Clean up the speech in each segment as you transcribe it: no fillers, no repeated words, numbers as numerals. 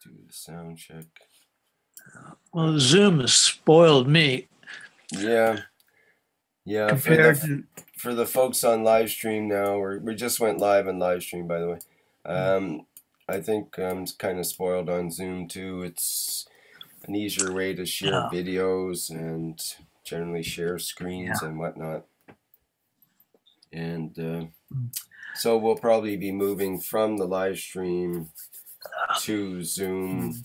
do the sound check. Well, Zoom has spoiled me. Yeah. Yeah, for the folks on live stream now, we just went live on live stream, by the way. I think I'm kind of spoiled on Zoom too. It's an easier way to share videos and generally share screens and whatnot. And so we'll probably be moving from the live stream to Zoom,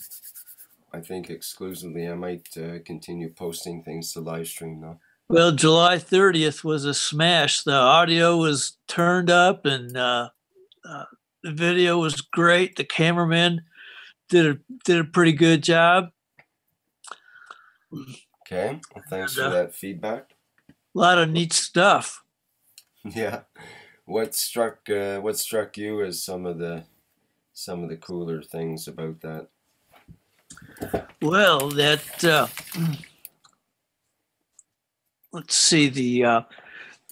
I think exclusively. I might continue posting things to live stream though. Well, July 30th was a smash. The audio was turned up and the video was great. The cameraman did a pretty good job. Okay, well, thanks for that feedback. A lot of neat stuff. Yeah. What struck you as some of the cooler things about that? Well, that let's see,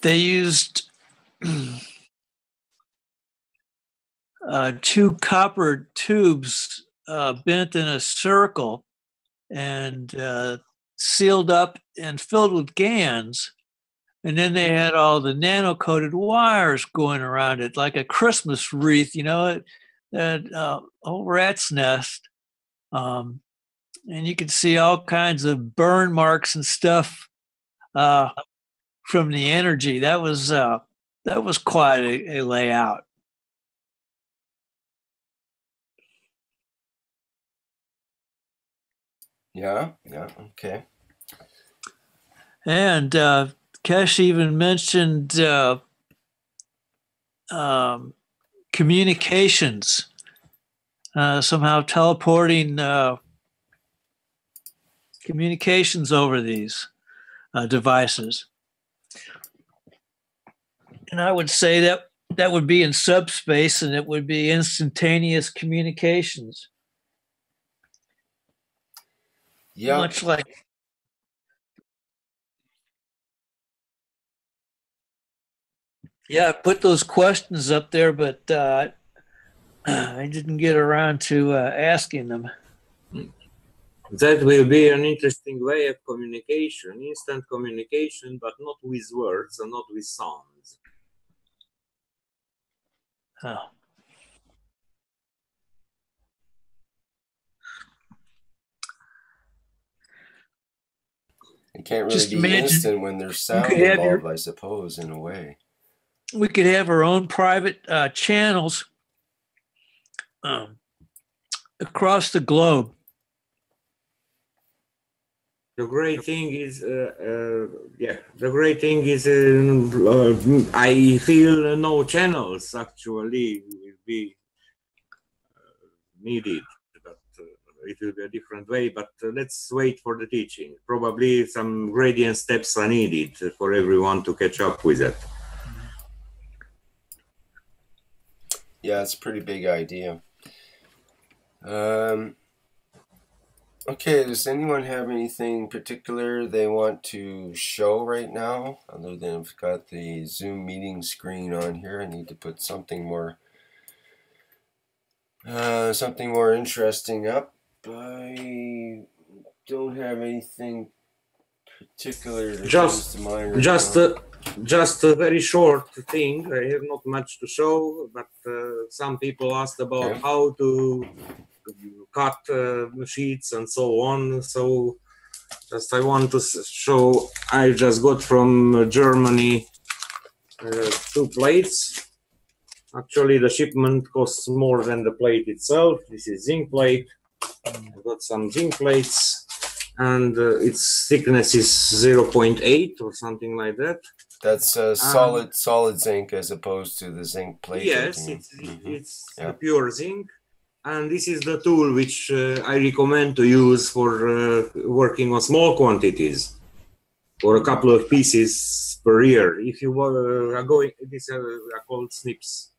they used two copper tubes bent in a circle and sealed up and filled with GANs. And then they had all the nano-coated wires going around it like a Christmas wreath, you know, that old rat's nest. And you could see all kinds of burn marks and stuff from the energy. That was quite a layout. Yeah, okay. And Keshe even mentioned communications, somehow teleporting communications over these devices. And I would say that would be in subspace, and it would be instantaneous communications. Yeah. Much like I put those questions up there, but I didn't get around to asking them. That will be an interesting way of communication, instant communication, but not with words and not with sounds. Oh. It can't really be instant when there's sound involved, I suppose, in a way. We could have our own private channels across the globe. The great thing is, I feel no channels actually will be needed. But it will be a different way. But let's wait for the teaching. Probably some gradient steps are needed for everyone to catch up with it. Yeah, it's a pretty big idea. Okay, does anyone have anything particular they want to show right now? Other than I've got the Zoom meeting screen on here, I need to put something more interesting up. I don't have anything particular that comes to mind right just a very short thing. I have not much to show, but some people asked about how to cut sheets and so on. So just I want to show, I just got from Germany 2 plates. Actually the shipment costs more than the plate itself. This is zinc plate. I've got some zinc plates and its thickness is 0.8 or something like that. That's solid zinc as opposed to the zinc plate. Yes, it's the pure zinc. And this is the tool which I recommend to use for working on small quantities, or a couple of pieces per year. If you are going, these are called snips.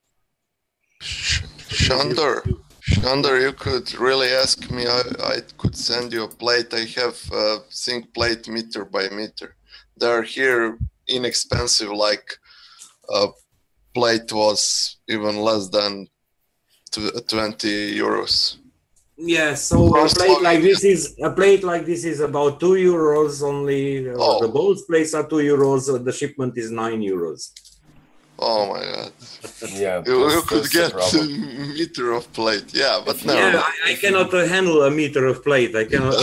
Shandor, you could really ask me. I could send you a plate. I have a zinc plate meter by meter. They're here inexpensive, like a plate was even less than 20 euros. Yeah, so a plate like this is about €2 only. The both plates are €2. The shipment is €9. Oh my God! Yeah, you could get a meter of plate. Yeah, but no. Yeah, I cannot handle a meter of plate. I cannot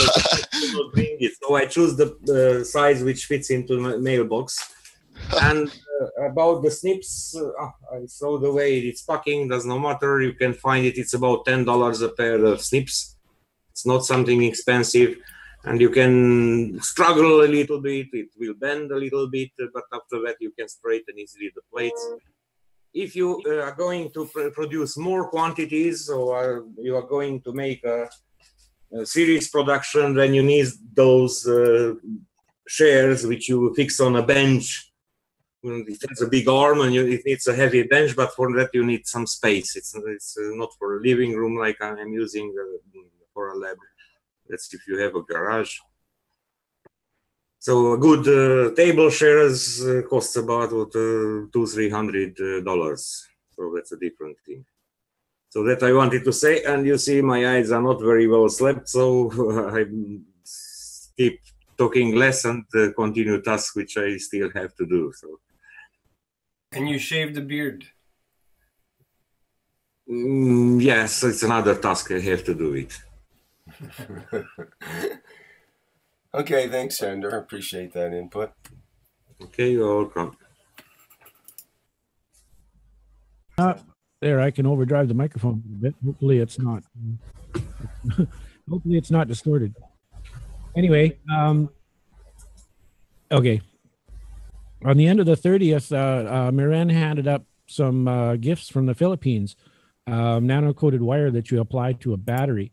bring it. So I choose the size which fits into my mailbox. And about the snips, I saw the way it's packing. Does not matter. You can find it. It's about $10 a pair of snips. It's not something expensive, and you can struggle a little bit. It will bend a little bit, but after that you can straighten easily the plates. If you are going to produce more quantities, or you are going to make a series production, then you need those shares which you fix on a bench. It has a big arm and it needs a heavy bench, but for that you need some space. It's not for a living room like I'm using for a lab. That's if you have a garage. So a good table shares costs about $200-300. So that's a different thing. So that I wanted to say, and you see my eyes are not very well slept, so I keep talking less and continue tasks which I still have to do. So. And you shave the beard? Yes, it's another task I have to do it. Okay, thanks, Sander. Appreciate that input. Okay, you're welcome. There, I can overdrive the microphone a bit. Hopefully it's not. Hopefully it's not distorted. Anyway, okay. On the end of the 30th, Miran handed up some gifts from the Philippines, nano-coated wire that you apply to a battery.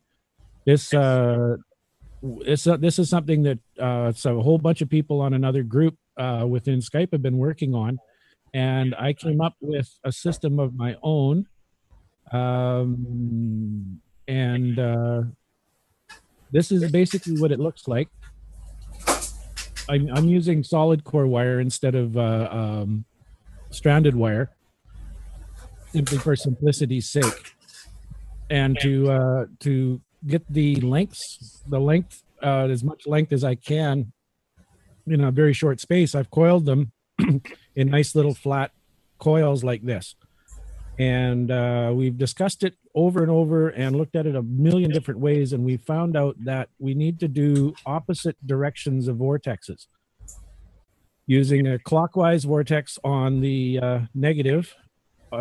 This is something that so a whole bunch of people on another group within Skype have been working on, and I came up with a system of my own, this is basically what it looks like. I'm using solid core wire instead of stranded wire, simply for simplicity's sake, and to get the length as much length as I can in a very short space. I've coiled them in nice little flat coils like this, and we've discussed it over and over and looked at it a million different ways, and we found out that we need to do opposite directions of vortexes, using a clockwise vortex on the negative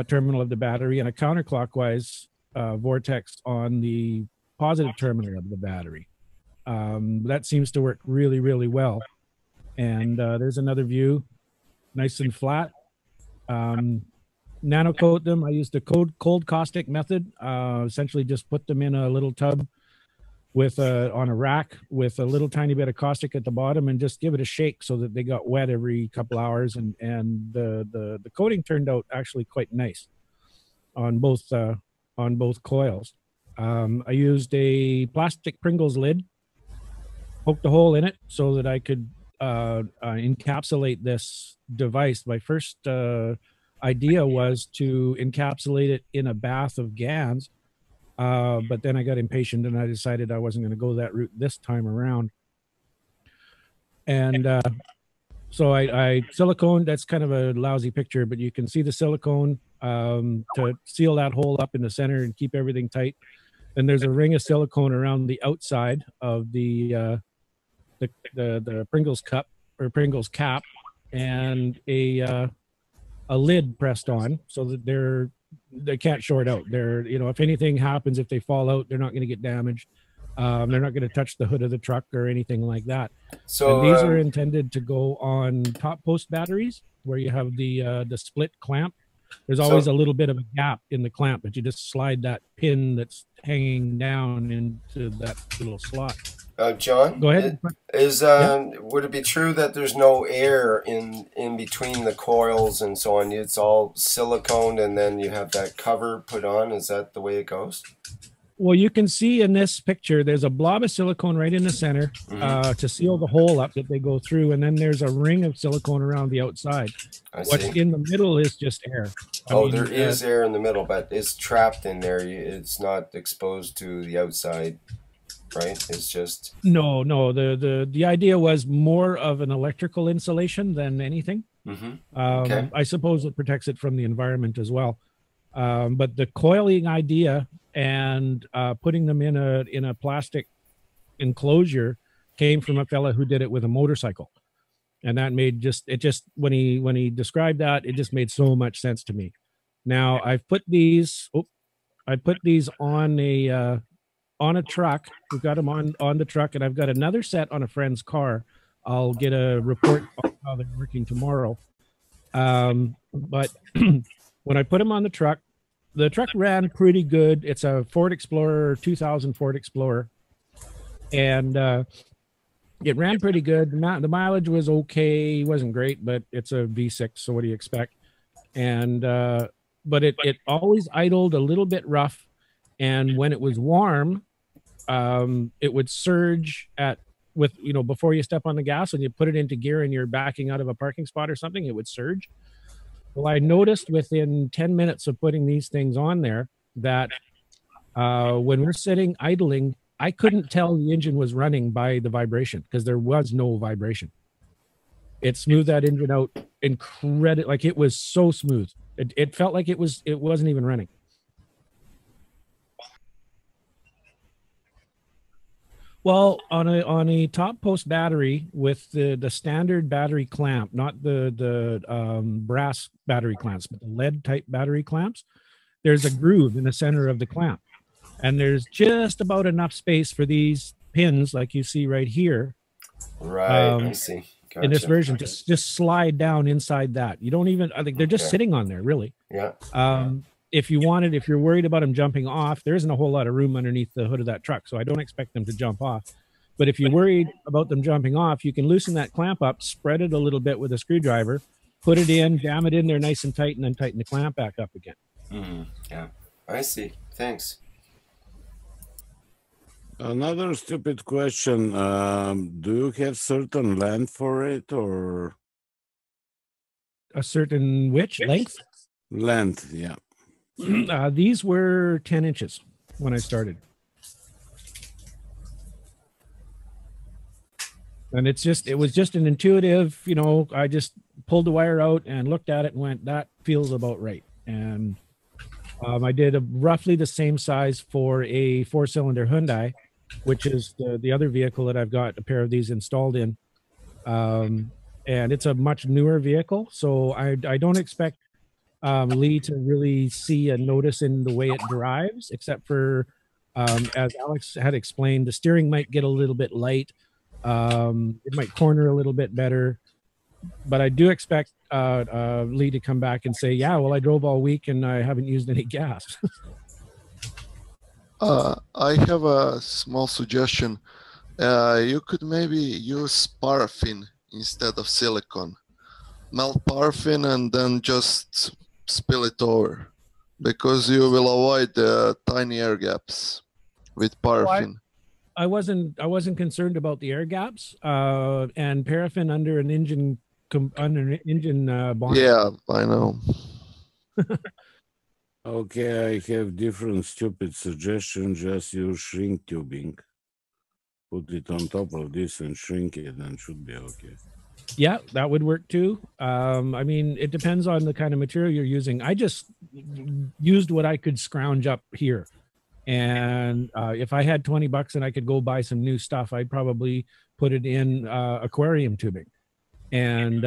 terminal of the battery and a counterclockwise vortex on the positive terminal of the battery. That seems to work really, really well. And there's another view, nice and flat. Nano-coat them. I used the cold caustic method. Essentially just put them in a little tub with on a rack with a little tiny bit of caustic at the bottom, and just give it a shake so that they got wet every couple hours. And the coating turned out actually quite nice on both coils. I used a plastic Pringles lid, poked a hole in it so that I could encapsulate this device. My first idea was to encapsulate it in a bath of GANs, but then I got impatient and I decided I wasn't going to go that route this time around. And so I silicone. That's kind of a lousy picture, but you can see the silicone to seal that hole up in the center and keep everything tight. And there's a ring of silicone around the outside of the Pringles cup or Pringles cap, and a lid pressed on so that they can't short out. They're, you know, if anything happens, if they fall out, they're not going to get damaged. They're not going to touch the hood of the truck or anything like that. So and these are intended to go on top post batteries where you have the split clamp. There's always a little bit of a gap in the clamp, but you just slide that pin that's hanging down into that little slot. John, go ahead. Would it be true that there's no air in between the coils and so on? It's all silicone, and then you have that cover put on. Is that the way it goes? Well, you can see in this picture, there's a blob of silicone right in the center to seal the hole up that they go through. And then there's a ring of silicone around the outside. What's in the middle is just air. I mean, there is air in the middle, but it's trapped in there. It's not exposed to the outside, right? It's just... No. The idea was more of an electrical insulation than anything. Okay. I suppose it protects it from the environment as well. But the coiling idea and putting them in a plastic enclosure came from a fella who did it with a motorcycle, and that made when he described that, it just made so much sense to me. Now I've put these on a truck. We've got them on the truck, and I've got another set on a friend's car. I'll get a report on how they're working tomorrow. But when I put them on the truck ran pretty good. It's a Ford Explorer, 2000 Ford Explorer. And it ran pretty good. The mileage was okay. It wasn't great, but it's a V6, so what do you expect? And but it always idled a little bit rough. And when it was warm, it would surge before you step on the gas, when you put it into gear and you're backing out of a parking spot or something, it would surge. Well, I noticed within 10 minutes of putting these things on there that when we're sitting idling, I couldn't tell the engine was running by the vibration, because there was no vibration. It smoothed that engine out incredibly. Like, it was so smooth. It felt like it wasn't even running. Well, on a top post battery with the standard battery clamp, not the brass battery clamps, but the lead type battery clamps, there's a groove in the center of the clamp, and there's just about enough space for these pins, like you see right here. Right, I see. Gotcha. In this version, just slide down inside that. You don't even, I think they're just sitting on there, really. Yeah. If you're worried about them jumping off, there isn't a whole lot of room underneath the hood of that truck, so I don't expect them to jump off. But if you're worried about them jumping off, you can loosen that clamp up, spread it a little bit with a screwdriver, put it in, jam it in there nice and tight, and then tighten the clamp back up again. Yeah, I see. Thanks. Another stupid question. Do you have certain length for it, or a certain which length? Length, yeah. These were 10 inches when I started. And it was just an intuitive, I just pulled the wire out and looked at it and went, that feels about right. And I did roughly the same size for a 4-cylinder Hyundai, which is the other vehicle that I've got a pair of these installed in. And it's a much newer vehicle, so I don't expect Lee to really see a notice in the way it drives, except for, as Alex had explained, the steering might get a little bit light. It might corner a little bit better, but I do expect Lee to come back and say, yeah, well, I drove all week and I haven't used any gas. I have a small suggestion. You could maybe use paraffin instead of silicone. Melt paraffin and then just spill it over, because you will avoid the tiny air gaps with paraffin. I wasn't concerned about the air gaps, and paraffin under an engine bond. Yeah, I know. Okay, I have different stupid suggestions. Just use shrink tubing. Put it on top of this and shrink it, and it should be okay. Yeah, that would work too. I mean, it depends on the kind of material you're using. I just used what I could scrounge up here. And if I had $20 and I could go buy some new stuff, I'd probably put it in aquarium tubing and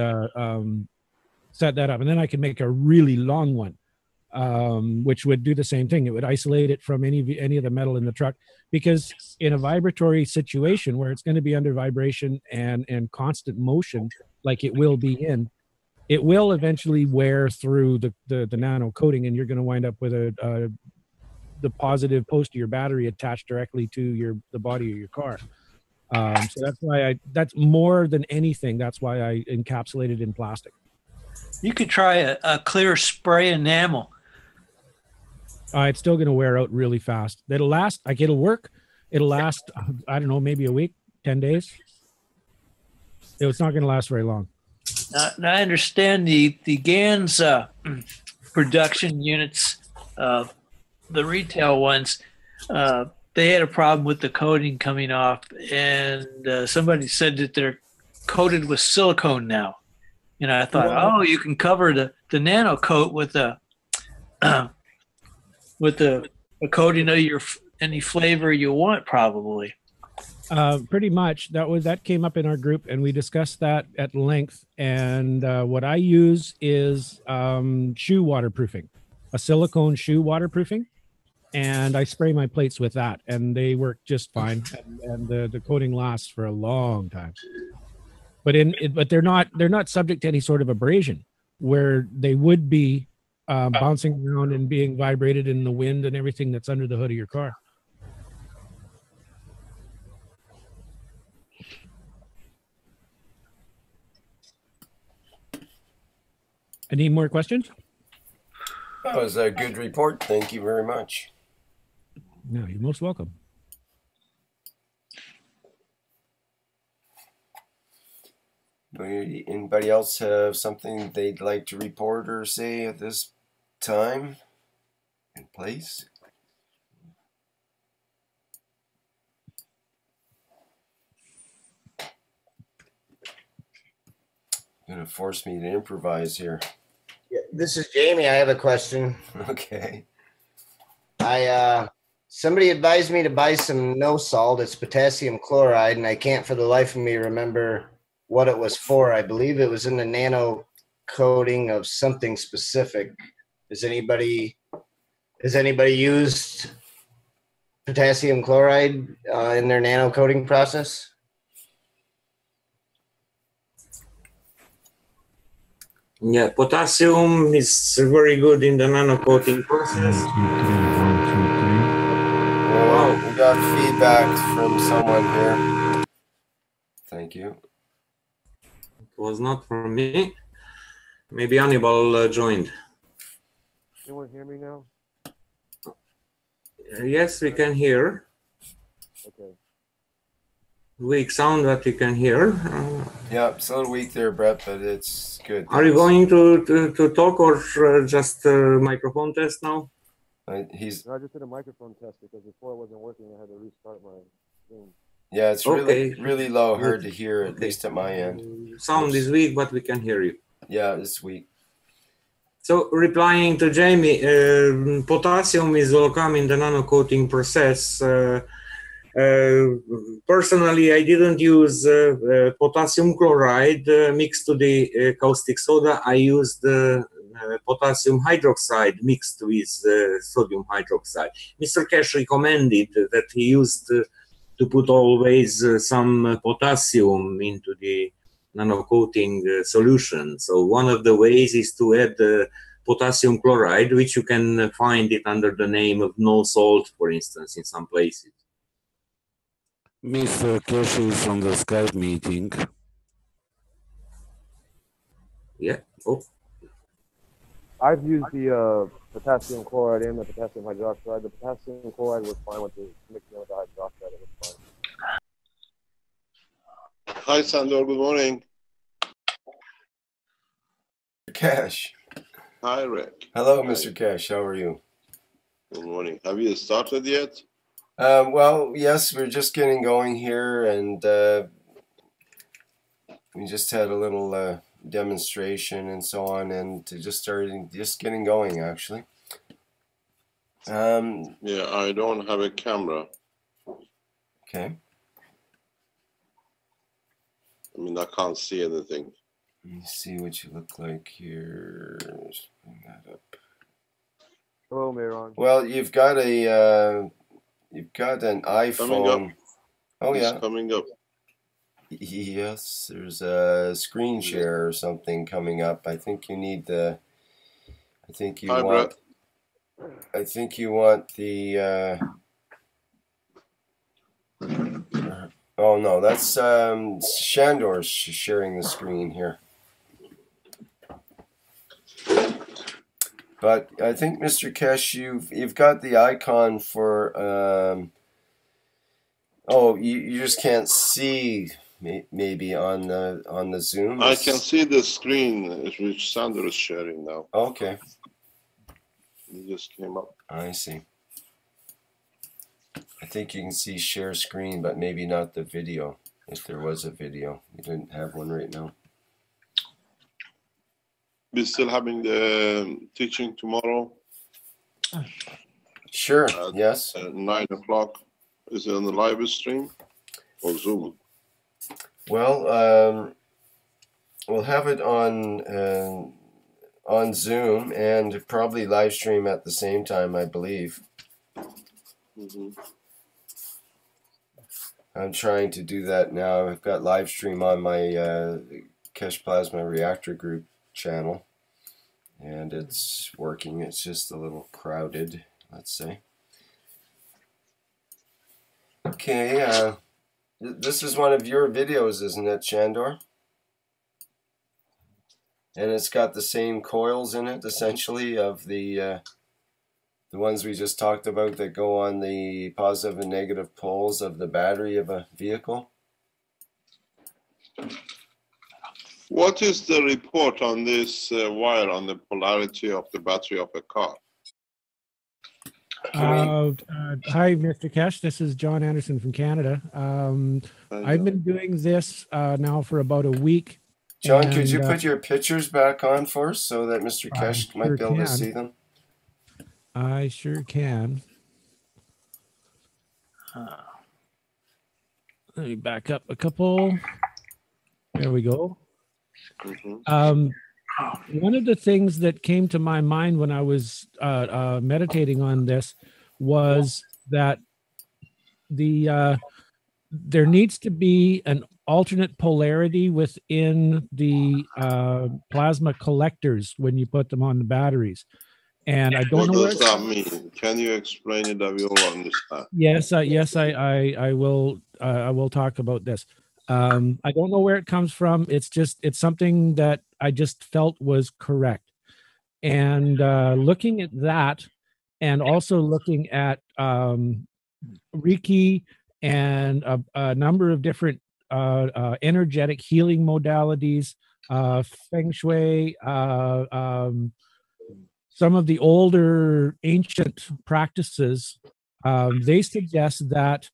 set that up. And then I could make a really long one, which would do the same thing. It would isolate it from any of the metal in the truck, because in a vibratory situation where it's going to be under vibration and constant motion, like it will be it will eventually wear through the nano coating, and you're going to wind up with the positive post of your battery attached directly to the body of your car. So that's why that's more than anything, that's why I encapsulate it in plastic. You could try a clear spray enamel. It's still going to wear out really fast. It'll last, like it'll work. It'll last, I don't know, maybe a week, 10 days. It's not going to last very long. Now I understand the GANs production units, the retail ones, they had a problem with the coating coming off, and somebody said that they're coated with silicone now. And I thought, oh, you can cover the nano coat with a coating of any flavor you want, probably. Pretty much. That came up in our group, and we discussed that at length. And what I use is shoe waterproofing, a silicone shoe waterproofing, and I spray my plates with that, and they work just fine. And the coating lasts for a long time. But they're not subject to any sort of abrasion, where they would be bouncing around and being vibrated in the wind and everything that's under the hood of your car. Any more questions? That was a good report. Thank you very much. No, you're most welcome. Anybody else have something they'd like to report or say at this time and place? You're gonna force me to improvise here. Yeah, this is Jamie. I have a question. Okay. Somebody advised me to buy some no salt. It's potassium chloride, and I can't for the life of me remember what it was for. I believe it was in the nano coating of something specific. Has anybody used potassium chloride in their nano coating process? Yeah, potassium is very good in the nano coating process. Well, we got feedback from someone here. Thank you. It was not from me. Maybe Hannibal joined. Anyone hear me now? Yes, we can hear. Okay. Weak sound that you can hear. Yeah, it's a little weak there, Brett, but it's good. Are you going to talk or just microphone test now? No, I just did a microphone test because before it wasn't working. I had to restart my Zoom. Yeah, it's really low, hard to hear, at least at my end. Sound is weak, but we can hear you. Yeah, it's weak. So replying to Jamie, potassium is welcome in the nano coating process. Personally, I didn't use potassium chloride mixed to the caustic soda. I used potassium hydroxide mixed with sodium hydroxide. Mr. Keshe recommended that he used to put always some potassium into the nano coating solution. So one of the ways is to add potassium chloride, which you can find it under the name of no salt, for instance, in some places. Mr. Keshe is on the Skype meeting. Yeah. Oh. I've used the potassium chloride and the potassium hydroxide. The potassium chloride was fine with the mixing with the hydroxide. It was fine. Hi, Sandor. Good morning. Keshe. Hi, Rick. Hello, Mr. Keshe. How are you? Good morning. Have you started yet? Well, yes, we're just getting going here, and we just had a little demonstration and so on, and just getting going, actually. Yeah, I don't have a camera. Okay. I mean, I can't see anything. Let me see what you look like here. Let's bring that up. Hello, Mayron. Well, you've got an iPhone. Coming up. Oh, it's yeah. coming up. Yes, there's a screen share or something coming up. I think you need the. I think you Hi, want. Brett. I think you want the. Oh no, that's Shandor's sharing the screen here. But I think, Mr. Keshe, you've got the icon for. Oh, you just can't see maybe on the Zoom. I can see the screen which Sandra is sharing now. Okay. It just came up. I see. I think you can see share screen, but maybe not the video. If there was a video, you didn't have one right now. We're still having the teaching tomorrow. Sure. Yes. At 9 o'clock. Is it on the live stream or Zoom? Well, we'll have it on Zoom and probably live stream at the same time, I believe. Mm-hmm. I'm trying to do that now. I've got live stream on my Keshe Plasma Reactor Group channel, and it's working. It's just a little crowded, let's say. Okay, this is one of your videos, isn't it, Shandor? And it's got the same coils in it, essentially, of the ones we just talked about that go on the positive and negative poles of the battery of a vehicle. What is the report on this wire on the polarity of the battery of a car? Hi, Mr. Keshe. This is John Anderson from Canada. I've been doing this now for about a week. John, could you put your pictures back on for us so that Mr. Keshe might be able to see them? I sure can. Let me back up a couple. There we go. One of the things that came to my mind when I was meditating on this was that there needs to be an alternate polarity within the plasma collectors when you put them on the batteries. And I don't know what does that mean. Can you explain it that we all understand? Yes, I will. I will talk about this. I don't know where it comes from. It's something that I just felt was correct. And looking at that, and also looking at Reiki and a number of different energetic healing modalities, Feng Shui, some of the older ancient practices, they suggest that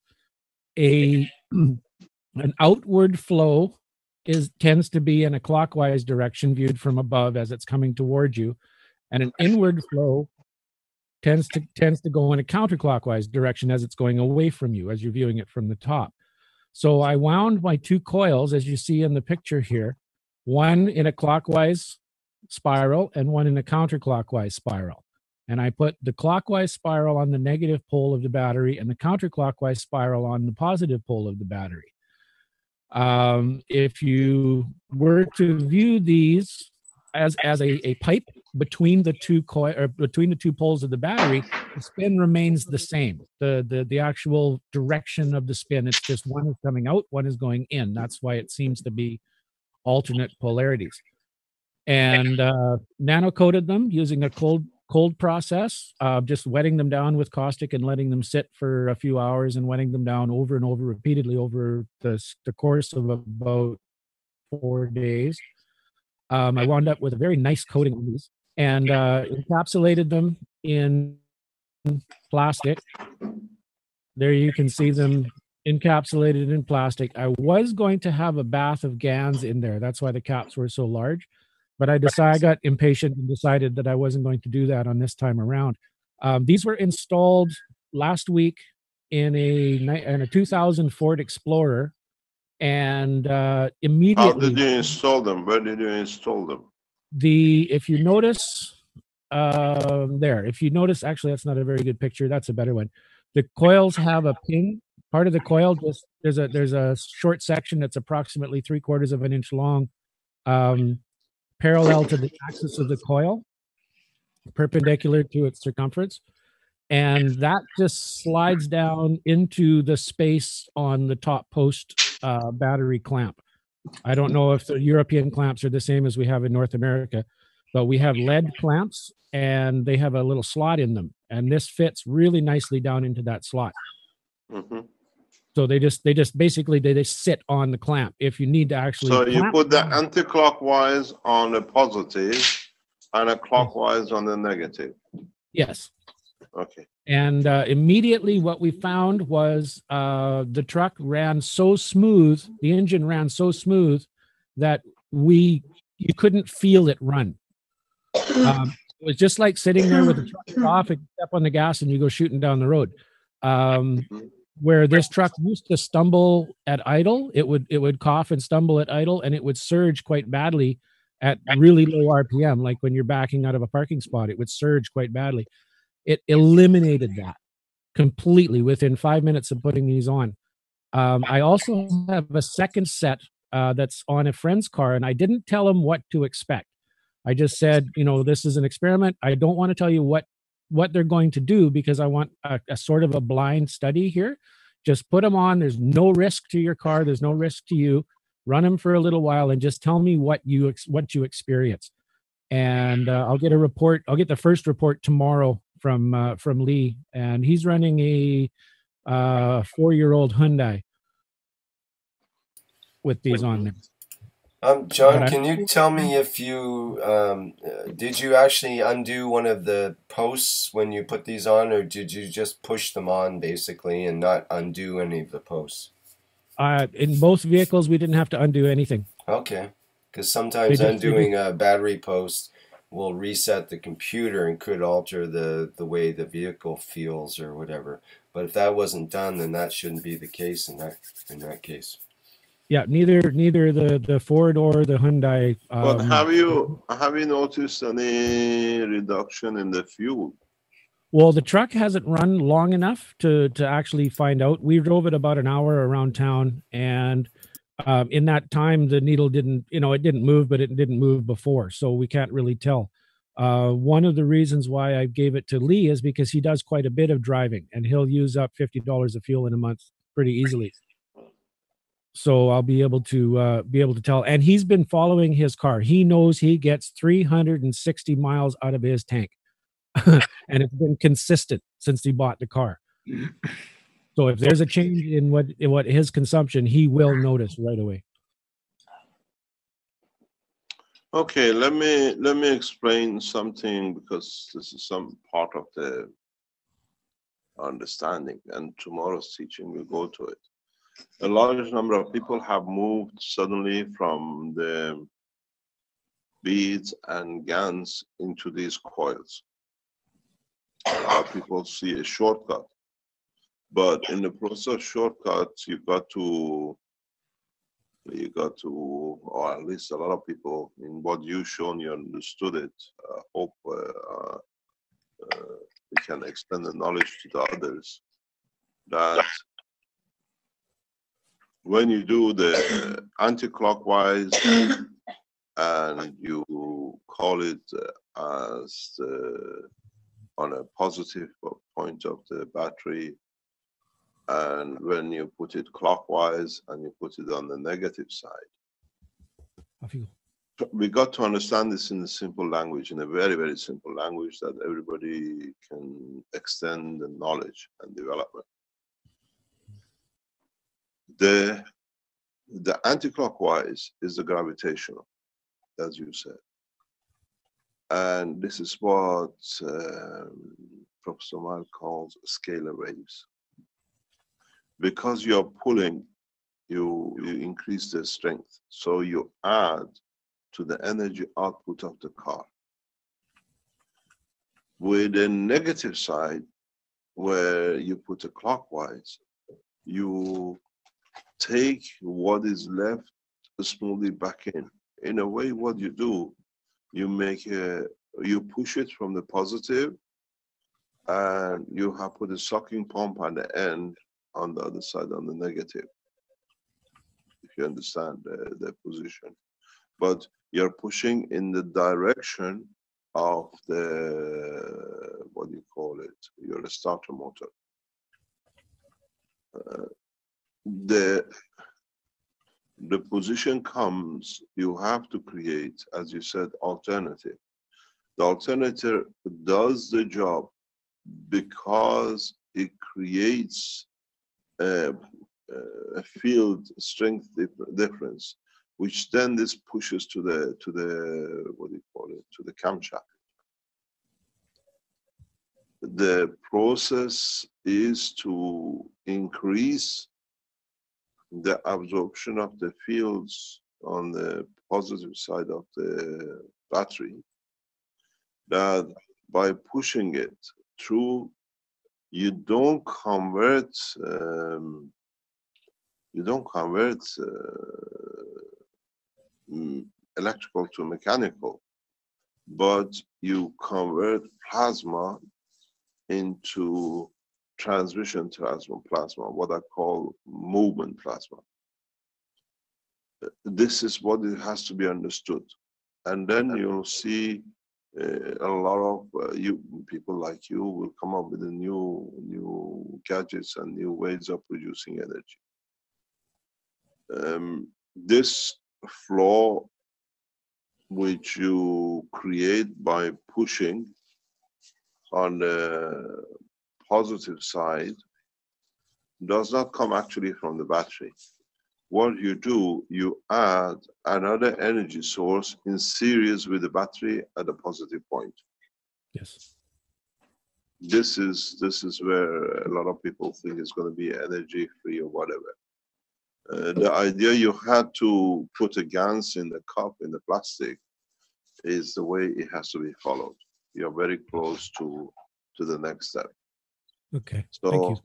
an outward flow tends to be in a clockwise direction viewed from above as it's coming towards you, and an inward flow tends to go in a counterclockwise direction as it's going away from you as you're viewing it from the top. So I wound my two coils, as you see in the picture here, one in a clockwise spiral and one in a counterclockwise spiral. And I put the clockwise spiral on the negative pole of the battery and the counterclockwise spiral on the positive pole of the battery. If you were to view these as a pipe between the two poles of the battery, the spin remains the same. The actual direction of the spin, it's just one is coming out, one is going in. That's why it seems to be alternate polarities. And nano-coated them using a cold process, just wetting them down with caustic and letting them sit for a few hours and wetting them down over and over repeatedly over the course of about 4 days. I wound up with a very nice coating on these and encapsulated them in plastic. There you can see them encapsulated in plastic. I was going to have a bath of GANs in there. That's why the caps were so large. But I got impatient and decided that I wasn't going to do that on this time around. These were installed last week in a 2000 Ford Explorer, and immediately. How did you install them? Where did you install them? If you notice, if you notice, actually, that's not a very good picture. That's a better one. The coils have a pin. Part of the coil, there's a short section that's approximately 3/4 of an inch long. Parallel to the axis of the coil, perpendicular to its circumference, and that just slides down into the space on the top post battery clamp. I don't know if the European clamps are the same as we have in North America, but we have lead clamps and they have a little slot in them, and this fits really nicely down into that slot. Mm-hmm. So they just basically they just sit on the clamp. If you need to actually So you clamp put the anti-clockwise on the positive and a clockwise on the negative. Yes. Okay. And immediately what we found was the truck ran so smooth, the engine ran so smooth that you couldn't feel it run. It was just like sitting there with the truck off and step on the gas and you go shooting down the road. Where this truck used to stumble at idle, it would cough and stumble at idle, and it would surge quite badly at really low RPM. Like when you're backing out of a parking spot, it would surge quite badly. It eliminated that completely within 5 minutes of putting these on. I also have a second set that's on a friend's car, and I didn't tell him what to expect. I just said, this is an experiment. I don't want to tell you what they're going to do because I want a sort of a blind study here. Just put them on. There's no risk to your car. There's no risk to you. Run them for a little while and just tell me what you experience. And I'll get a report. I'll get the first report tomorrow from Lee, and he's running a 4-year-old Hyundai with these on there. John, can you tell me if you did you actually undo one of the posts when you put these on, or did you just push them on basically and not undo any of the posts? In both vehicles, we didn't have to undo anything. Okay, because sometimes undoing a battery post will reset the computer and could alter the way the vehicle feels or whatever. But if that wasn't done, then that shouldn't be the case in that case. Yeah, neither the Ford or the Hyundai. But have you noticed any reduction in the fuel? Well, the truck hasn't run long enough to actually find out. We drove it about an hour around town, and in that time, the needle didn't, it didn't move, but it didn't move before, so we can't really tell. One of the reasons why I gave it to Lee is because he does quite a bit of driving, and he'll use up $50 of fuel in a month pretty easily. So I'll be able to tell. And he's been following his car. He knows he gets 360 miles out of his tank. And it's been consistent since he bought the car. So if there's a change in what his consumption, he will notice right away. Okay, let me explain something, because this is some part of the understanding, and tomorrow's teaching will go to it. A large number of people have moved suddenly from the beads and GANs into these coils. A lot of people see a shortcut, but in the process of shortcuts, you got to, or at least a lot of people, in what you've shown, you understood it. Hope we can extend the knowledge to the others, that when you do the anti-clockwise and you call it as on a positive point of the battery, and when you put it clockwise and you put it on the negative side, we got to understand this in a simple language, in a very, very simple language that everybody can extend the knowledge and development. The anti-clockwise is the gravitational, as you said. And this is what Professor Mal calls scalar waves. Because you're pulling, you increase the strength. So you add to the energy output of the car. With the negative side, where you put a clockwise, you take what is left smoothly back in. In a way, what you do, you push it from the positive, and you have put a sucking pump at the end on the other side, on the negative, if you understand the position. But you're pushing in the direction of the, what do you call it, your starter motor. The position comes, you have to create, as you said, alternative. The alternator does the job because it creates a field strength difference, which then this pushes to the what do you call it, to the camshaft. The process is to increase the absorption of the fields on the positive side of the battery, that by pushing it through, you don't convert electrical to mechanical, but you convert plasma into transmission plasma, what I call movement plasma. This is what it has to be understood. And then you'll see a lot of people like you will come up with the new gadgets and new ways of producing energy. This flow which you create by pushing on the positive side does not come actually from the battery. What you do, you add another energy source in series with the battery at the positive point. Yes. This is where a lot of people think it's going to be energy free or whatever. The idea you had to put a GANs in the cup, in the plastic, is the way it has to be followed. You're very close to the next step. Okay. So thank you.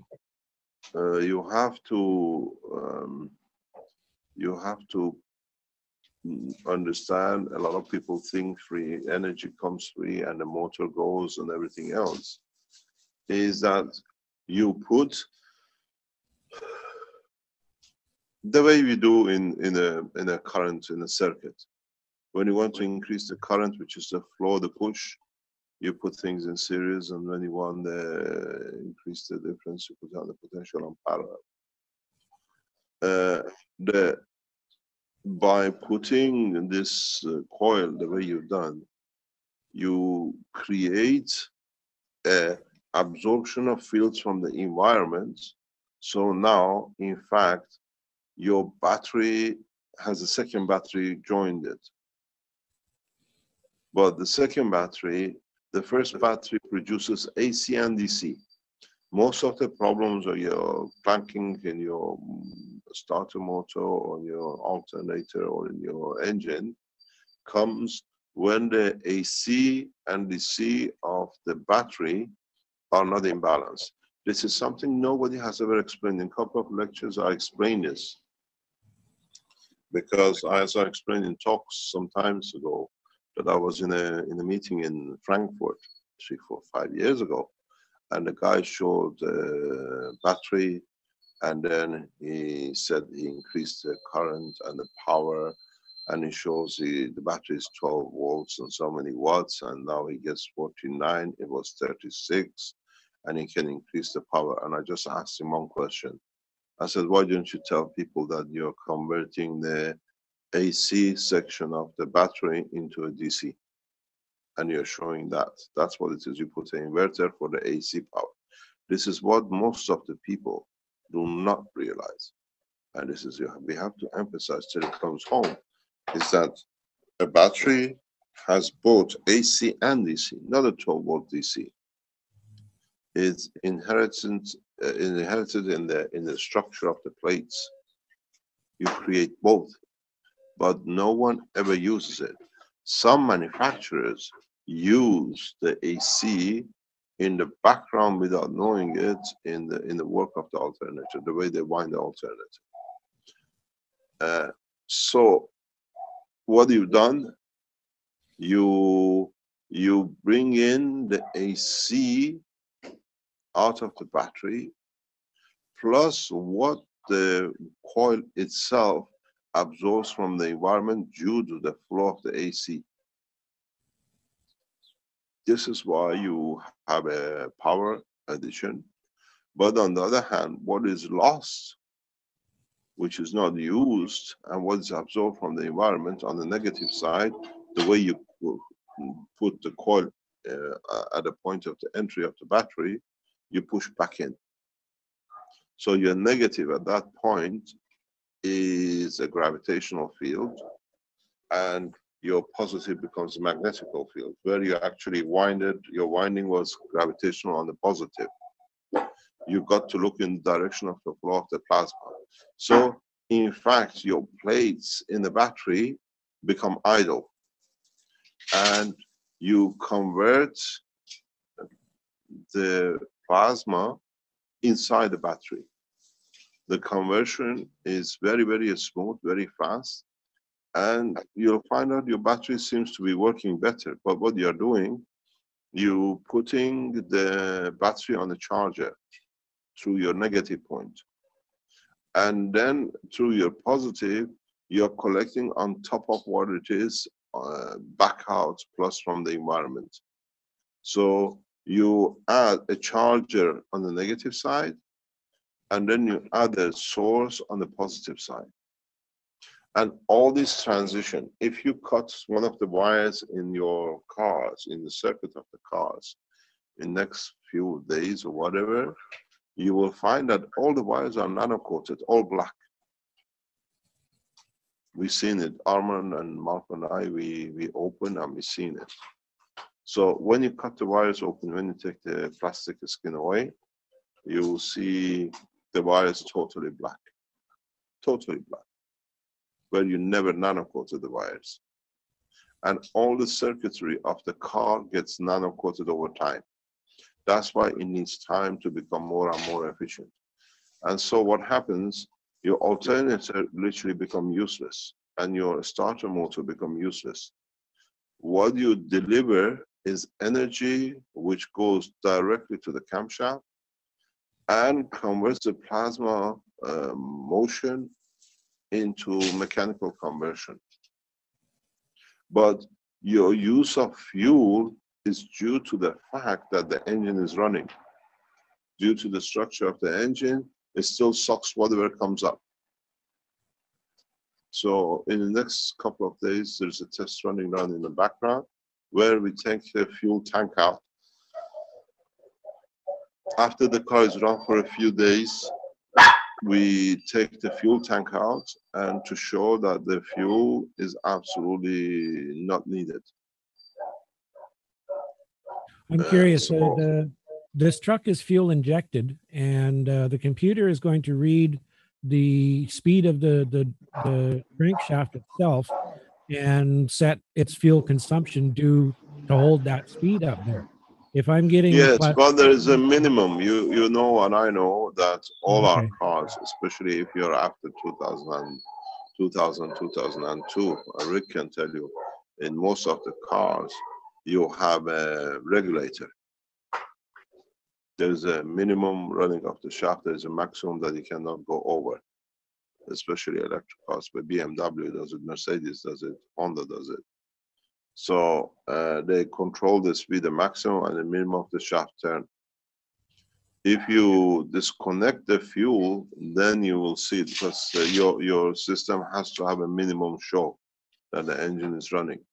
You have to understand. A lot of people think free energy comes free and the motor goes and everything else. Is that you put the way we do in a current, in a circuit. When you want to increase the current, which is the flow, the push, you put things in series, and when you want to increase the difference, you put down the potential on parallel. By putting this coil the way you've done, you create a absorption of fields from the environment. So now, in fact, your battery has a second battery joined it. But the second battery, the first battery produces AC and DC. Most of the problems of your clanking in your starter motor or your alternator or in your engine comes when the AC and DC of the battery are not in balance. This is something nobody has ever explained. In a couple of lectures I explained this, because as I explained in talks some times ago, that I was in a meeting in Frankfurt 3, 4, 5 years ago, and the guy showed the battery, and then he said he increased the current and the power, and he shows the battery is 12 volts and so many watts, and now he gets 49, it was 36, and he can increase the power. And I just asked him one question. I said, why don't you tell people that you're converting the AC section of the battery into a DC? And you're showing that. That's what it is. You put an inverter for the AC power. This is what most of the people do not realize. And this is, we have to emphasize till it comes home, is that a battery has both AC and DC, not a 12 volt DC. It's inherited in the structure of the plates. You create both, but no one ever uses it. Some manufacturers use the AC in the background without knowing it in the work of the alternator, the way they wind the alternator. So what you've done, you bring in the AC out of the battery, plus what the coil itself absorbs from the environment due to the flow of the AC. This is why you have a power addition. But on the other hand, what is lost, which is not used, and what is absorbed from the environment on the negative side, the way you put the coil at the point of the entry of the battery, you push back in. So your negative at that point is a gravitational field, and your positive becomes a magnetical field, where you actually winded, your winding was gravitational on the positive. You got to look in the direction of the flow of the plasma. So in fact, your plates in the battery become idle, and you convert the plasma inside the battery. The conversion is very, very smooth, very fast, and you'll find out your battery seems to be working better. But what you're doing, you're putting the battery on the charger through your negative point. And then through your positive, you're collecting on top of what it is back out plus from the environment. So you add a charger on the negative side, and then you add a source on the positive side. And all this transition, if you cut one of the wires in your cars, in the circuit of the cars, in next few days or whatever, you will find that all the wires are nano-coated, all black. We've seen it, Arman and Mark and I, we open and we've seen it. So when you cut the wires open, when you take the plastic skin away, you will see the wires totally black, where you never nano-coated the wires. And all the circuitry of the car gets nano-coated over time. That's why it needs time to become more and more efficient. And so what happens, your alternator literally become useless, and your starter motor become useless. What you deliver is energy which goes directly to the camshaft and converts the plasma motion into mechanical conversion. But your use of fuel is due to the fact that the engine is running. Due to the structure of the engine, it still sucks whatever comes up. So in the next couple of days, there's a test running around in the background where we take the fuel tank out. After the car is run for a few days, we take the fuel tank out, and to show that the fuel is absolutely not needed. I'm curious. This truck is fuel injected, and the computer is going to read the speed of the crankshaft itself and set its fuel consumption to hold that speed up there. If I'm getting yes, but there is a minimum. You know, and I know that all Okay. our cars, especially if you're after 2002, Rick can tell you, in most of the cars, you have a regulator. There's a minimum running of the shaft. There's a maximum that you cannot go over, especially electric cars. But BMW does it, Mercedes does it, Honda does it. So they control the speed, the maximum and the minimum of the shaft turn. If you disconnect the fuel, then you will see it, because your system has to have a minimum show that the engine is running.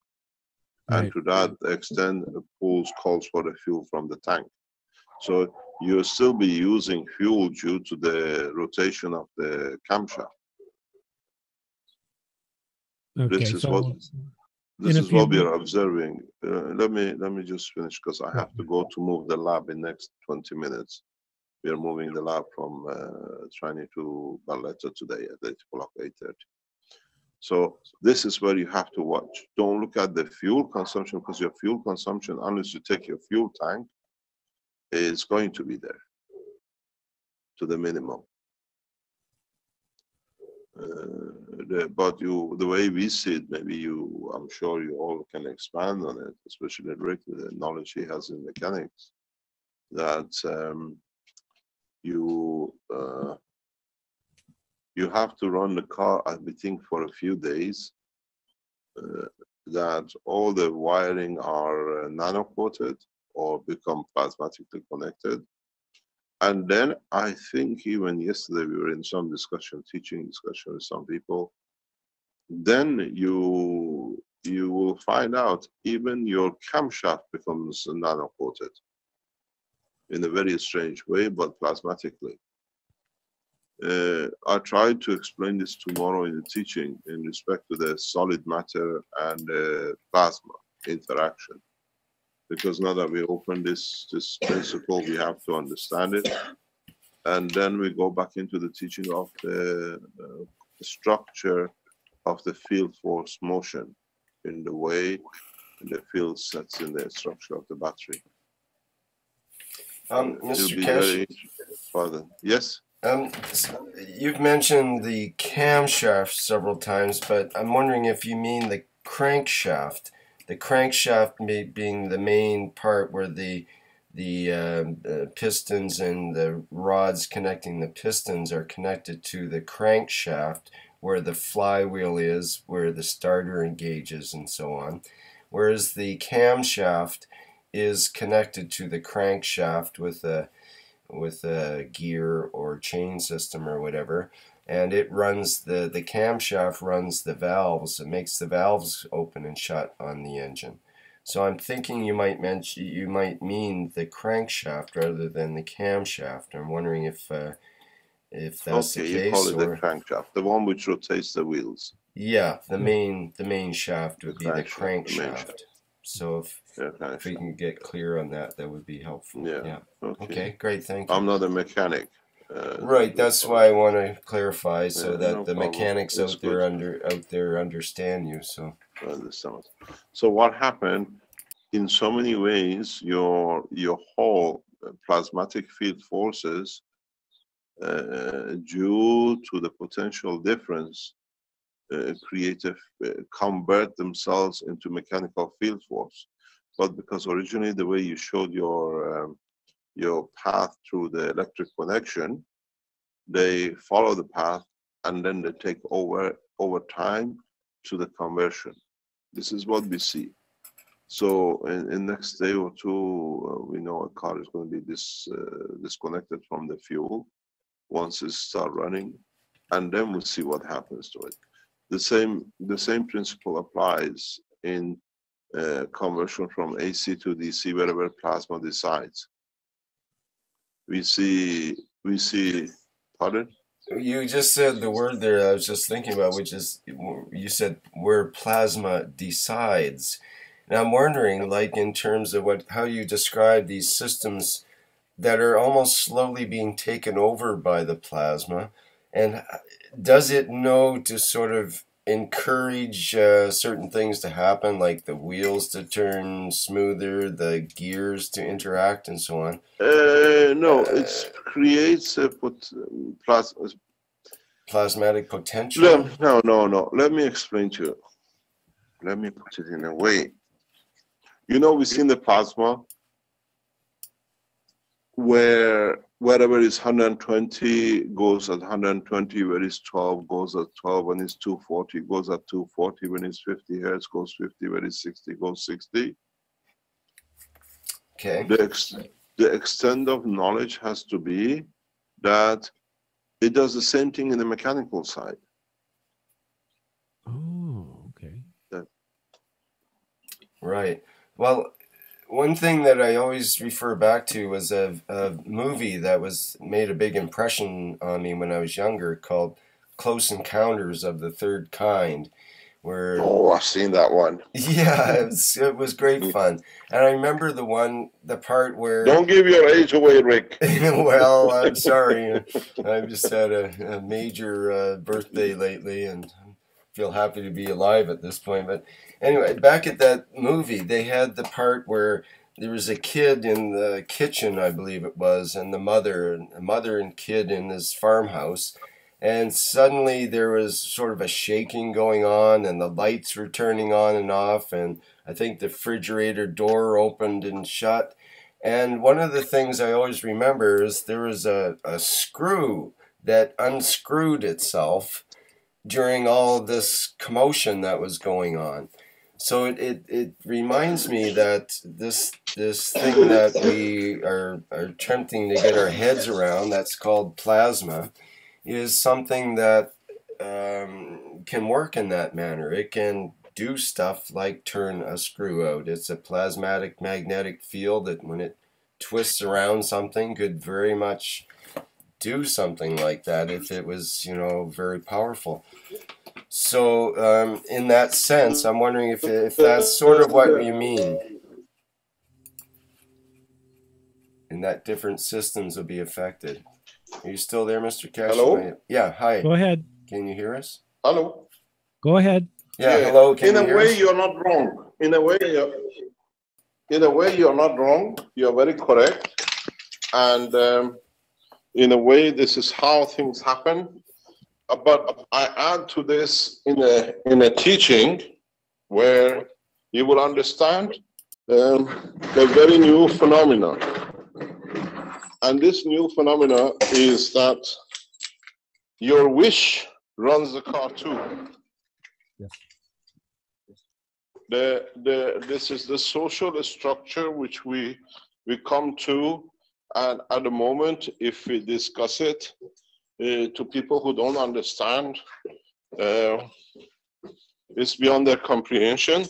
Right. And to that extent, pulls calls for the fuel from the tank. So you'll still be using fuel due to the rotation of the camshaft. Okay, this is what we are observing. Let me just finish, because I have to go to move the lab in next 20 minutes. We are moving the lab from Trani to Barletta today at 8 o'clock, 8:30. So this is where you have to watch. Don't look at the fuel consumption, because your fuel consumption, unless you take your fuel tank, is going to be there to the minimum. But the way we see it, maybe I'm sure you all can expand on it, especially Rick, with the knowledge he has in mechanics, that you have to run the car, I think, for a few days, that all the wiring are nano-coated or become plasmatically connected. And then I think even yesterday we were in some discussion, teaching discussion with some people, then you will find out even your camshaft becomes nano-coated in a very strange way, but plasmatically. I tried to explain this tomorrow in the teaching in respect to the solid matter and plasma interaction. Because now that we open this principle, we have to understand it. And then we go back into the teaching of the structure of the field force motion in the way the field sets in the structure of the battery. Mr. Keshe, Pardon. Yes? You've mentioned the camshaft several times, but I'm wondering if you mean the crankshaft. The crankshaft being the main part where the pistons and the rods connecting the pistons are connected to the crankshaft, where the flywheel is, where the starter engages, and so on. Whereas the camshaft is connected to the crankshaft with a gear or chain system or whatever, and it runs the camshaft runs the valves. It makes the valves open and shut on the engine. So I'm thinking you might mean the crankshaft rather than the camshaft. I'm wondering if that's the case. You call it the crankshaft, the one which rotates the wheels. Yeah, the main shaft would be the crankshaft. So if we can get clear on that, that would be helpful. Yeah. Okay, great, thank you. I'm not a mechanic. Right, that's why I want to clarify so that no the problem. mechanics It's out there understand you. So I understand. So what happened? In so many ways, your whole plasmatic field forces, due to the potential difference, convert themselves into mechanical field force. But because originally the way you showed your path through the electric connection, they follow the path and then they take over time to the conversion. This is what we see. So in next day or two, we know a car is going to be disconnected from the fuel once it starts running, and then we'll see what happens to it. The same principle applies in conversion from AC to DC wherever plasma decides. We see. Pardon? You just said the word there I was just thinking about, which is, you said where plasma decides. And I'm wondering, like, in terms of how you describe these systems that are almost slowly being taken over by the plasma, and does it know to sort of encourage certain things to happen, like the wheels to turn smoother, the gears to interact, and so on? No, it creates a plasmatic potential. No. Let me explain to you. Let me put it in a way. You know, we've seen the plasma where wherever is 120 goes at 120, where is 12 goes at 12, when it's 240 goes at 240, when it's 50 hertz goes 50, when it's 60 goes 60. Okay. The extent of knowledge has to be that it does the same thing in the mechanical side. Oh, okay. Right. Well, one thing that I always refer back to was a movie that made a big impression on me when I was younger, called Close Encounters of the Third Kind, where... Oh, I've seen that one. Yeah, it was great fun. And I remember the part where... Don't give your age away, Rick. Well, I'm sorry. I've just had a major birthday lately, and feel happy to be alive at this point. But anyway, back at that movie, they had the part where there was a kid in the kitchen, I believe it was, and the mother and kid in this farmhouse. And suddenly there was sort of a shaking going on, and the lights were turning on and off, and I think the refrigerator door opened and shut. And one of the things I always remember is there was a screw that unscrewed itself during all this commotion that was going on. So it reminds me that this thing that we are attempting to get our heads around, that's called plasma, is something that can work in that manner. It can do stuff like turn a screw out. It's a plasmatic magnetic field that when it twists around something could very much do something like that if it was, you know, very powerful. So in that sense, I'm wondering if that's sort of what you mean, and that different systems will be affected. Are you still there, Mr. Keshe? Hello? Yeah, hi. Go ahead. Can you hear us? Hello? Go ahead. Yeah, hello. Can you in a hear way, us? you're not wrong. In a way, you're not wrong. You're very correct. And in a way, this is how things happen. But I add to this in a teaching where you will understand a very new phenomenon. And this new phenomenon is that your wish runs the car too. Yes. This is the social structure which we come to, and at the moment, if we discuss it to people who don't understand, it's beyond their comprehension.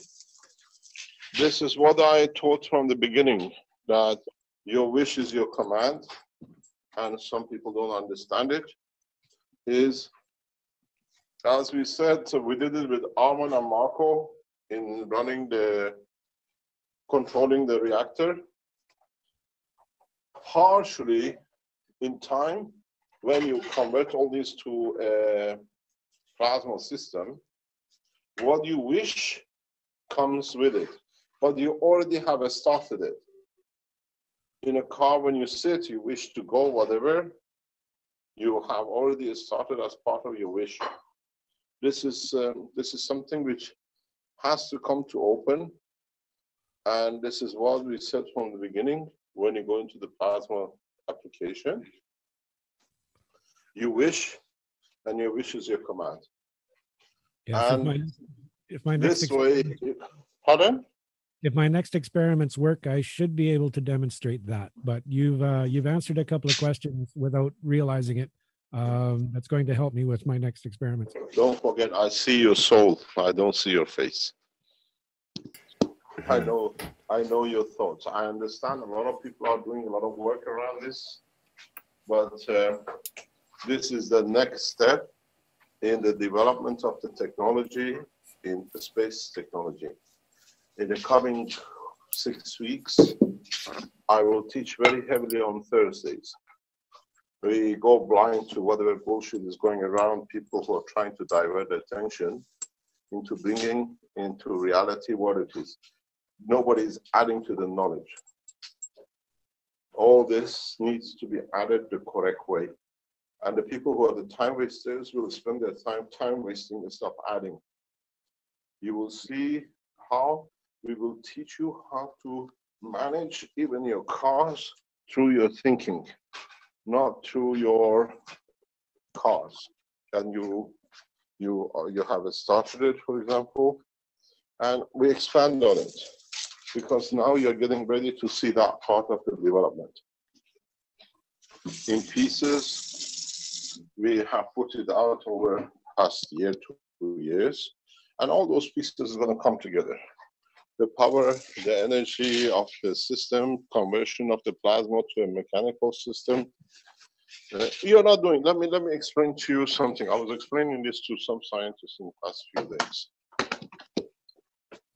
This is what I taught from the beginning, that your wish is your command, and some people don't understand it, is, as we said, so we did it with Arman and Marco in controlling the reactor. Partially in time, when you convert all this to a plasma system, what you wish comes with it, but you already have started it. In a car, when you sit, you wish to go, whatever, you have already started as part of your wish. This is something which has to come to open, and this is what we said from the beginning. When you go into the plasma application, you wish, and your wish is your command. Yes, And if my next this way, pardon? If my next experiments work, I should be able to demonstrate that. But you've answered a couple of questions without realizing it. That's going to help me with my next experiments. Don't forget, I see your soul. I don't see your face. I know your thoughts. I understand a lot of people are doing a lot of work around this, but this is the next step in the development of the technology, in the space technology. In the coming 6 weeks, I will teach very heavily on Thursdays. We go blind to whatever bullshit is going around, people who are trying to divert attention into bringing into reality what it is. Nobody is adding to the knowledge. All this needs to be added the correct way. And the people who are the time wasters will spend their time wasting and stop adding. You will see how we will teach you how to manage even your cars through your thinking, not through your cars. And you have started it, for example, and we expand on it, because now you're getting ready to see that part of the development. In pieces, we have put it out over past year, 2 years, and all those pieces are going to come together. The power, the energy of the system, conversion of the plasma to a mechanical system. You're not doing, let me explain to you something. I was explaining this to some scientists in the past few days.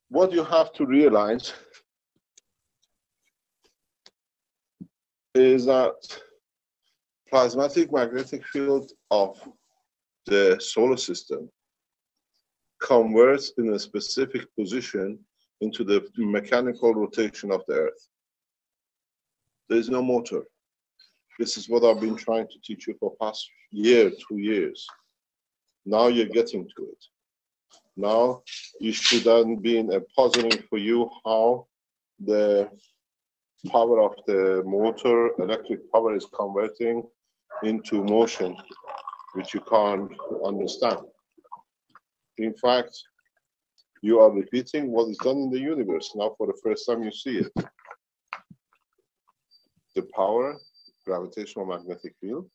What you have to realize is that plasmatic magnetic field of the solar system converts in a specific position into the mechanical rotation of the Earth. There is no motor. This is what I've been trying to teach you for past year, 2 years. Now you're getting to it. Now you should then be in a puzzling for you how the power of the motor, electric power, is converting into motion, which you can't understand. In fact, you are repeating what is done in the universe. Now for the first time you see it. The power, gravitational magnetic field,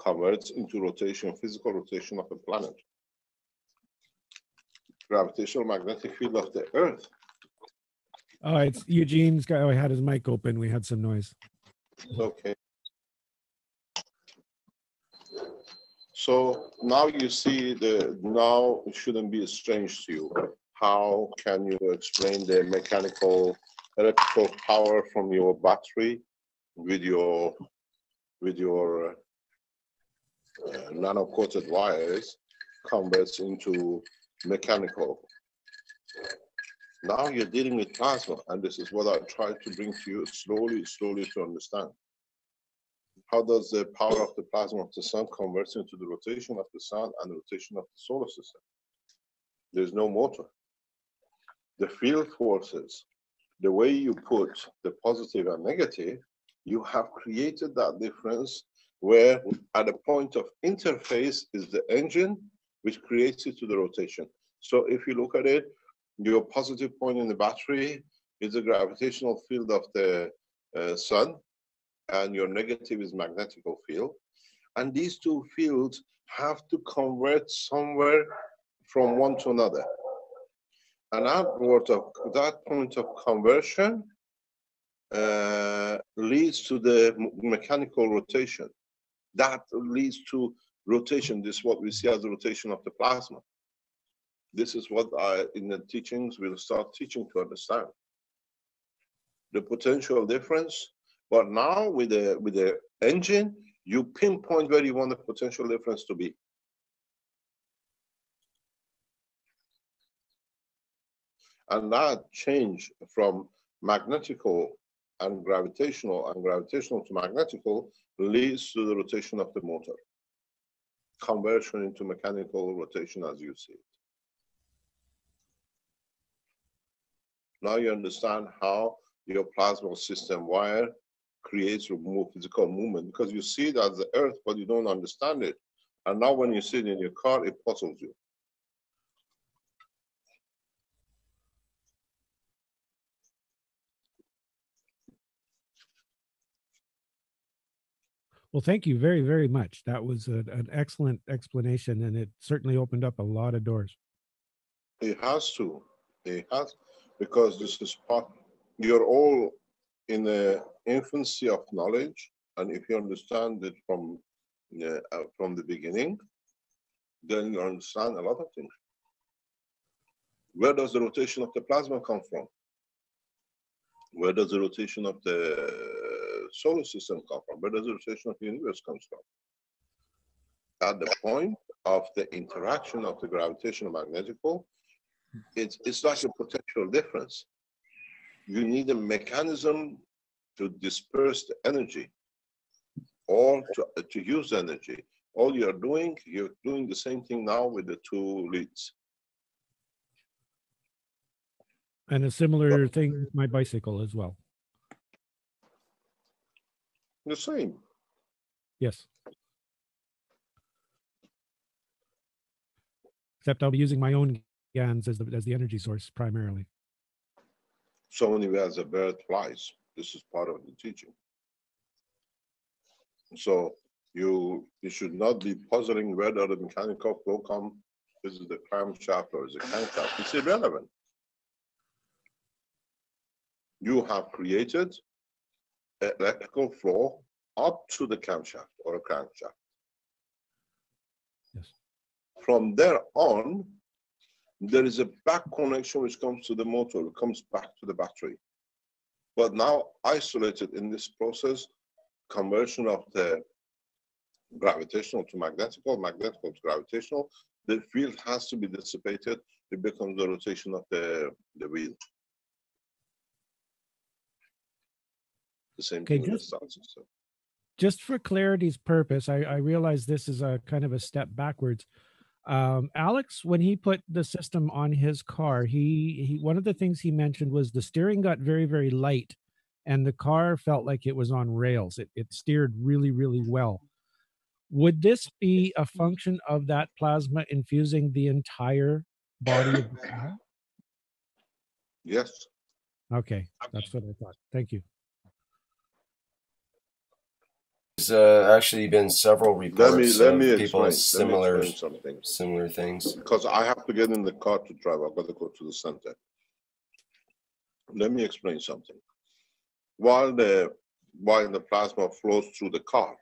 converts into rotation, physical rotation of the planet. Gravitational magnetic field of the Earth. Oh, it's Eugene's guy. Oh, he had his mic open. We had some noise. Okay. So now you see now it shouldn't be strange to you. How can you explain the mechanical, electrical power from your battery with your nano-coated wires converts into mechanical? Now you're dealing with plasma, and this is what I try to bring to you slowly to understand. How does the power of the plasma of the sun convert into the rotation of the sun and the rotation of the solar system? There's no motor. The field forces, the way you put the positive and negative, you have created that difference where at the point of interface is the engine which creates it to the rotation. So if you look at it, your positive point in the battery is the gravitational field of the sun, and your negative is magnetical field. And these two fields have to convert somewhere from one to another. And that point of conversion leads to the mechanical rotation. That leads to rotation. This is what we see as the rotation of the plasma. This is what in the teachings, we'll start teaching to understand. The potential difference, but now with the engine, you pinpoint where you want the potential difference to be. And that change from magnetical and gravitational to magnetical leads to the rotation of the motor. Conversion into mechanical rotation as you see it. Now you understand how your plasma system wire creates physical movement, because you see it as the earth, but you don't understand it. And now when you see it in your car, it puzzles you. Well, thank you very, very much. That was an excellent explanation, and it certainly opened up a lot of doors. It has to. It has, because this is part, you're all in the infancy of knowledge, and if you understand it from the beginning, then you understand a lot of things. Where does the rotation of the plasma come from? Where does the rotation of the solar system come from? Where does the rotation of the universe come from? At the point of the interaction of the gravitational magnetical, it's like a potential difference. You need a mechanism to disperse the energy or to use energy. All you're doing the same thing now with the two leads. And a similar thing with my bicycle as well. The same. Yes. Except I'll be using my own GANs as the energy source primarily. So many as a bird flies. This is part of the teaching. So you should not be puzzling whether the mechanical flow comes. This is the crankshaft or is it crankshaft. It's irrelevant. You have created an electrical flow up to the camshaft or a crankshaft. Yes. From there on, there is a back connection which comes to the motor, it comes back to the battery. But now isolated in this process, conversion of the gravitational to magnetical, magnetical to gravitational, the field has to be dissipated. It becomes the rotation of the wheel. The same thing with the sound system. Just for clarity's purpose, I realize this is a kind of a step backwards. Alex, when he put the system on his car, he one of the things he mentioned was the steering got very, very light, and the car felt like it was on rails. It steered really, really well. Would this be a function of that plasma infusing the entire body of the car? Yes. Okay, that's what I thought. Thank you. There's actually been several reports let me of people explain. Let me explain something. Similar things. Because I have to get in the car to drive. I've got to go to the center. Let me explain something. While the plasma flows through the car,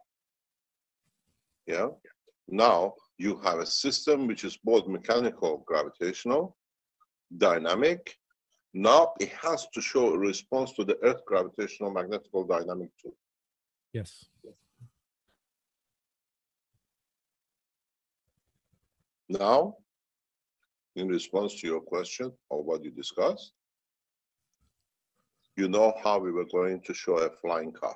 yeah, now you have a system which is both mechanical, gravitational, dynamic. Now it has to show a response to the Earth gravitational magnetical dynamic too. Yes. Now, in response to your question or what you discussed, you know how we were going to show a flying car.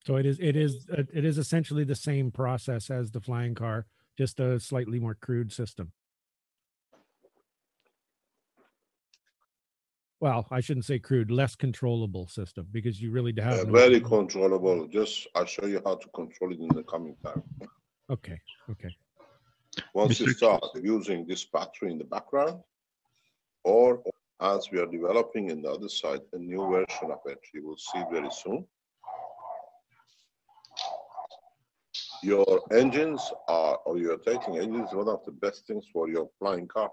So it is essentially the same process as the flying car, just a slightly more crude system. Well, I shouldn't say crude, less controllable system, because you really have no very controllable. Just I'll show you how to control it in the coming time. Okay. Okay. Once you start using this battery in the background, or as we are developing in the other side a new version of it, you will see very soon. Your engines are, or your rotating engines, one of the best things for your flying car.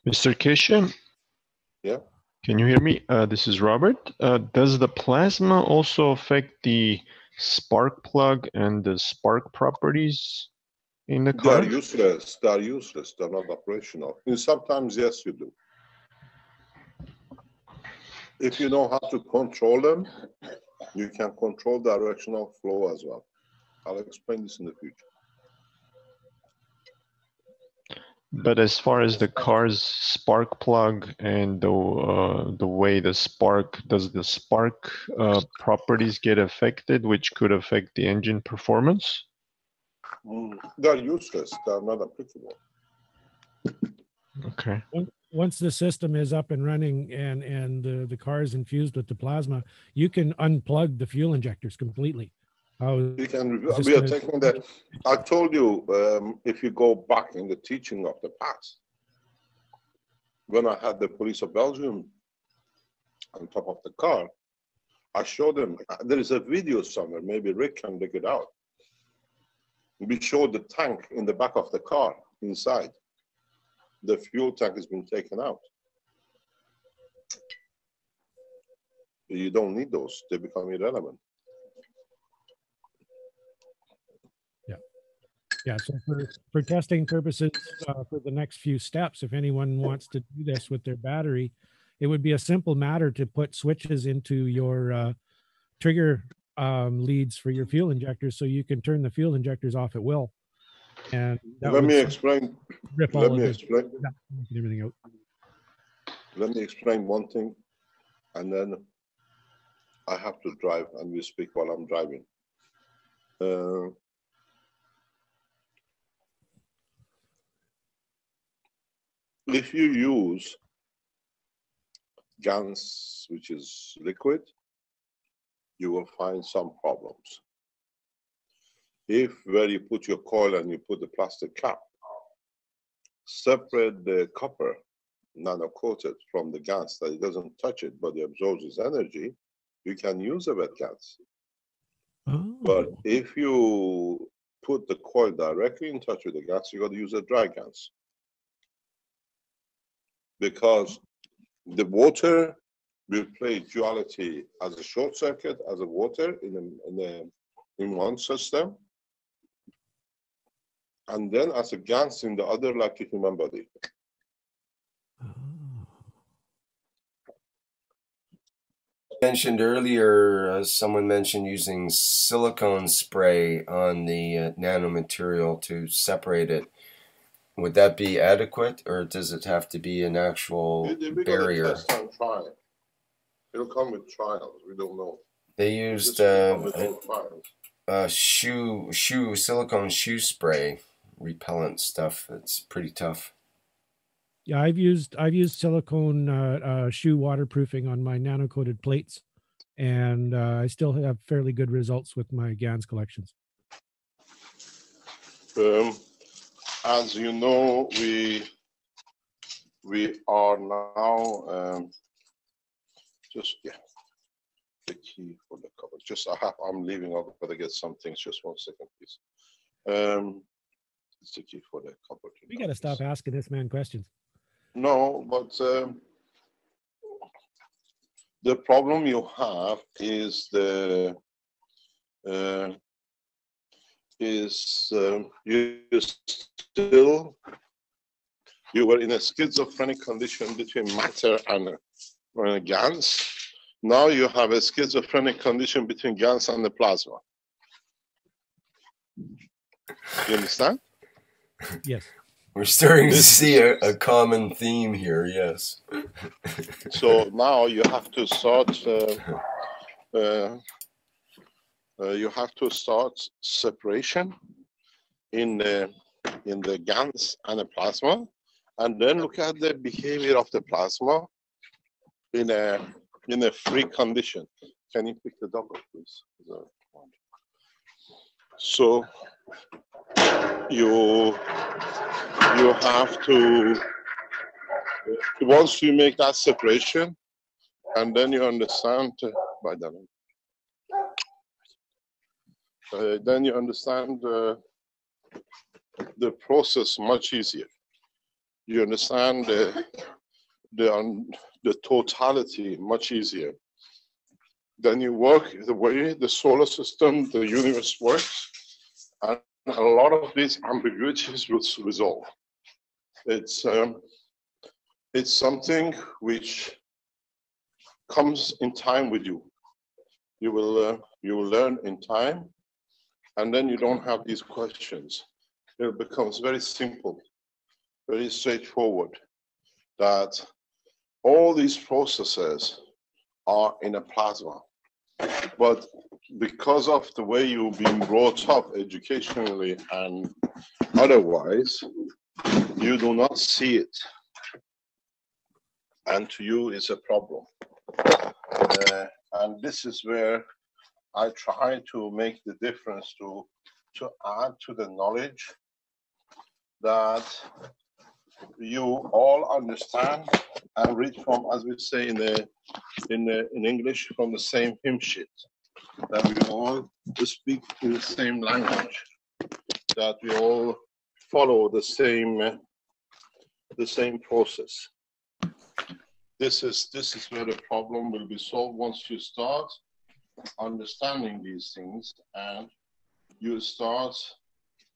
Mr. Keshe? Yeah. Can you hear me? This is Robert. Does the plasma also affect the spark plug and the spark properties in the car? They're useless. They're useless. They're not operational. And sometimes, yes, you do. If you know how to control them, you can control directional flow as well. I'll explain this in the future. But as far as the car's spark plug and the way the spark, does the spark properties get affected, which could affect the engine performance? They're useless. They're not applicable. Okay. Once the system is up and running and the car is infused with the plasma, you can unplug the fuel injectors completely. We are taking that. I told you, if you go back in the teaching of the past, when I had the police of Belgium on top of the car, I showed them, there is a video somewhere, maybe Rick can dig it out. We showed the tank in the back of the car, inside. The fuel tank has been taken out. You don't need those, they become irrelevant. Yeah, so for testing purposes, for the next few steps, if anyone wants to do this with their battery, it would be a simple matter to put switches into your trigger leads for your fuel injectors, so you can turn the fuel injectors off at will. And let me explain. Everything out. Let me explain one thing, and then I have to drive, and we speak while I'm driving. If you use GANs, which is liquid, you will find some problems. If where you put your coil and you put the plastic cap, separate the copper, nano-coated, from the gas, that it doesn't touch it, but it absorbs its energy, you can use a wet gas. Oh. But if you put the coil directly in touch with the gas, you got to use a dry gas. Because the water will play duality as a short circuit, as a water in one system, and then as a gas in the other, like the human body. Mentioned earlier, someone mentioned using silicone spray on the nanomaterial to separate it. Would that be adequate, or does it have to be an actual barrier? Test and try. It'll come with trials. We don't know. They used silicone shoe spray repellent stuff. It's pretty tough. Yeah, I've used silicone shoe waterproofing on my nano-coated plates, and I still have fairly good results with my GANs collections. As you know, we we are now just the key for the cover. Just I'm leaving. I've got to get some things. Just 1 second, please. It's the key for the cupboard. We got to stop asking this man questions. No, but the problem you have is you were in a schizophrenic condition between matter and GANs. Now you have a schizophrenic condition between GANs and the plasma. You understand? Yes. We're starting to see a common theme here, yes. So now you have to start separation in the GANs and the plasma, and then look at the behavior of the plasma in a free condition. Can you pick the dog up, please? So you have to, once you make that separation, and then you understand then you understand the process much easier. You understand the totality much easier. Then you work the way the solar system, the universe works, and a lot of these ambiguities will resolve. It's something which comes in time with you. You will learn in time, and then you don't have these questions. It becomes very simple, very straightforward, that all these processes are in a plasma. But because of the way you've been brought up educationally and otherwise, you do not see it. And to you is a problem. And this is where I try to make the difference, to add to the knowledge that you all understand and read from, as we say in English, from the same hymn sheet. That we all speak in the same language. That we all follow the same process. This is where the problem will be solved once you start understanding these things and you start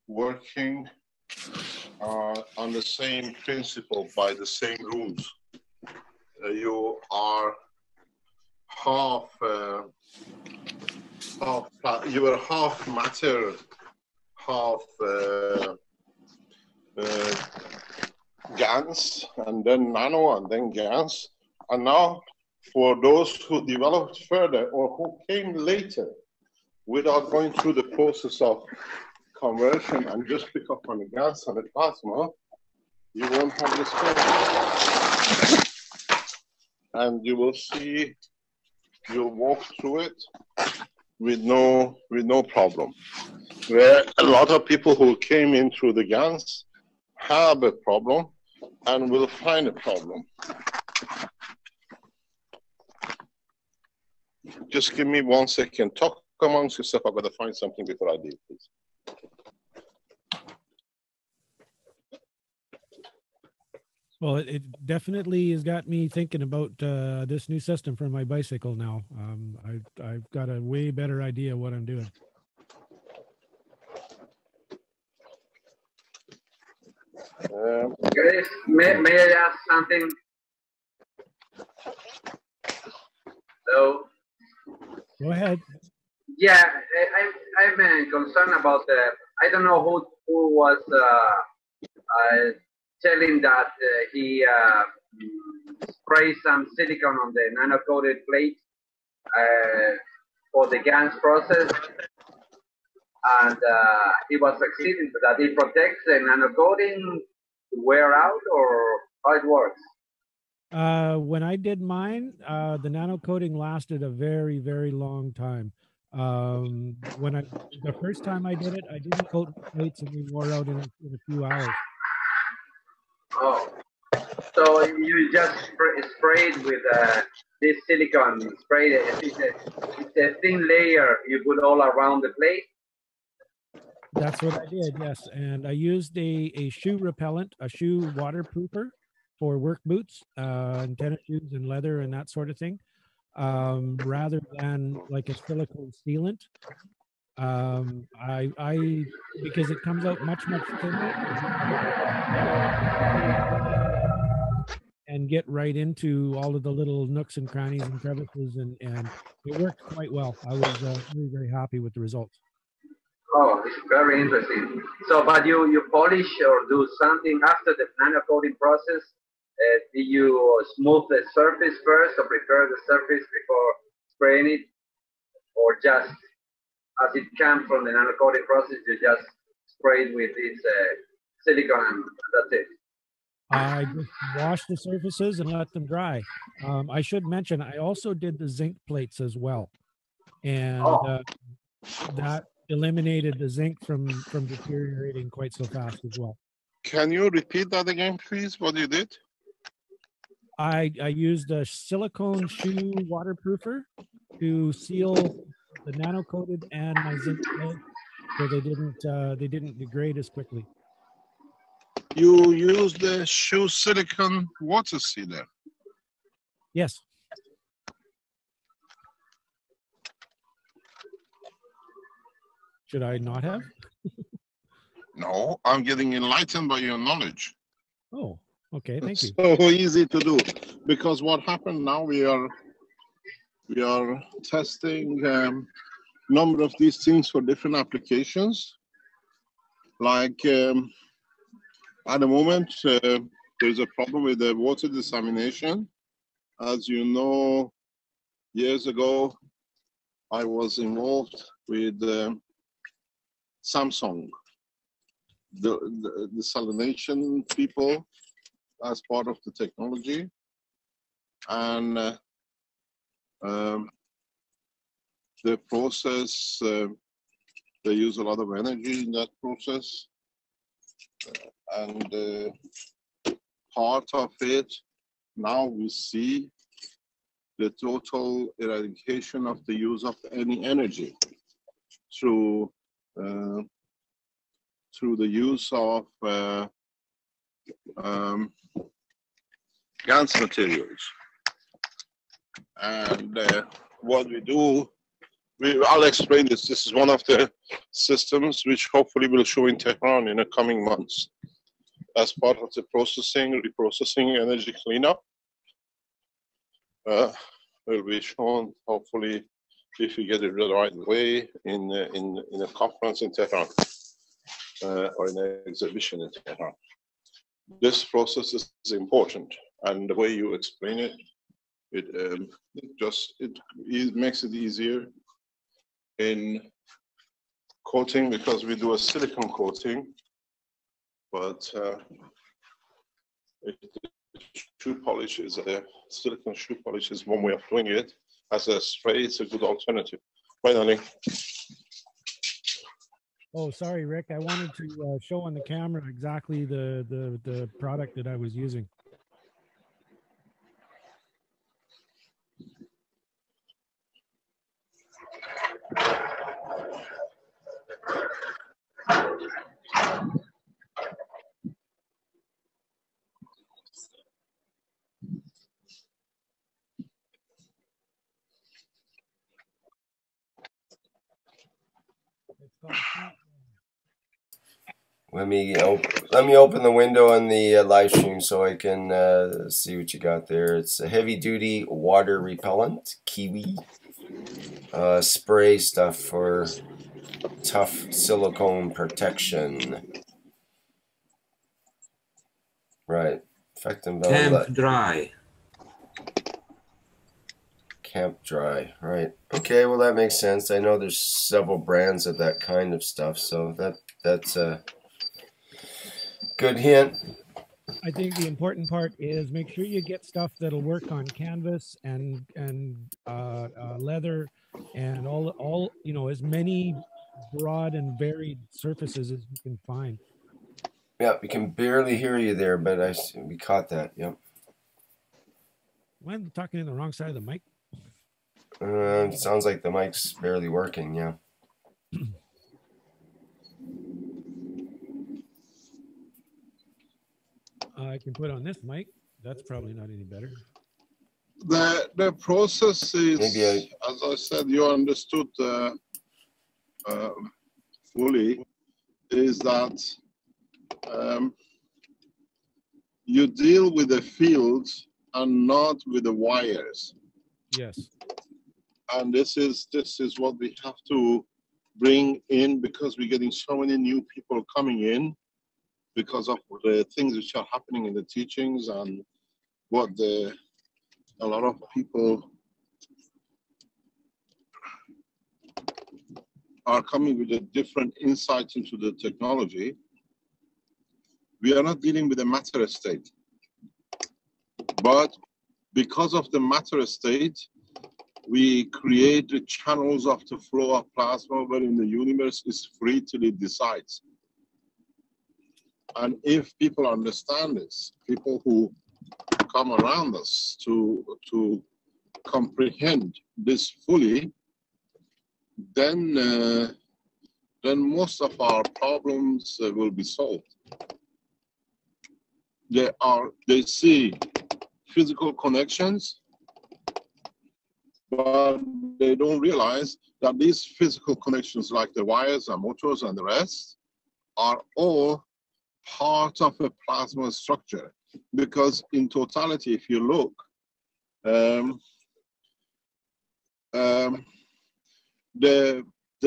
working on the same principle, by the same rules. You are you are half matter, half GANs, and then nano, and then GANs. And now, for those who developed further or who came later, without going through the process of conversion and just pick up on the GANs and the plasma, you won't have this problem. And you will see, you'll walk through it with no problem. Where a lot of people who came in through the GANs have a problem and will find a problem. Just give me 1 second. Talk amongst yourself. I've got to find something before I leave, please. Well, it definitely has got me thinking about this new system for my bicycle now. I've got a way better idea of what I'm doing. Chris, may I ask something? Hello? Go ahead. Yeah, I'm concerned about I don't know who was telling that he sprayed some silicone on the nano-coated plate for the GANs process, and he was succeeding, that it protects the nano-coating to wear out, or how it works? When I did mine, the nano coating lasted a very, very long time. The first time I did it, I didn't coat the plates and we wore out in a few hours. Oh. So you just spray it with this silicone spray. It's a thin layer you put all around the plate. That's what I did, yes. And I used a shoe repellent, a shoe waterproofer for work boots and tennis shoes and leather and that sort of thing, rather than like a silicone sealant. I because it comes out much thinner and get right into all of the little nooks and crannies and crevices, and it worked quite well. I was very happy with the results. Oh, it's very interesting. So, but you polish or do something after the nano coating process? Do you smooth the surface first or prepare the surface before spraying it, or just as it comes from the nano coating process, you just spray it with this silicone and that's it? I just wash the surfaces and let them dry. I should mention, I also did the zinc plates as well, and that eliminated the zinc from deteriorating quite so fast as well. Can you repeat that again, please? What you did? I used a silicone shoe waterproofer to seal the nano-coated and my zinc plate, so they didn't degrade as quickly. You use the shoe silicone water sealer? Yes. Should I not have? No, I'm getting enlightened by your knowledge. Oh, okay, thank you. So easy to do, because what happened now, we are testing number of these things for different applications. Like at the moment, there's a problem with the water dissemination. As you know, years ago, I was involved with Samsung, the desalination people, as part of the technology. And the process, they use a lot of energy in that process. And part of it, now we see the total eradication of the use of any energy through the use of GANs materials. And what we do, I'll explain this. This is one of the systems which hopefully will show in Tehran in the coming months. As part of the processing, reprocessing, energy cleanup, will be shown hopefully, if you get it the right way, in a conference in Tehran or in an exhibition in Tehran. This process is important, and the way you explain it, it makes it easier in coating, because we do a silicone coating, but shoe polish is a silicone shoe polish is one way of doing it. As a spray, it's a good alternative. Finally. Oh, sorry, Rick. I wanted to show on the camera exactly the product that I was using. Let me open the window on the live stream so I can see what you got there. It's a heavy-duty water repellent, kiwi, spray stuff for tough silicone protection. Right. Camp dry. Camp dry. Right. Okay. Well, that makes sense. I know there's several brands of that kind of stuff, so that's a good hint. I think the important part is make sure you get stuff that'll work on canvas and leather and all as many broad and varied surfaces as you can find. Yeah, we can barely hear you there, but we caught that. Yep. Am I talking in the wrong side of the mic? Sounds like the mic's barely working, yeah. I can put on this mic. That's probably not any better. The process is, as I said, you understood fully, is that you deal with the fields and not with the wires. Yes. And this is what we have to bring in, because we're getting so many new people coming in because of the things which are happening in the teachings and what a lot of people are coming with a different insights into the technology. We are not dealing with the matter state, but because of the matter state, we create the channels of the flow of plasma where in the universe is free till it decides. And if people understand this, people who come around us to comprehend this fully, then most of our problems will be solved. They see physical connections, but they don't realize that these physical connections, like the wires and motors and the rest, are all part of a plasma structure. Because in totality, if you look, the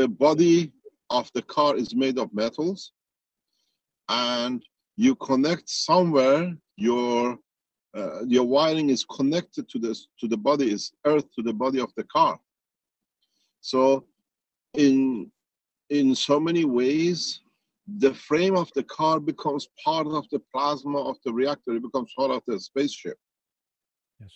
body of the car is made of metals, and you connect somewhere, your wiring is connected to the body, is earth to the body of the car. So in so many ways, the frame of the car becomes part of the plasma of the reactor. It becomes part of the spaceship. Yes.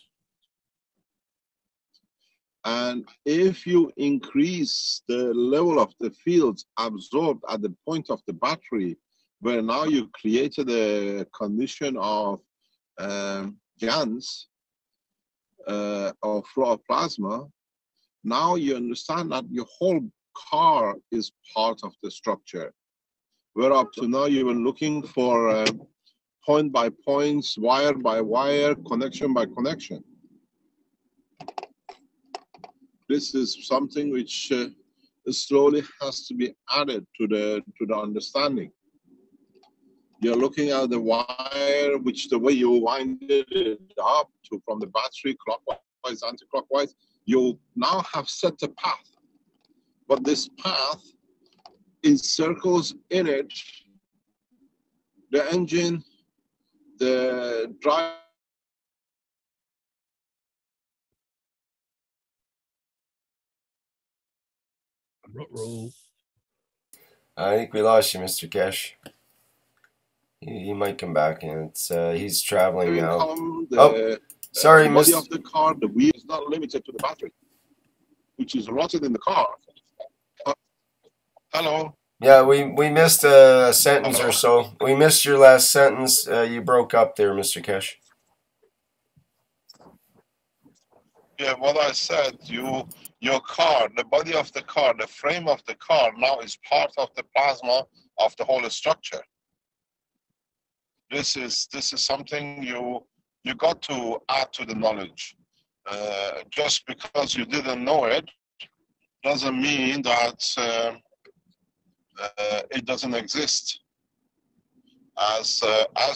And if you increase the level of the fields absorbed at the point of the battery, where now you created a condition of GANs, or flow of plasma, now you understand that your whole car is part of the structure. Where up to now you were looking for point by points, wire by wire, connection by connection. This is something which slowly has to be added to the understanding. You're looking at the wire, which the way you winded it up to from the battery, clockwise, anti-clockwise, you now have set a path. But this path encircles in it the engine, the drive. I think we lost you, Mr. Keshe. He might come back, and it's he's traveling now. Sorry, the body of the car, the wheel is not limited to the battery, which is rotted in the car. Hello. Yeah, we missed a sentence or so. We missed your last sentence. You broke up there, Mr. Keshe. Yeah, what I said, your car, the body of the car, the frame of the car now is part of the plasma of the whole structure. This is something you got to add to the knowledge. Just because you didn't know it doesn't mean that it doesn't exist. As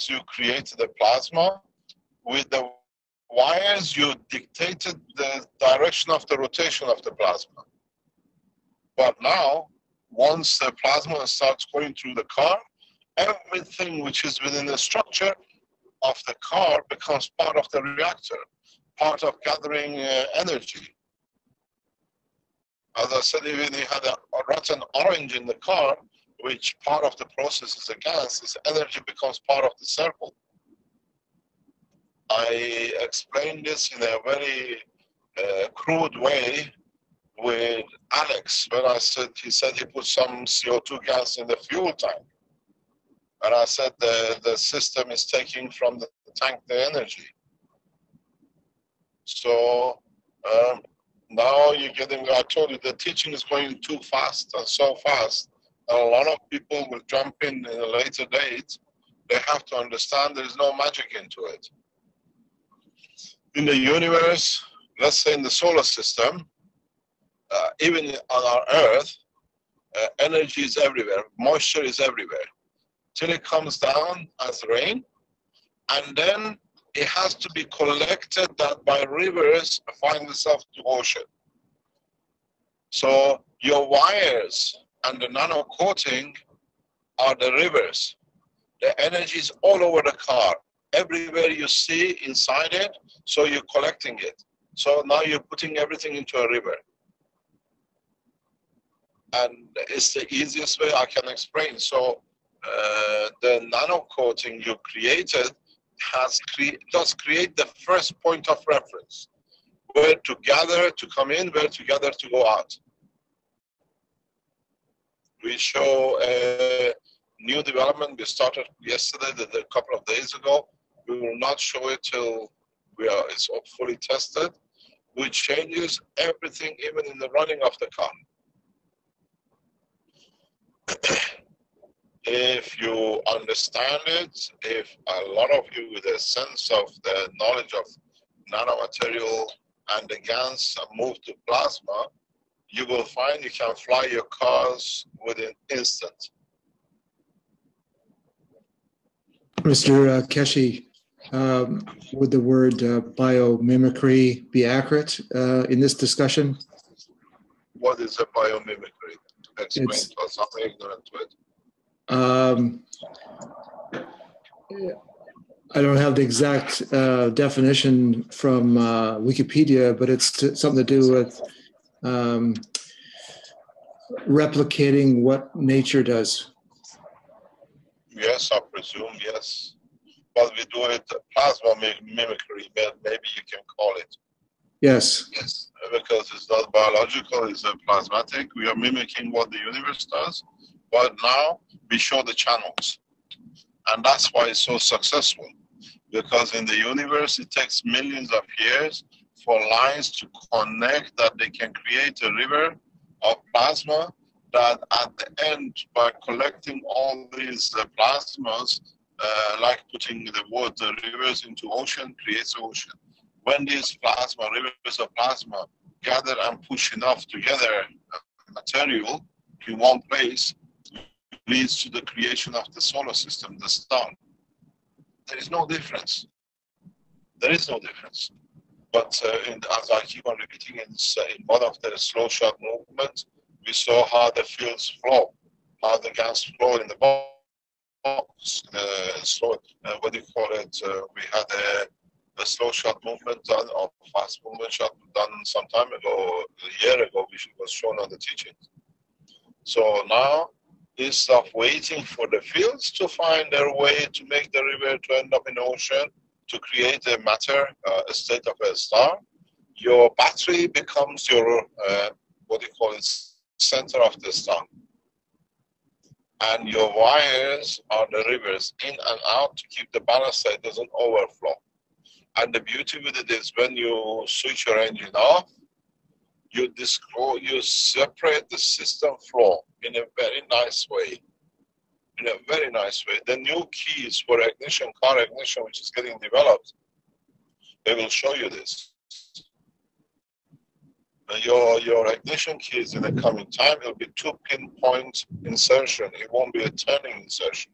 you created the plasma, with the wires you dictated the direction of the rotation of the plasma. But now, once the plasma starts going through the car, everything which is within the structure of the car becomes part of the reactor, part of gathering energy. As I said, even if you had a rotten orange in the car, which part of the process is a gas, this energy becomes part of the circle. I explained this in a very crude way with Alex when he said he put some CO2 gas in the fuel tank. And I said the system is taking from the tank the energy. So now you're getting, I told you the teaching is going too fast and so fast. And a lot of people will jump in a later date. They have to understand there's no magic into it. In the universe, let's say in the solar system, even on our Earth, energy is everywhere, moisture is everywhere, till it comes down as rain, and then it has to be collected that by rivers find itself to ocean. So your wires and the nano coating are the rivers. The energy is all over the car. Everywhere you see inside it, so you're collecting it. So now you're putting everything into a river. And it's the easiest way I can explain. So the nano coating you created does create the first point of reference, where to gather to come in, where to gather to go out. We show a new development we started yesterday, a couple of days ago. We will not show it till it's fully tested, which changes everything, even in the running of the car. If you understand it, if a lot of you with a sense of the knowledge of nanomaterial and the GANs move to plasma, you will find you can fly your cars within instant. Mr. Keshe, would the word biomimicry be accurate in this discussion? What is a biomimicry? Explain to us. I'm ignorant to it. I don't have the exact definition from Wikipedia, but it's something to do with replicating what nature does. Yes, I presume, yes. But we do it plasma mimicry, maybe you can call it. Yes. Yes, because it's not biological, it's a plasmatic. We are mimicking what the universe does, but now we show the channels. And that's why it's so successful. Because in the universe, it takes millions of years for lines to connect that they can create a river of plasma that at the end, by collecting all these plasmas, like putting the rivers into ocean, creates ocean. When these rivers of plasma gather and push enough together material in one place, leads to the creation of the solar system, the star. There is no difference. There is no difference. But as I keep on repeating, in one of the slow shot movements, we saw how the fields flow, how the gas flow in the box. What do you call it? We had a slow shot movement done, or fast movement shot done some time ago, a year ago, which was shown on the teachings. So now, instead of waiting for the fields to find their way to make the river to end up in the ocean, to create a matter, a state of a star, your battery becomes your, what do you call it, center of the star. And your wires are the rivers in and out to keep the balance so it doesn't overflow. And the beauty with it is when you switch your engine off, you separate the system flow in a very nice way. In a very nice way. The new keys for ignition, car ignition, which is getting developed, they will show you this. Your ignition keys in the coming time will be 2 pinpoint insertion. It won't be a turning insertion.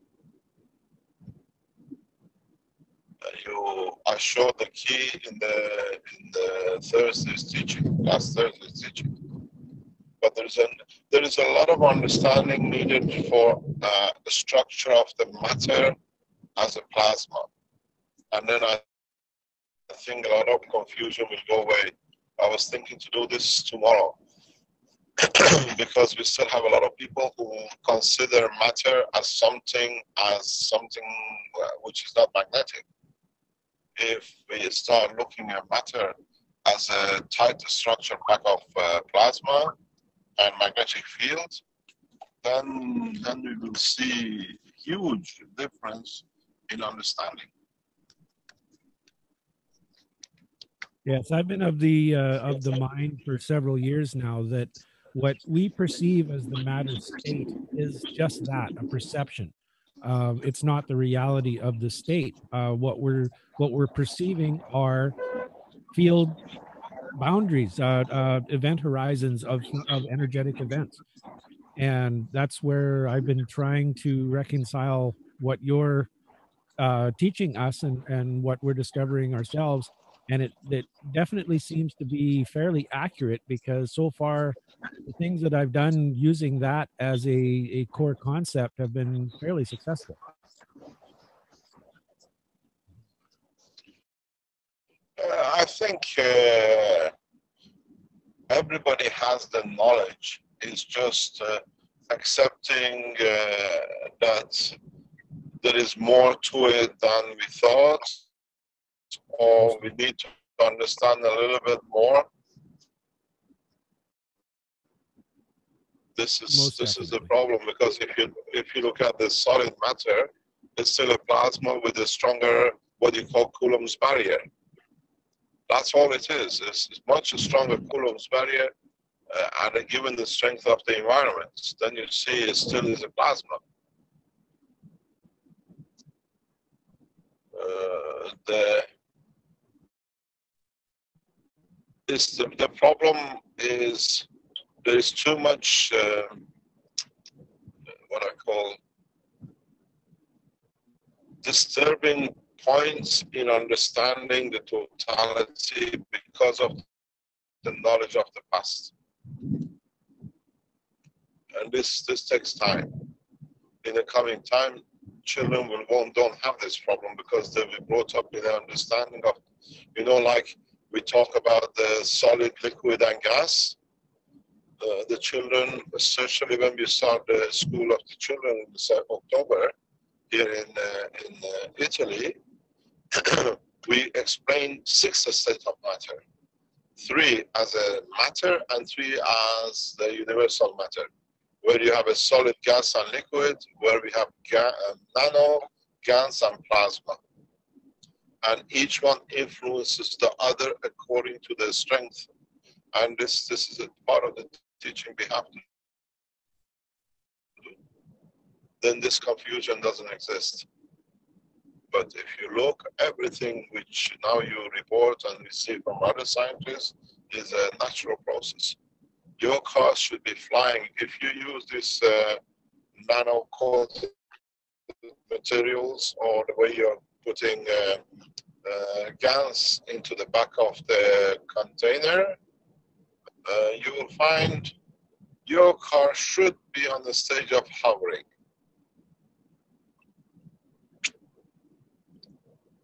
I showed the key in the Thursday's teaching, last Thursday's teaching. But there is a lot of understanding needed for the structure of the matter as a plasma. And then I think a lot of confusion will go away. I was thinking to do this tomorrow because we still have a lot of people who consider matter as something which is not magnetic. If we start looking at matter as a tight structure pack of plasma and magnetic field, then we will see huge difference in understanding. Yes, I've been of the mind for several years now that what we perceive as the matter state is just that, a perception. It's not the reality of the state. What we're perceiving are field boundaries, event horizons of energetic events, and that's where I've been trying to reconcile what you're teaching us and what we're discovering ourselves. And it definitely seems to be fairly accurate, because so far the things that I've done using that as a core concept have been fairly successful. I think everybody has the knowledge. It's just accepting that there is more to it than we thought, or we need to understand a little bit more. This is the problem, because if you look at the solid matter, it's still a plasma with a stronger, what you call Coulomb's barrier. That's all it is. It's much stronger Coulomb's barrier, and given the strength of the environment, then you see it still is a plasma. The problem is there is too much what I call disturbing points in understanding the totality because of the knowledge of the past. And this takes time. In the coming time, children don't have this problem because they'll be brought up in the understanding of, like we talk about the solid, liquid, and gas. The children, especially when we start the School of the Children in October here in Italy, we explain 6 states of matter, 3 as a matter and 3 as the universal matter, where you have a solid, gas, and liquid, where we have nano, gans, and plasma. And each one influences the other according to their strength. And this is a part of the teaching we have to do. Then this confusion doesn't exist. But if you look, everything which now you report and receive from other scientists is a natural process. Your car should be flying. If you use this nano-coated materials, or the way you're putting gas into the back of the container, you will find your car should be on the stage of hovering.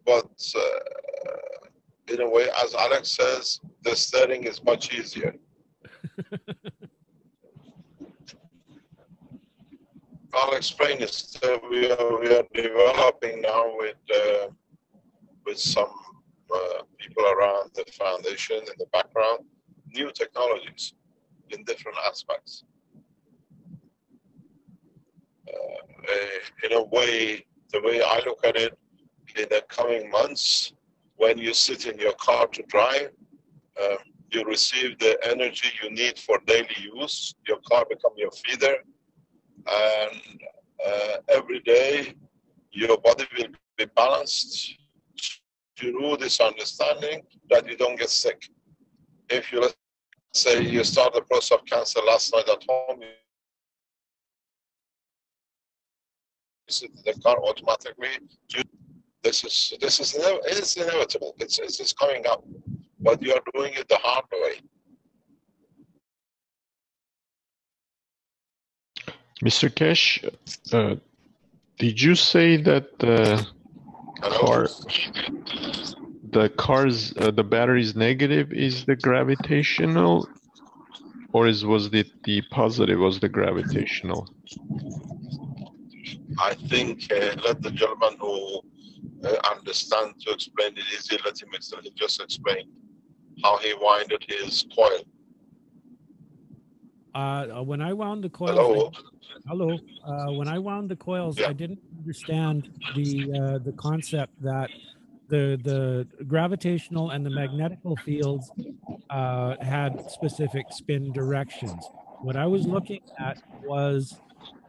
But in a way, as Alex says, the steering is much easier. I'll explain this. We are developing now with some people around the foundation in the background, new technologies in different aspects. In a way, the way I look at it, in the coming months, when you sit in your car to drive, you receive the energy you need for daily use. Your car becomes your feeder, and every day your body will be balanced through this understanding that you don't get sick. If you, let's say, you start the process of cancer last night at home, you sit in the car automatically. This is inevitable. It's coming up, but you are doing it the hard way. Mr. Keshe, did you say that the battery's negative is the gravitational, or was it the positive was the gravitational? I think let the gentleman who understand to explain it easy, let him just explain how he winded his coil. When I wound the coils, when I wound the coils, I didn't understand the concept that the gravitational and the magnetical fields had specific spin directions. What I was looking at was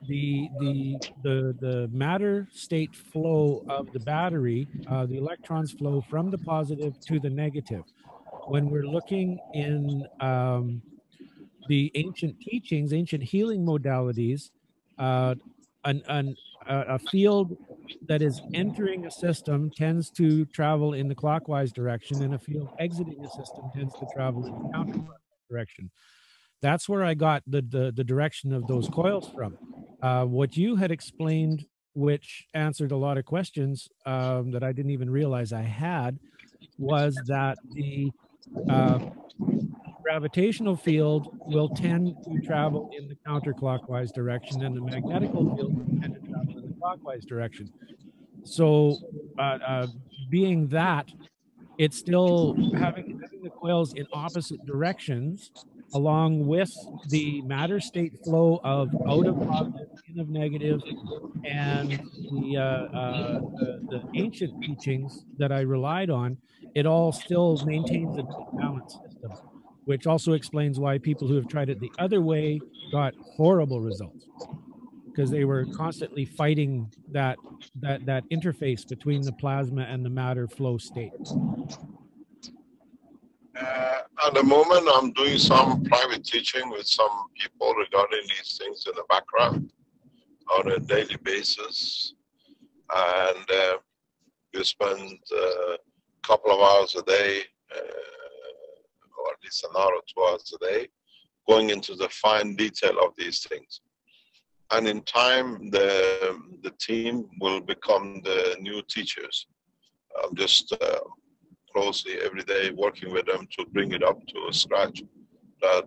the matter state flow of the battery, the electrons flow from the positive to the negative. When we're looking in the ancient teachings, ancient healing modalities, a field that is entering a system tends to travel in the clockwise direction, and a field exiting a system tends to travel in the counterclockwise direction. That's where I got the direction of those coils from. What you had explained, which answered a lot of questions that I didn't even realize I had, was that the gravitational field will tend to travel in the counterclockwise direction, and the magnetical field will tend to travel in the clockwise direction. So, being that, it's still having the coils in opposite directions, along with the matter state flow of out of positive, in of negative, and the ancient teachings that I relied on, it all still maintains a balanced system, which also explains why people who have tried it the other way got horrible results, because they were constantly fighting that interface between the plasma and the matter flow state. At the moment, I'm doing some private teaching with some people regarding these things in the background on a daily basis. And we spend a couple of hours a day, or at least an hour or 2 hours a day, going into the fine detail of these things. And in time, the team will become the new teachers. I'm just closely every day working with them to bring it up to a scratch that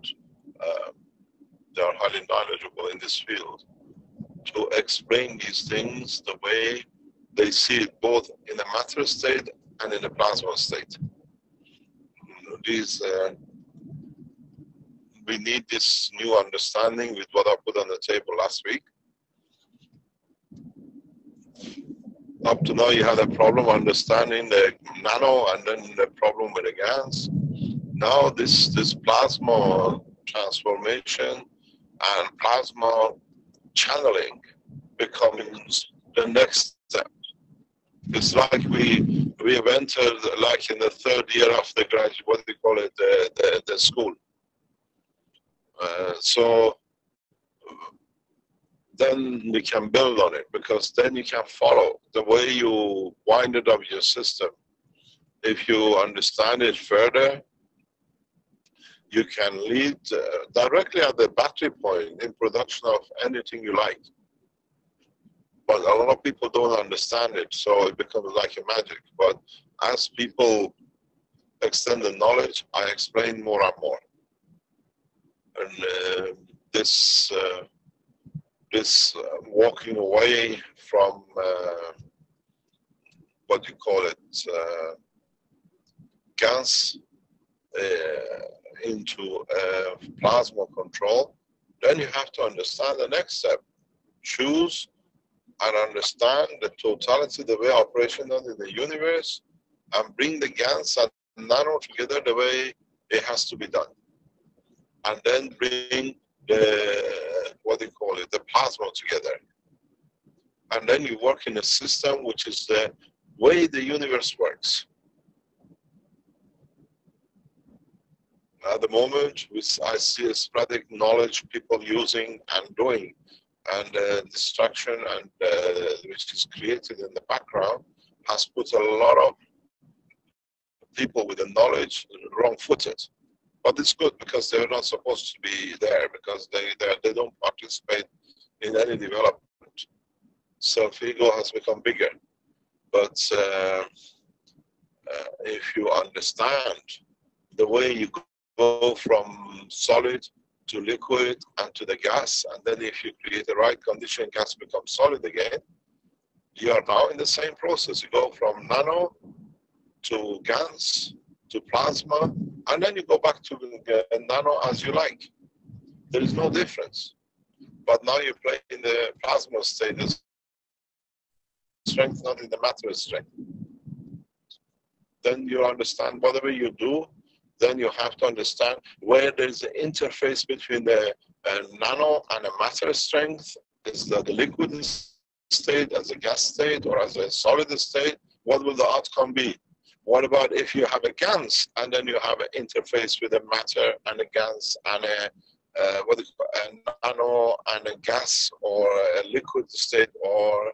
they are highly knowledgeable in this field, to explain these things the way they see it, both in the matter state and in the plasma state. We need this new understanding with what I put on the table last week. Up to now, you had a problem understanding the nano and then the problem with the GANs. Now this plasma transformation and plasma channeling becomes the next step. It's like we have entered like in the third year of the graduate, what do you call it, the school. So then we can build on it, because then you can follow the way you wind it up your system. If you understand it further, you can lead directly at the battery point in production of anything you like. But a lot of people don't understand it, so it becomes like a magic. But as people extend the knowledge, I explain more and more. And this walking away from what you call it, GANs into plasma control, then you have to understand the next step. Choose and understand the totality, the way operation done in the universe, and bring the GANs and nano together the way it has to be done. And then bring the, what do you call it, the plasma together. And then you work in a system which is the way the universe works. At the moment, I see a sporadic knowledge people using and doing, and destruction and which is created in the background has put a lot of people with the knowledge wrong-footed. But it's good, because they're not supposed to be there, because they don't participate in any development. Self-ego has become bigger. But if you understand the way you go from solid to liquid and to the gas, and then if you create the right condition, gas becomes solid again, you are now in the same process. You go from nano to GANs to plasma, and then you go back to nano as you like. There is no difference. But now you play in the plasma state, the strength, not in the matter strength. then you understand whatever you do, then you have to understand where there's an interface between the nano and a matter strength. Is that the liquid state as a gas state or as a solid state? What will the outcome be? What about if you have a GANS and then you have an interface with a matter and a GANS and a nano and a gas or a liquid state or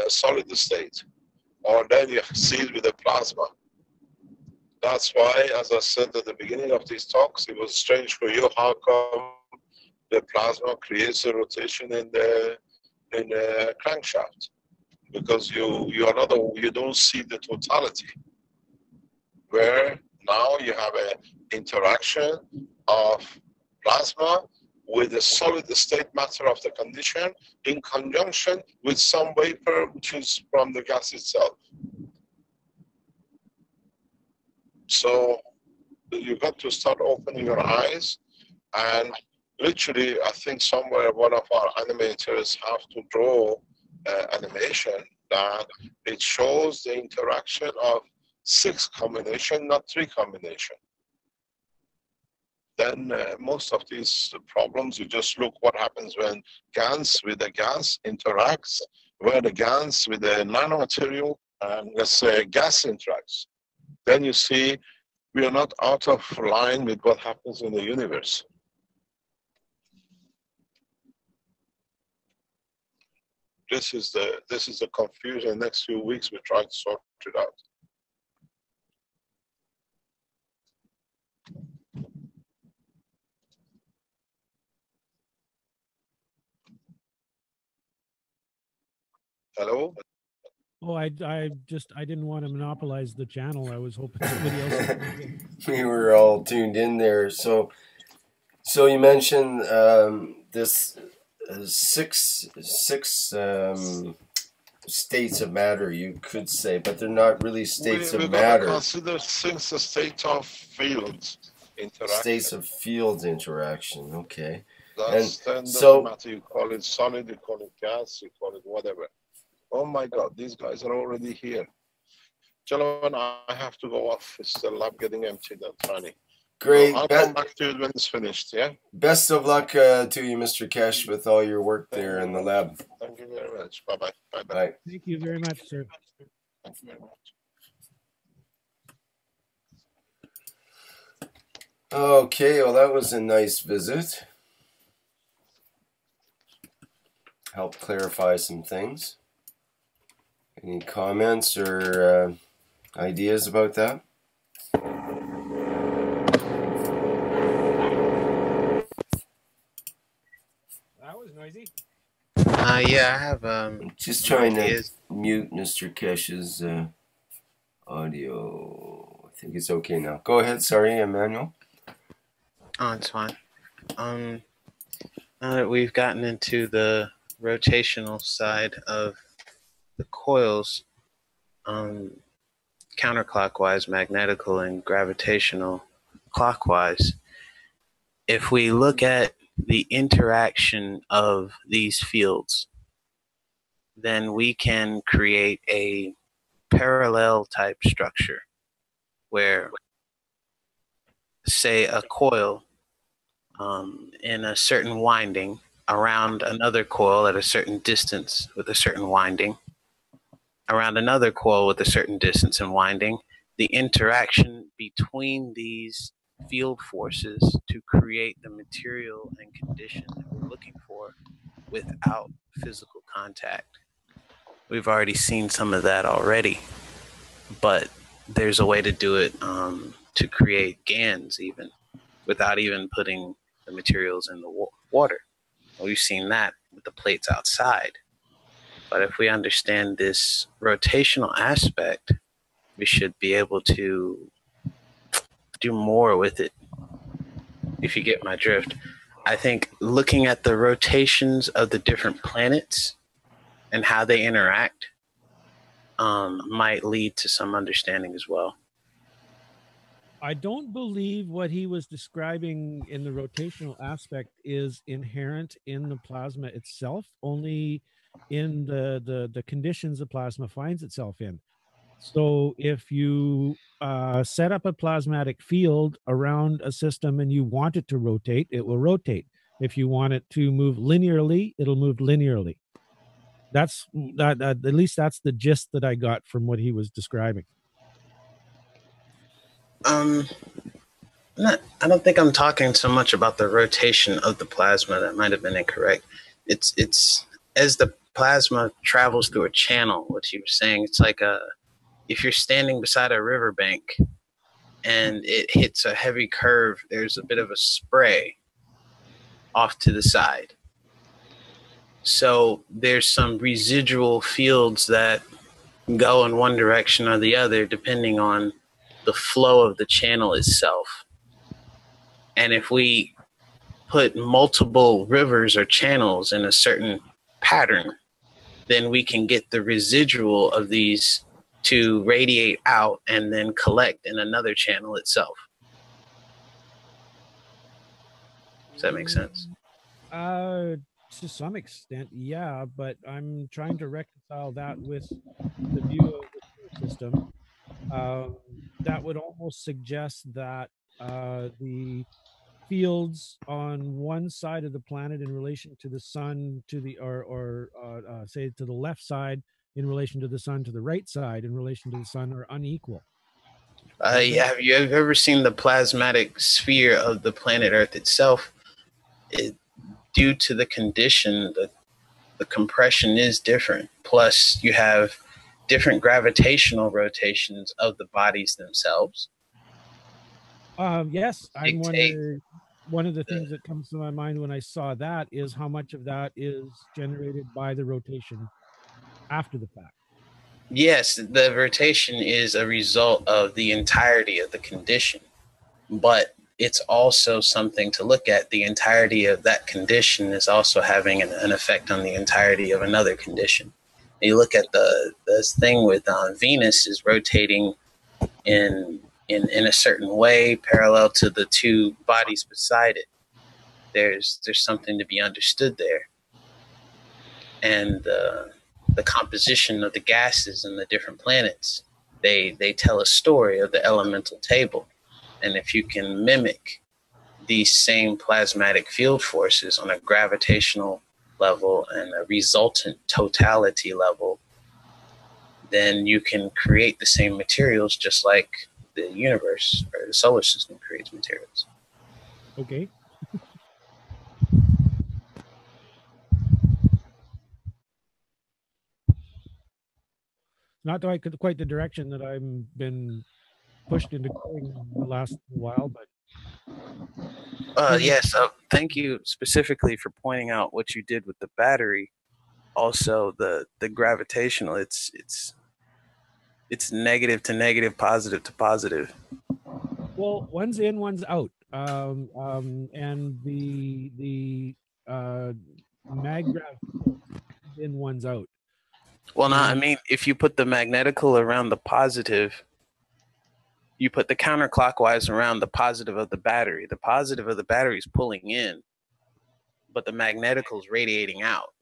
a solid state? Or then you see it with a plasma. That's why, as I said at the beginning of these talks, it was strange for you how come the plasma creates a rotation in the crankshaft, because you don't see the totality. Where now you have an interaction of plasma with the solid state matter of the condition in conjunction with some vapor which is from the gas itself. So you got to start opening your eyes, and literally I think somewhere one of our animators have to draw animation that it shows the interaction of 6 combination, not 3 combination. Then most of these problems, you just look what happens when GANS with the gas interacts, where the GANS with the nanomaterial and let's say gas interacts. Then you see we are not out of line with what happens in the universe. This is the confusion. Next few weeks we try to sort it out. Hello? Oh, I didn't want to monopolize the channel. I was hoping somebody else would. We were all tuned in there. So you mentioned this six states of matter, you could say, but they're not really states of matter. Consider 6 states of fields interaction. States of fields interaction. Okay. That's, then and doesn't matter. You call it solid, you call it gas, you call it whatever. Oh my God, these guys are already here. Gentlemen, I have to go off. It's the lab getting empty. That's funny. Great. So I'll come back to it when it's finished, yeah? Best of luck to you, Mr. Keshe, with all your work there in the lab. Thank you very much. Bye-bye. Bye-bye. Bye. Thank you very much, sir. Thank you very much. Okay, well, that was a nice visit. Helped clarify some things. Any comments or ideas about that? That was noisy. Yeah, I have just trying to mute Mr. Keshe's audio. I think it's okay now. Go ahead, sorry, Emmanuel. Oh, it's fine. Now that we've gotten into the rotational side of the coils, counterclockwise, magnetical, and gravitational clockwise, if we look at the interaction of these fields, then we can create a parallel type structure where, say, a coil in a certain winding around another coil at a certain distance with a certain winding, around another coil with a certain distance and winding, the interaction between these field forces to create the material and condition that we're looking for without physical contact. We've already seen some of that already, but there's a way to do it to create GANs even without even putting the materials in the water. We've seen that with the plates outside. But if we understand this rotational aspect, we should be able to do more with it, if you get my drift. I think looking at the rotations of the different planets and how they interact might lead to some understanding as well. I don't believe what he was describing in the rotational aspect is inherent in the plasma itself, only in the conditions the plasma finds itself in. So if you set up a plasmatic field around a system and you want it to rotate, it will rotate. If you want it to move linearly, it'll move linearly. That's that. At least that's the gist that I got from what he was describing. I don't think I'm talking so much about the rotation of the plasma. That might have been incorrect. It's as the plasma travels through a channel. What you were saying, it's like if you're standing beside a riverbank and it hits a heavy curve, there's a bit of a spray off to the side. So there's some residual fields that go in one direction or the other depending on the flow of the channel itself. And if we put multiple rivers or channels in a certain pattern, then we can get the residual of these to radiate out and then collect in another channel itself. Does that make sense? To some extent, yeah, but I'm trying to reconcile that with the view of the solar system. That would almost suggest that the fields on one side of the planet in relation to the sun, to the say to the left side in relation to the sun, to the right side in relation to the sun, are unequal. Yeah, have you ever seen the plasmatic sphere of the planet Earth itself? Due to the condition, the compression is different. Plus, you have different gravitational rotations of the bodies themselves. Yes, I'm wondering. One of the things that comes to my mind when I saw that is how much of that is generated by the rotation after the fact. Yes, the rotation is a result of the entirety of the condition, but it's also something to look at. The entirety of that condition is also having an effect on the entirety of another condition. You look at this thing with Venus is rotating in a certain way parallel to the two bodies beside it. There's something to be understood there. And the composition of the gases and the different planets, they tell a story of the elemental table. And if you can mimic these same plasmatic field forces on a gravitational level and a resultant totality level, then you can create the same materials just like the universe or the solar system creates materials. Okay. Not quite the direction that I've been pushed into going the last while, but yes. Thank you specifically for pointing out what you did with the battery. Also, the gravitational. It's negative to negative, positive to positive. Well, one's in, one's out, and the mag-grav in, one's out. Well, no, I mean, if you put the magnetical around the positive, you put the counterclockwise around the positive of the battery. The positive of the battery is pulling in, but the magnetical is radiating out.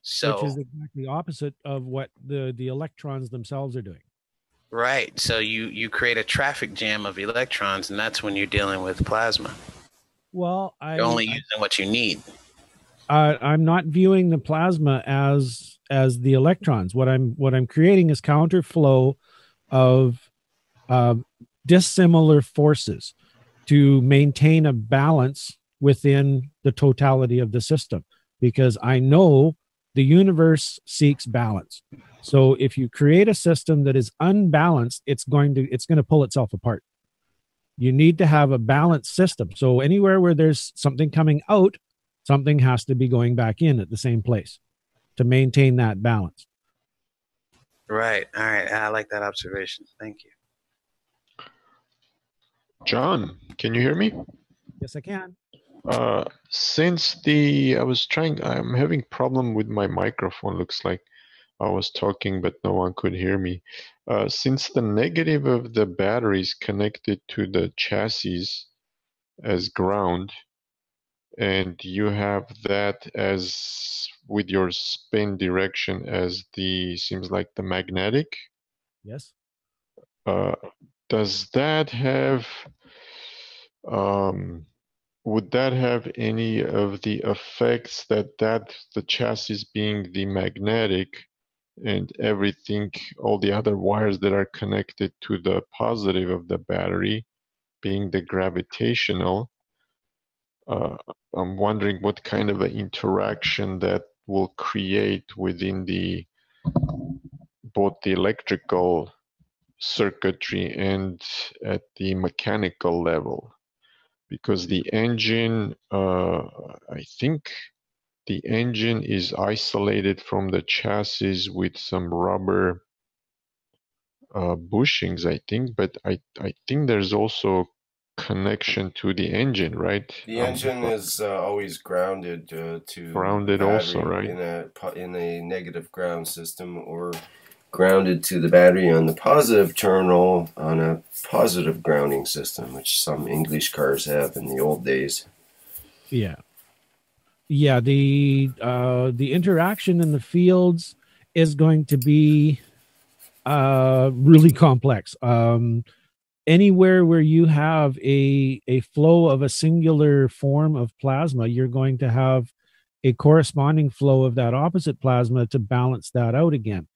So, which is exactly opposite of what the electrons themselves are doing. Right. So you create a traffic jam of electrons, and that's when you're dealing with plasma. Well, you're only using what you need. I'm not viewing the plasma as the electrons. What I'm creating is counterflow of dissimilar forces to maintain a balance within the totality of the system, because I know the universe seeks balance. So if you create a system that is unbalanced, it's going to pull itself apart. You need to have a balanced system. So anywhere where there's something coming out, something has to be going back in at the same place to maintain that balance. Right. All right. I like that observation. Thank you. John, can you hear me? Yes, I can. I'm having problem with my microphone. Looks like I was talking, but no one could hear me. Since the negative of the battery is connected to the chassis as ground, and you have that as with your spin direction as seems like the magnetic, Yes. Does that have, would that have any of the effects that the chassis being the magnetic and everything, all the other wires that are connected to the positive of the battery being the gravitational? I'm wondering what kind of an interaction that will create within both the electrical circuitry and at the mechanical level, because the engine, I think the engine is isolated from the chassis with some rubber bushings, I think, but I think there's also connection to the engine, right? The engine is always grounded to grounded battery also, right? in a negative ground system, or grounded to the battery on the positive terminal on a positive grounding system, which some English cars have in the old days. Yeah. Yeah, the interaction in the fields is going to be really complex. Anywhere where you have a flow of a singular form of plasma, you're going to have a corresponding flow of that opposite plasma to balance that out again.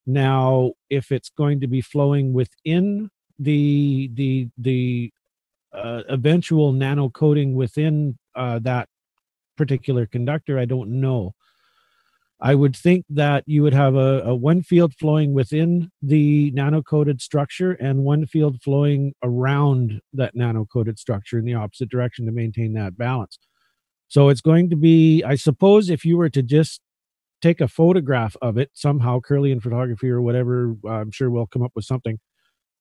Now, if it's going to be flowing within the eventual nano coating within that particular conductor, I don't know. I would think that you would have a one field flowing within the nano-coated structure and one field flowing around that nano-coated structure in the opposite direction to maintain that balance. So it's going to be, I suppose, if you were to just take a photograph of it somehow, Kirlian photography or whatever, I'm sure we'll come up with something,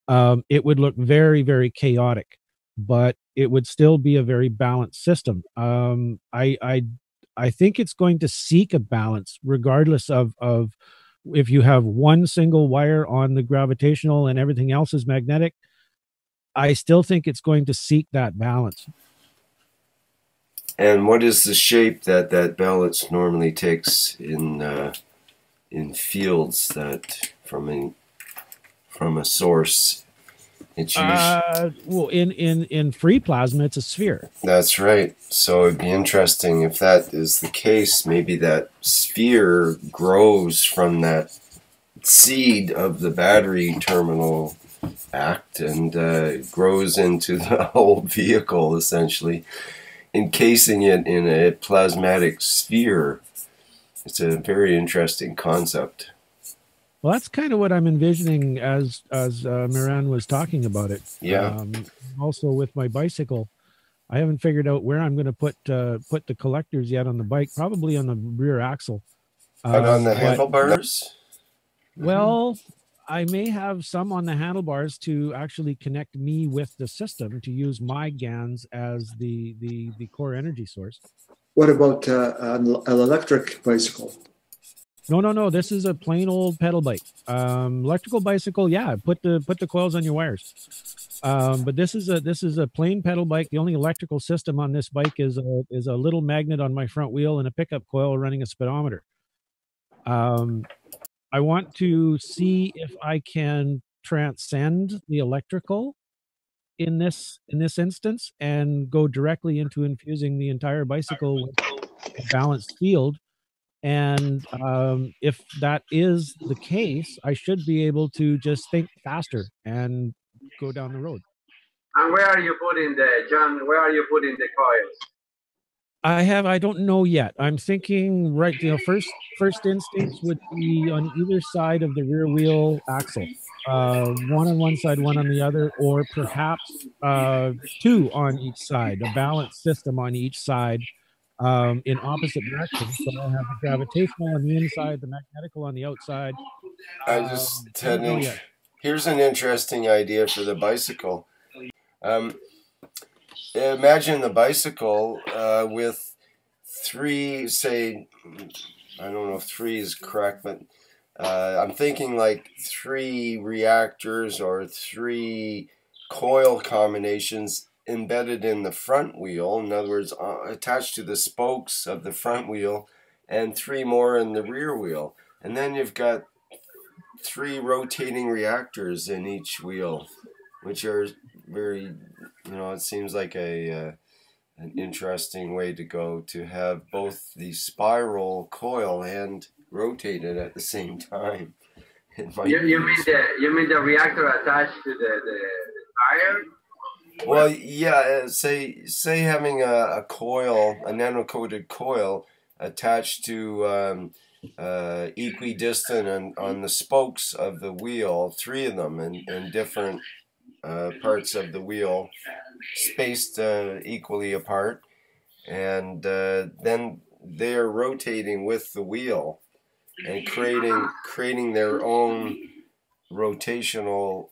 it would look very, very chaotic, but it would still be a very balanced system. I think it's going to seek a balance regardless of if you have one single wire on the gravitational and everything else is magnetic. I still think it's going to seek that balance. And what is the shape that that balance normally takes in fields that from a source? It's well, in free plasma, it's a sphere. That's right. So it'd be interesting if that is the case. Maybe that sphere grows from that seed of the battery terminal act and grows into the whole vehicle, essentially, encasing it in a plasmatic sphere. It's a very interesting concept. Well, that's kind of what I'm envisioning as Miran was talking about it. Yeah. Also with my bicycle, I haven't figured out where I'm going to put the collectors yet on the bike. Probably on the rear axle. And on the handlebars? Well, I may have some on the handlebars to actually connect me with the system to use my GANs as the core energy source. What about an electric bicycle? No. This is a plain old pedal bike. Electrical bicycle, yeah. Put the coils on your wires. But this is a plain pedal bike. The only electrical system on this bike is a little magnet on my front wheel and a pickup coil running a speedometer. I want to see if I can transcend the electrical in this instance and go directly into infusing the entire bicycle with a balanced field. And if that is the case, I should be able to just think faster and go down the road. And where are you putting John, where are you putting the coils? I don't know yet. I'm thinking, right, first instinct would be on either side of the rear wheel axle. One on one side, one on the other, or perhaps two on each side, a balanced system on each side. In opposite directions. So I have the gravitational on the inside, the magnetical on the outside. I just here's an interesting idea for the bicycle. Imagine the bicycle with three, say, I don't know if three is correct, but I'm thinking like 3 reactors or 3 coil combinations embedded in the front wheel, in other words, attached to the spokes of the front wheel, and 3 more in the rear wheel. And then you've got three rotating reactors in each wheel, which are very, it seems like an interesting way to go, to have both the spiral coil and rotated at the same time. You mean the reactor attached to the tire? Well, yeah. Say having a coil, a nano-coated coil, attached to equidistant on the spokes of the wheel, three of them in different parts of the wheel, spaced equally apart, and then they are rotating with the wheel and creating their own rotational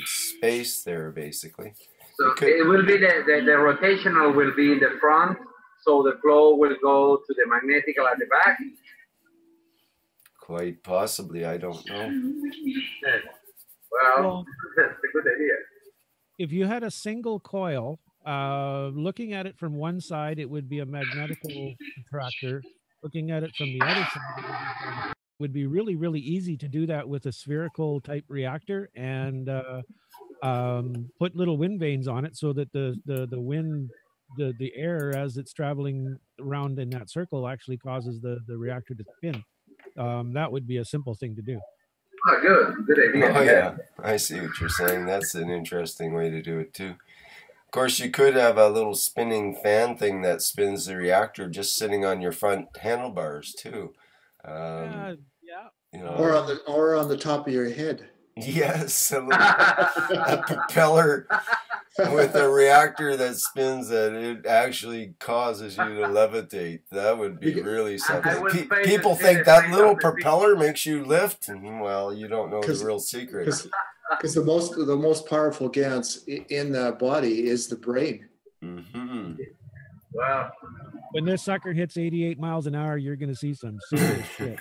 space there, basically. So it will be the rotational will be in the front, so the flow will go to the magnetical at the back. Quite possibly, I don't know. Well, that's a good idea. If you had a single coil, looking at it from one side, it would be a magnetical attractor. Looking at it from the other side, it would be really, really easy to do that with a spherical type reactor, and put little wind vanes on it so that the wind, the air as it's traveling around in that circle actually causes the reactor to spin. That would be a simple thing to do. Oh, good idea. Oh yeah, I see what you're saying. That's an interesting way to do it too. Of course, you could have a little spinning fan thing that spins the reactor just sitting on your front handlebars too. Yeah. Or on the top of your head. Yes, a propeller with a reactor that spins that it actually causes you to levitate. That would be really something. People think that little propeller makes you lift, and well, you don't know the real secret. Because the most powerful gas in the body is the brain. Mm-hmm. Wow. When this sucker hits 88 miles an hour, you're going to see some serious shit.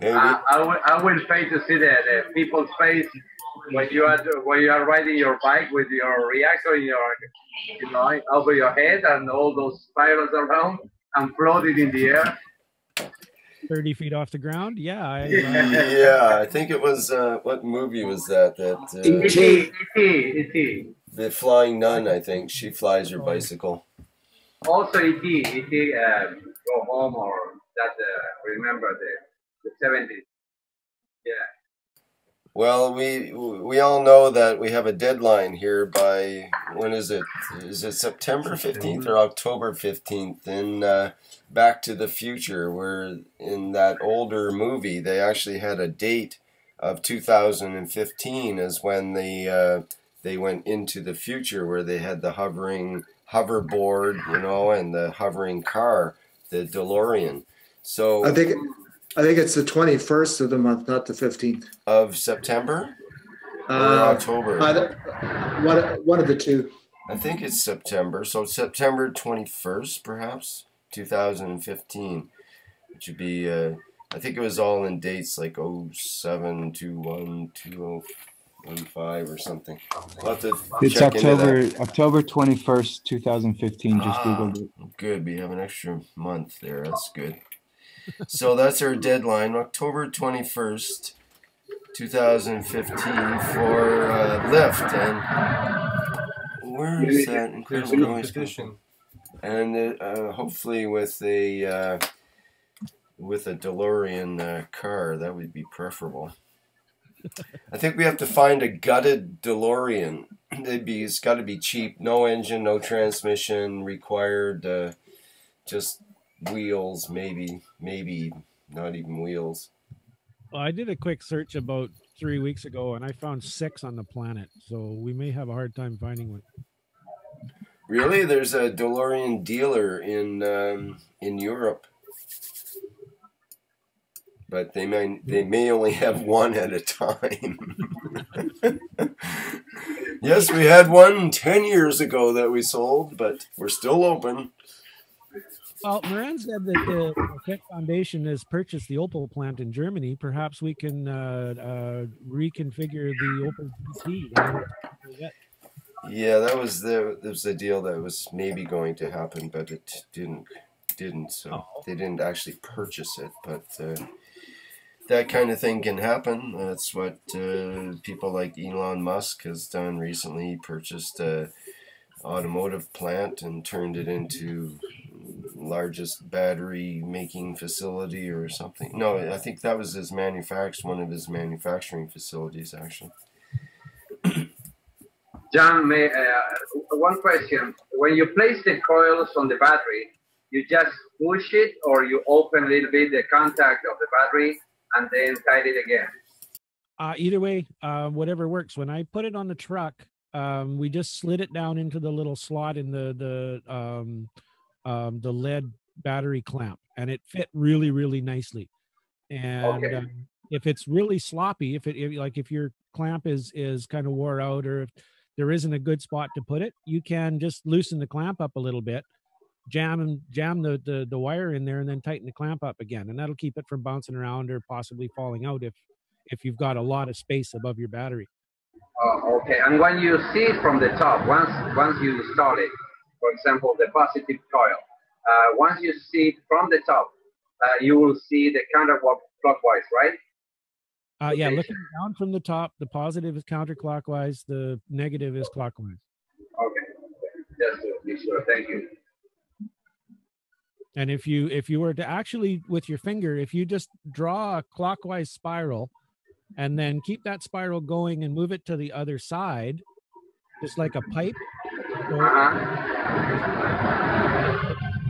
I will pay to see the people's face when you are riding your bike with your reactor in your, over your head and all those spirals around and floating in the air. 30 feet off the ground? Yeah. Yeah, I think it was, what movie was that? E.T. The Flying Nun, I think. She flies her bicycle. Also E.T. Go Home, or that, remember the 70s. Yeah. Well, we all know that we have a deadline here by, when is it? Is it September 15th or October 15th? In Back to the Future, where in that older movie, they actually had a date of 2015 as when they went into the future, where they had the hoverboard, and the hovering car, the DeLorean. So I think it's the 21st of the month, not the 15th. Of September? Or October? One of the two. I think it's September. So September 21st, perhaps, 2015. Which would be, I think it was all in dates like 07, 21, 2015 or something. We'll have to it's check October into that. October 21st, 2015. Just Googled it. Good. We have an extra month there. That's good. So that's our deadline, October 21st, 2015 for lift. And where is that incredible noise? And hopefully with a DeLorean car, that would be preferable. I think we have to find a gutted DeLorean. It's got to be cheap, no engine, no transmission required, just wheels, maybe not even wheels. Well, I did a quick search about 3 weeks ago, and I found 6 on the planet, so we may have a hard time finding one. Really? There's a DeLorean dealer in Europe, but they may only have one at a time. Yes, we had one 10 years ago that we sold, but we're still open. Well, Moran said that the Tech Foundation has purchased the Opel plant in Germany. Perhaps we can reconfigure the Opel GT. Yeah, that was the deal that was maybe going to happen, but it didn't. So they didn't actually purchase it, but that kind of thing can happen. That's what people like Elon Musk has done recently. He purchased a automotive plant and turned it into largest battery making facility or something. No, I think that was one of his manufacturing facilities, actually. John, one question. When you place the coils on the battery, you just push it, or you open a little bit the contact of the battery and then tight it again? Either way, whatever works. When I put it on the truck, we just slid it down into the little slot in the lead battery clamp, and it fit really, really nicely. And Okay. If it's really sloppy, if your clamp is kind of wore out, or if there isn't a good spot to put it, you can just loosen the clamp up a little bit, jam the wire in there, and then tighten the clamp up again, and that'll keep it from bouncing around or possibly falling out if you've got a lot of space above your battery. Oh, okay. And when you see it from the top, once you install it, for example, the positive coil, once you see it from the top, you will see the counterclockwise, right? Yeah, looking down from the top, the positive is counterclockwise, the negative is clockwise. Okay, just to be sure. Thank you. And if you were to actually, with your finger, if you just draw a clockwise spiral and then keep that spiral going and move it to the other side, just like a pipe,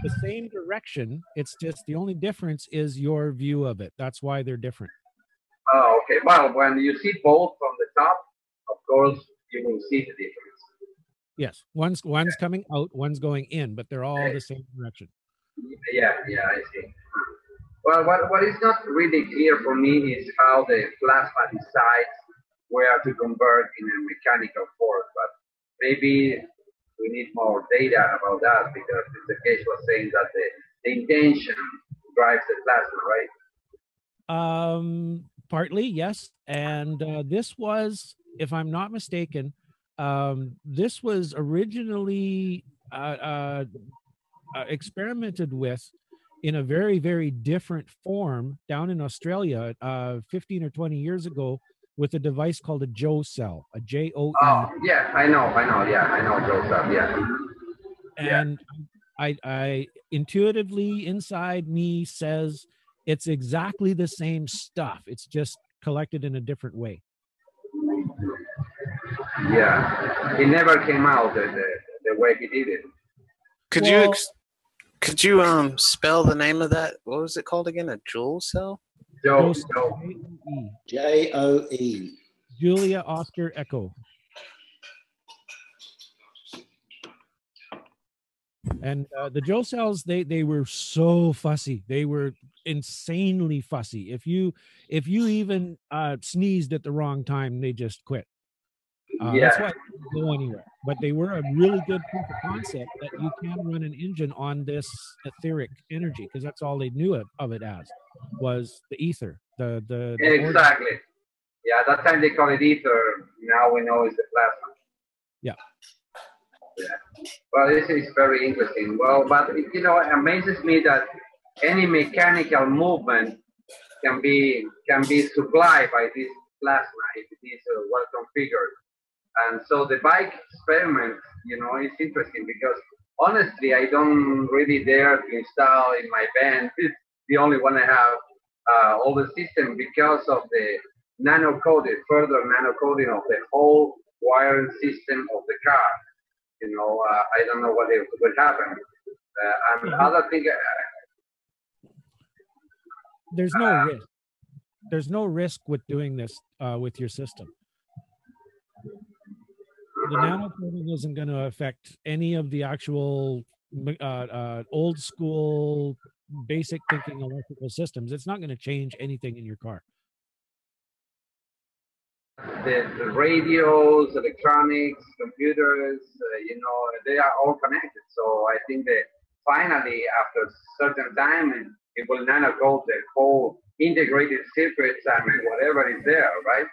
the same direction, it's just the only difference is your view of it. That's why they're different. Oh, okay. Well, when you see both from the top, of course, you will see the difference. Yes, one's coming out, one's going in, but they're all the same direction. Yeah, I see. Well, what is not really clear for me is how the plasma decides where to convert in a mechanical force, but maybe we need more data about that, because Mr. Keshe was saying that the intention drives the plasma, right? Partly, yes. And this was, if I'm not mistaken, this was originally experimented with in a very, very different form down in Australia 15 or 20 years ago with a device called a Joe cell, a J-O-E. Oh, yeah, I know. Yeah, I know Joe cell, yeah. And I intuitively inside me says it's exactly the same stuff. It's just collected in a different way. Yeah, it never came out the way he did it. Could you spell the name of that? What was it called again? A Joule cell? Joe. J-O-E. Julia Oscar Echo. And the Joe cells, they were so fussy. They were insanely fussy. If you even sneezed at the wrong time, they just quit. That's why they didn't go anywhere. But they were a really good proof of concept that you can run an engine on this etheric energy, because that's all they knew of it as, was the ether. The exactly. Yeah, that time they call it ether. Now we know it's the plasma. Yeah. Yeah. Well, this is very interesting. Well, but it amazes me that any mechanical movement can be supplied by this plasma if it is well configured. And so the bike experiment, is interesting, because honestly, I don't really dare to install in my van. It's the only one I have all the system, because of the further nano-coating of the whole wiring system of the car. I don't know what will happen. And other thing, there's no risk. There's no risk with doing this with your system. The nano-coating isn't going to affect any of the actual old school basic thinking electrical systems. It's not going to change anything in your car. The radios, electronics, computers, they are all connected. So I think that finally, after a certain time, it will nano-coat the whole integrated circuits and whatever is there, right?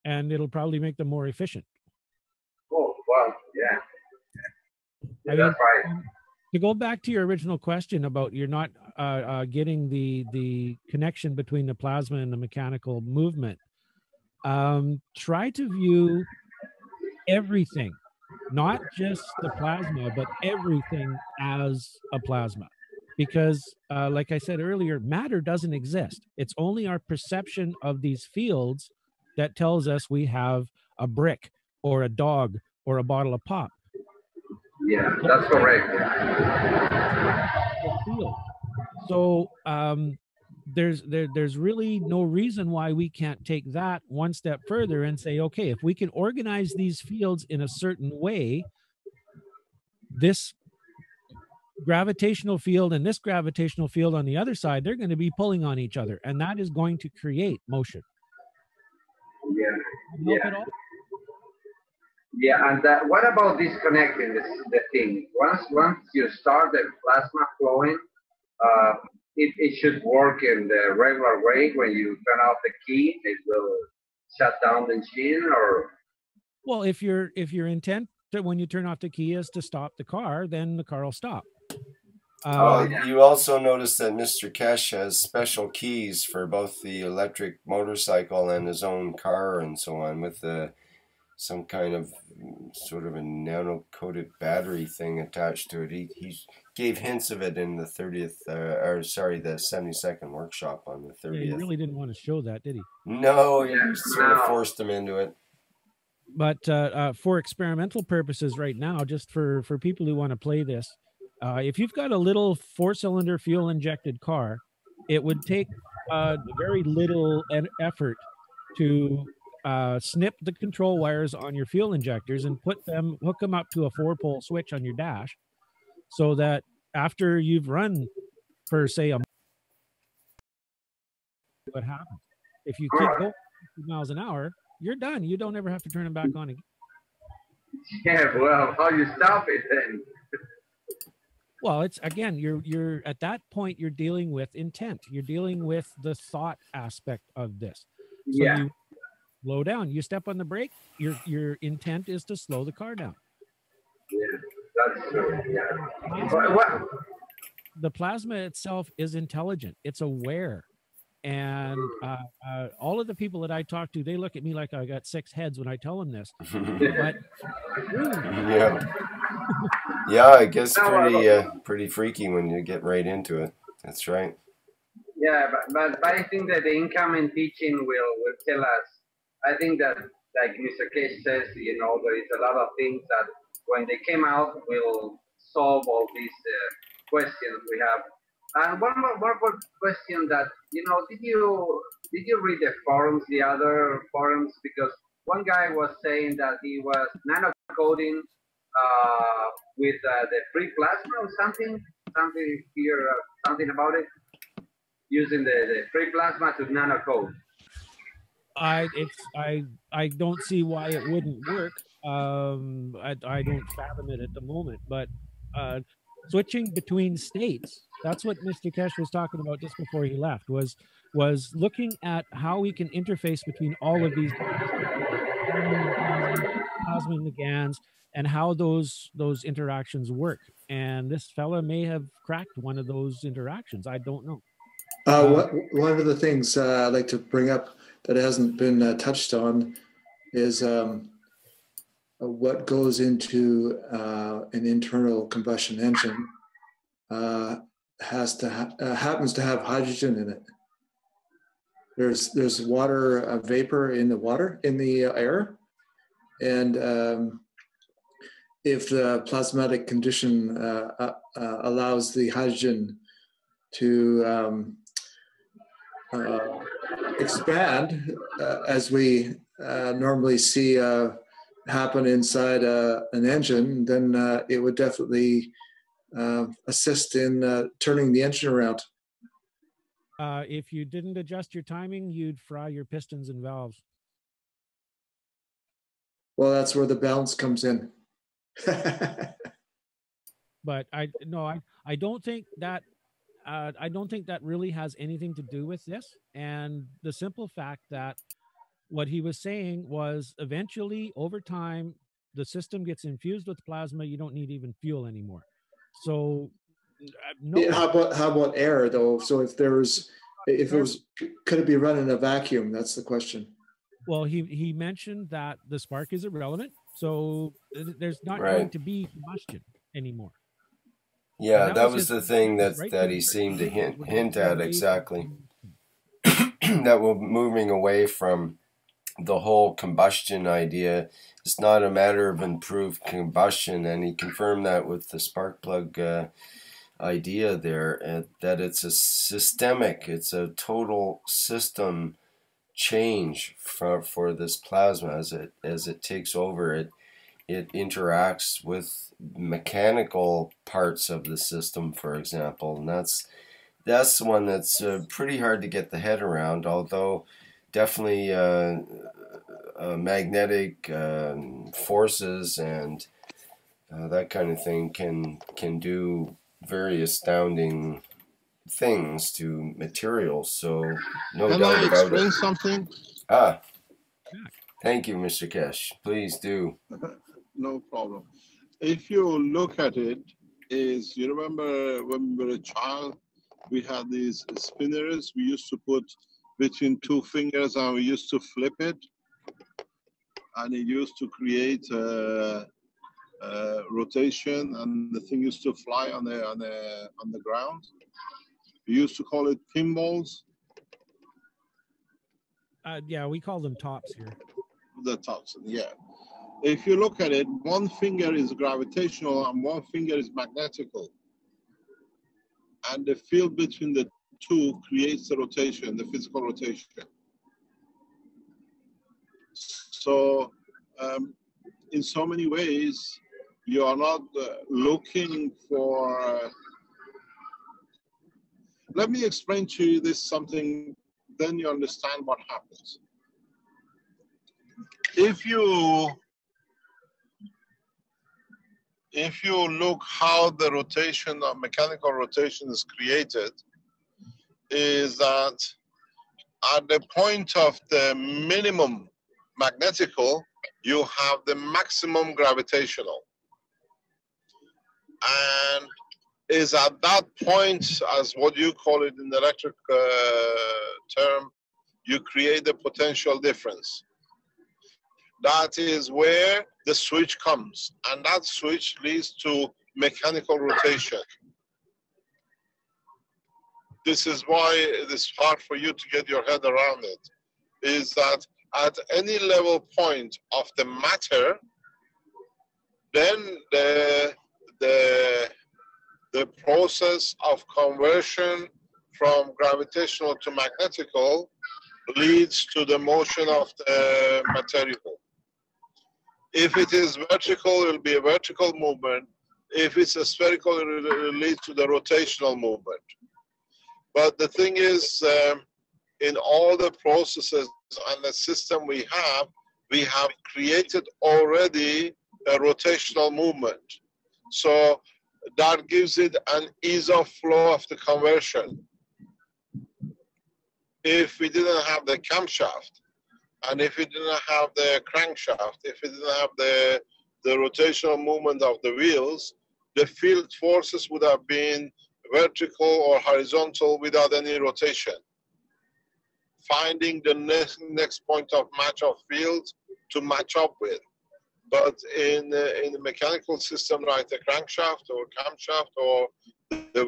And it'll probably make them more efficient. Oh, well, yeah. I That's right. To go back to your original question about you're not getting the connection between the plasma and the mechanical movement, try to view everything, not just the plasma, but everything as a plasma. Because like I said earlier, matter doesn't exist. It's only our perception of these fields that tells us we have a brick or a dog or a bottle of pop. Yeah, that's correct. So there's really no reason why we can't take that one step further and say, okay, if we can organize these fields in a certain way, this gravitational field and this gravitational field on the other side, they're going to be pulling on each other, and that is going to create motion. Yeah. Yeah, and what about disconnecting the thing? Once you start the plasma flowing, it should work in the regular way. When you turn off the key, it will shut down the machine, or well, if your intent that when you turn off the key is to stop the car, then the car will stop. You also notice that Mr. Keshe has special keys for both the electric motorcycle and his own car and so on, with some kind of sort of a nano-coated battery thing attached to it. He gave hints of it in the 72nd workshop on the 30th. Yeah, he really didn't want to show that, did he? No, he sort of forced him into it. But for experimental purposes right now, just for people who want to play this, if you've got a little 4-cylinder fuel-injected car, it would take very little effort to snip the control wires on your fuel injectors and hook them up to a 4-pole switch on your dash, so that after you've run for, say, a month, what happens? If you keep going 50 miles an hour, you're done. You don't ever have to turn them back on again. Yeah, well, how you stop it then? Well, it's again, you're at that point, you're dealing with intent. You're dealing with the thought aspect of this. So you slow down. You step on the brake. Your intent is to slow the car down. Yeah, that's true. Yeah. The plasma itself is intelligent. It's aware. And all of the people that I talk to, they look at me like I got 6 heads when I tell them this. But yeah, it gets pretty freaky when you get right into it. That's right. Yeah, but I think that the incoming teaching will tell us. I think that, like Mr. Keshe says, there is a lot of things that when they came out will solve all these questions we have. And one more question that, did you read the forums, the other forums? Because one guy was saying that he was nano-coating with the free plasma or something about it, using the free plasma to nano-coat. I don't see why it wouldn't work. I don't fathom it at the moment, but switching between states, that's what Mr. Keshe was talking about just before he left, was looking at how we can interface between all of these plasma and the GANs, and how those interactions work. And this fella may have cracked one of those interactions. I don't know. One of the things I'd like to bring up that hasn't been touched on is what goes into an internal combustion engine happens to have hydrogen in it. There's water vapor in the air, and if the plasmatic condition allows the hydrogen to expand, as we normally see happen inside an engine, then it would definitely assist in turning the engine around. If you didn't adjust your timing, you'd fry your pistons and valves. Well, that's where the balance comes in. But I don't think that really has anything to do with this. And the simple fact that what he was saying was, eventually, over time, the system gets infused with plasma. You don't need even fuel anymore. So no. Yeah, how about air though? So if could it be run in a vacuum? That's the question. Well, he mentioned that the spark is irrelevant, so there's not Right. going to be combustion anymore. Yeah, that was his the thing focus, right? that he seemed to hint at away exactly. That we're moving away from the whole combustion idea. It's not a matter of improved combustion, and he confirmed that with the spark plug idea there, that it's a systemic, it's a total system change for this plasma as it takes over. It interacts with mechanical parts of the system, for example, and that's the one that's pretty hard to get the head around, although definitely magnetic forces and that kind of thing can do very astounding things to materials. So no Can doubt I about explain it. something? Thank you, Mr. Keshe. Please do. No problem. If you look at it, you remember when we were a child, we had these spinners we used to put between two fingers and we used to flip it, and it used to create rotation, and the thing used to fly on the ground. We used to call it pinballs. Yeah, we call them tops here. The tops, yeah. If you look at it, one finger is gravitational and one finger is magnetical. And the field between the two creates the rotation, the physical rotation. So in so many ways, you are not looking for... let me explain to you this something, then you understand what happens. If you look how the rotation of mechanical rotation is created, is that at the point of the minimum magnetical, you have the maximum gravitational. And is at that point, as what you call it in the electric term, you create the potential difference. That is where the switch comes, and that switch leads to mechanical rotation. This is why it is hard for you to get your head around it, is that at any level point of the matter, then the process of conversion from gravitational to magnetical leads to the motion of the material. If it is vertical, it will be a vertical movement. If it's a spherical, it will lead to the rotational movement. But the thing is, in all the processes and the system we have created already a rotational movement. So that gives it an ease of flow of the conversion. If we didn't have the camshaft, and if we didn't have the crankshaft, if we didn't have the rotational movement of the wheels, the field forces would have been vertical or horizontal without any rotation. Finding the next point of match of fields to match up with. But in the mechanical system, like the crankshaft or camshaft or the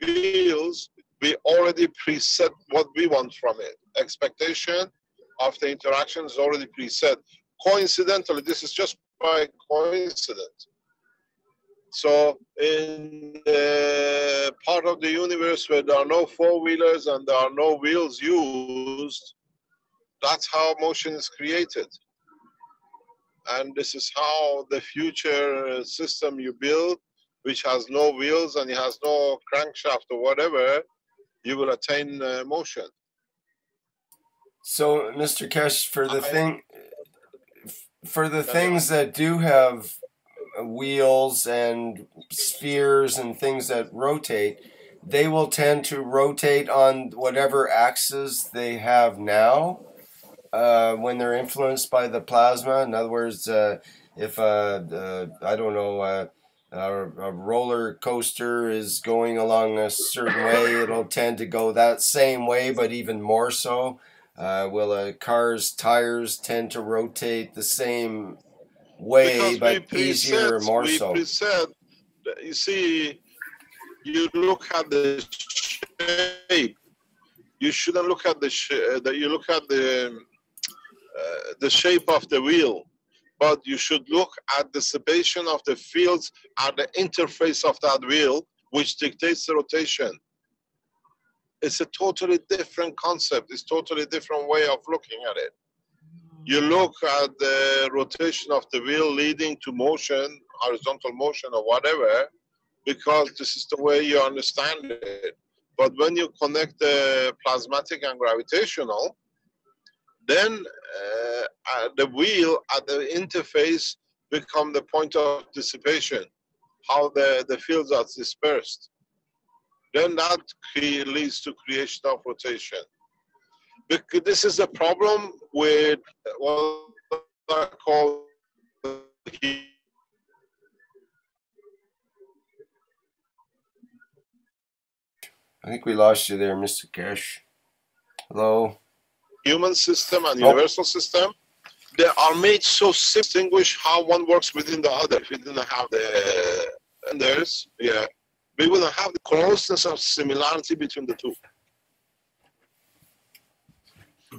wheels, we already preset what we want from it. Expectation of the interaction is already preset. Coincidentally, this is just by coincidence. So in the part of the universe where there are no four-wheelers and there are no wheels used, that's how motion is created. And this is how the future system you build, which has no wheels and it has no crankshaft or whatever, you will attain motion. So, Mr. Keshe, for the things that do have wheels and spheres and things that rotate, they will tend to rotate on whatever axis they have now when they're influenced by the plasma. In other words, if I don't know, a roller coaster is going along a certain way, it'll tend to go that same way, but even more so. Will a car's tires tend to rotate the same way, but easier or more so? Preset, you see, you look at the shape. You shouldn't look at the you look at the shape of the wheel, but you should look at the dissipation of the fields at the interface of that wheel, which dictates the rotation. It's a totally different concept. It's totally different way of looking at it. You look at the rotation of the wheel leading to motion, horizontal motion or whatever, because this is the way you understand it. But when you connect the plasmatic and gravitational, then the wheel at the interface become the point of dissipation, how the fields are dispersed. Then that leads to creation of rotation. Because this is the problem with what I call I think we lost you there, Mr. Keshe. Hello? Human system and universal system. They are made so distinguished how one works within the other. If we didn't have the others, yeah, we wouldn't have the closeness of similarity between the two.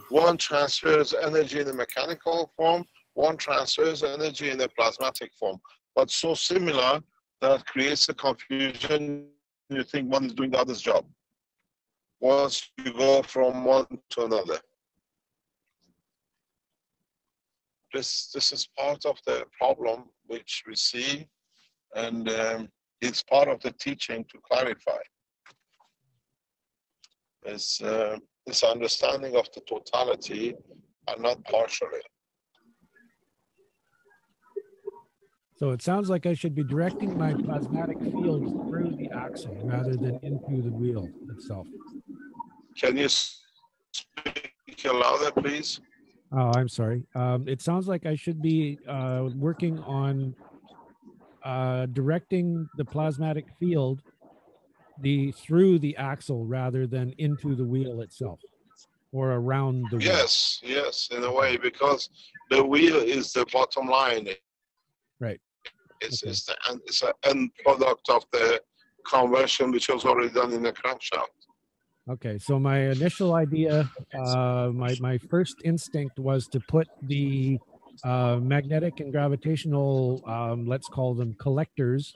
One transfers energy in a mechanical form, one transfers energy in a plasmatic form, but so similar that creates a confusion. You think one is doing the other's job once you go from one to another. This is part of the problem which we see, and it's part of the teaching to clarify. It's this understanding of the totality and not partially. So it sounds like I should be directing my plasmatic field through the axle rather than into the wheel itself. Can you speak louder, please? Oh, I'm sorry. It sounds like I should be working on directing the plasmatic field through the axle rather than into the wheel itself or around the wheel. Yes, yes, in a way, because the wheel is the bottom line. Right. It's an end product of the conversion, which was already done in the crankshaft. Okay, so my initial idea, my first instinct was to put the magnetic and gravitational, let's call them collectors,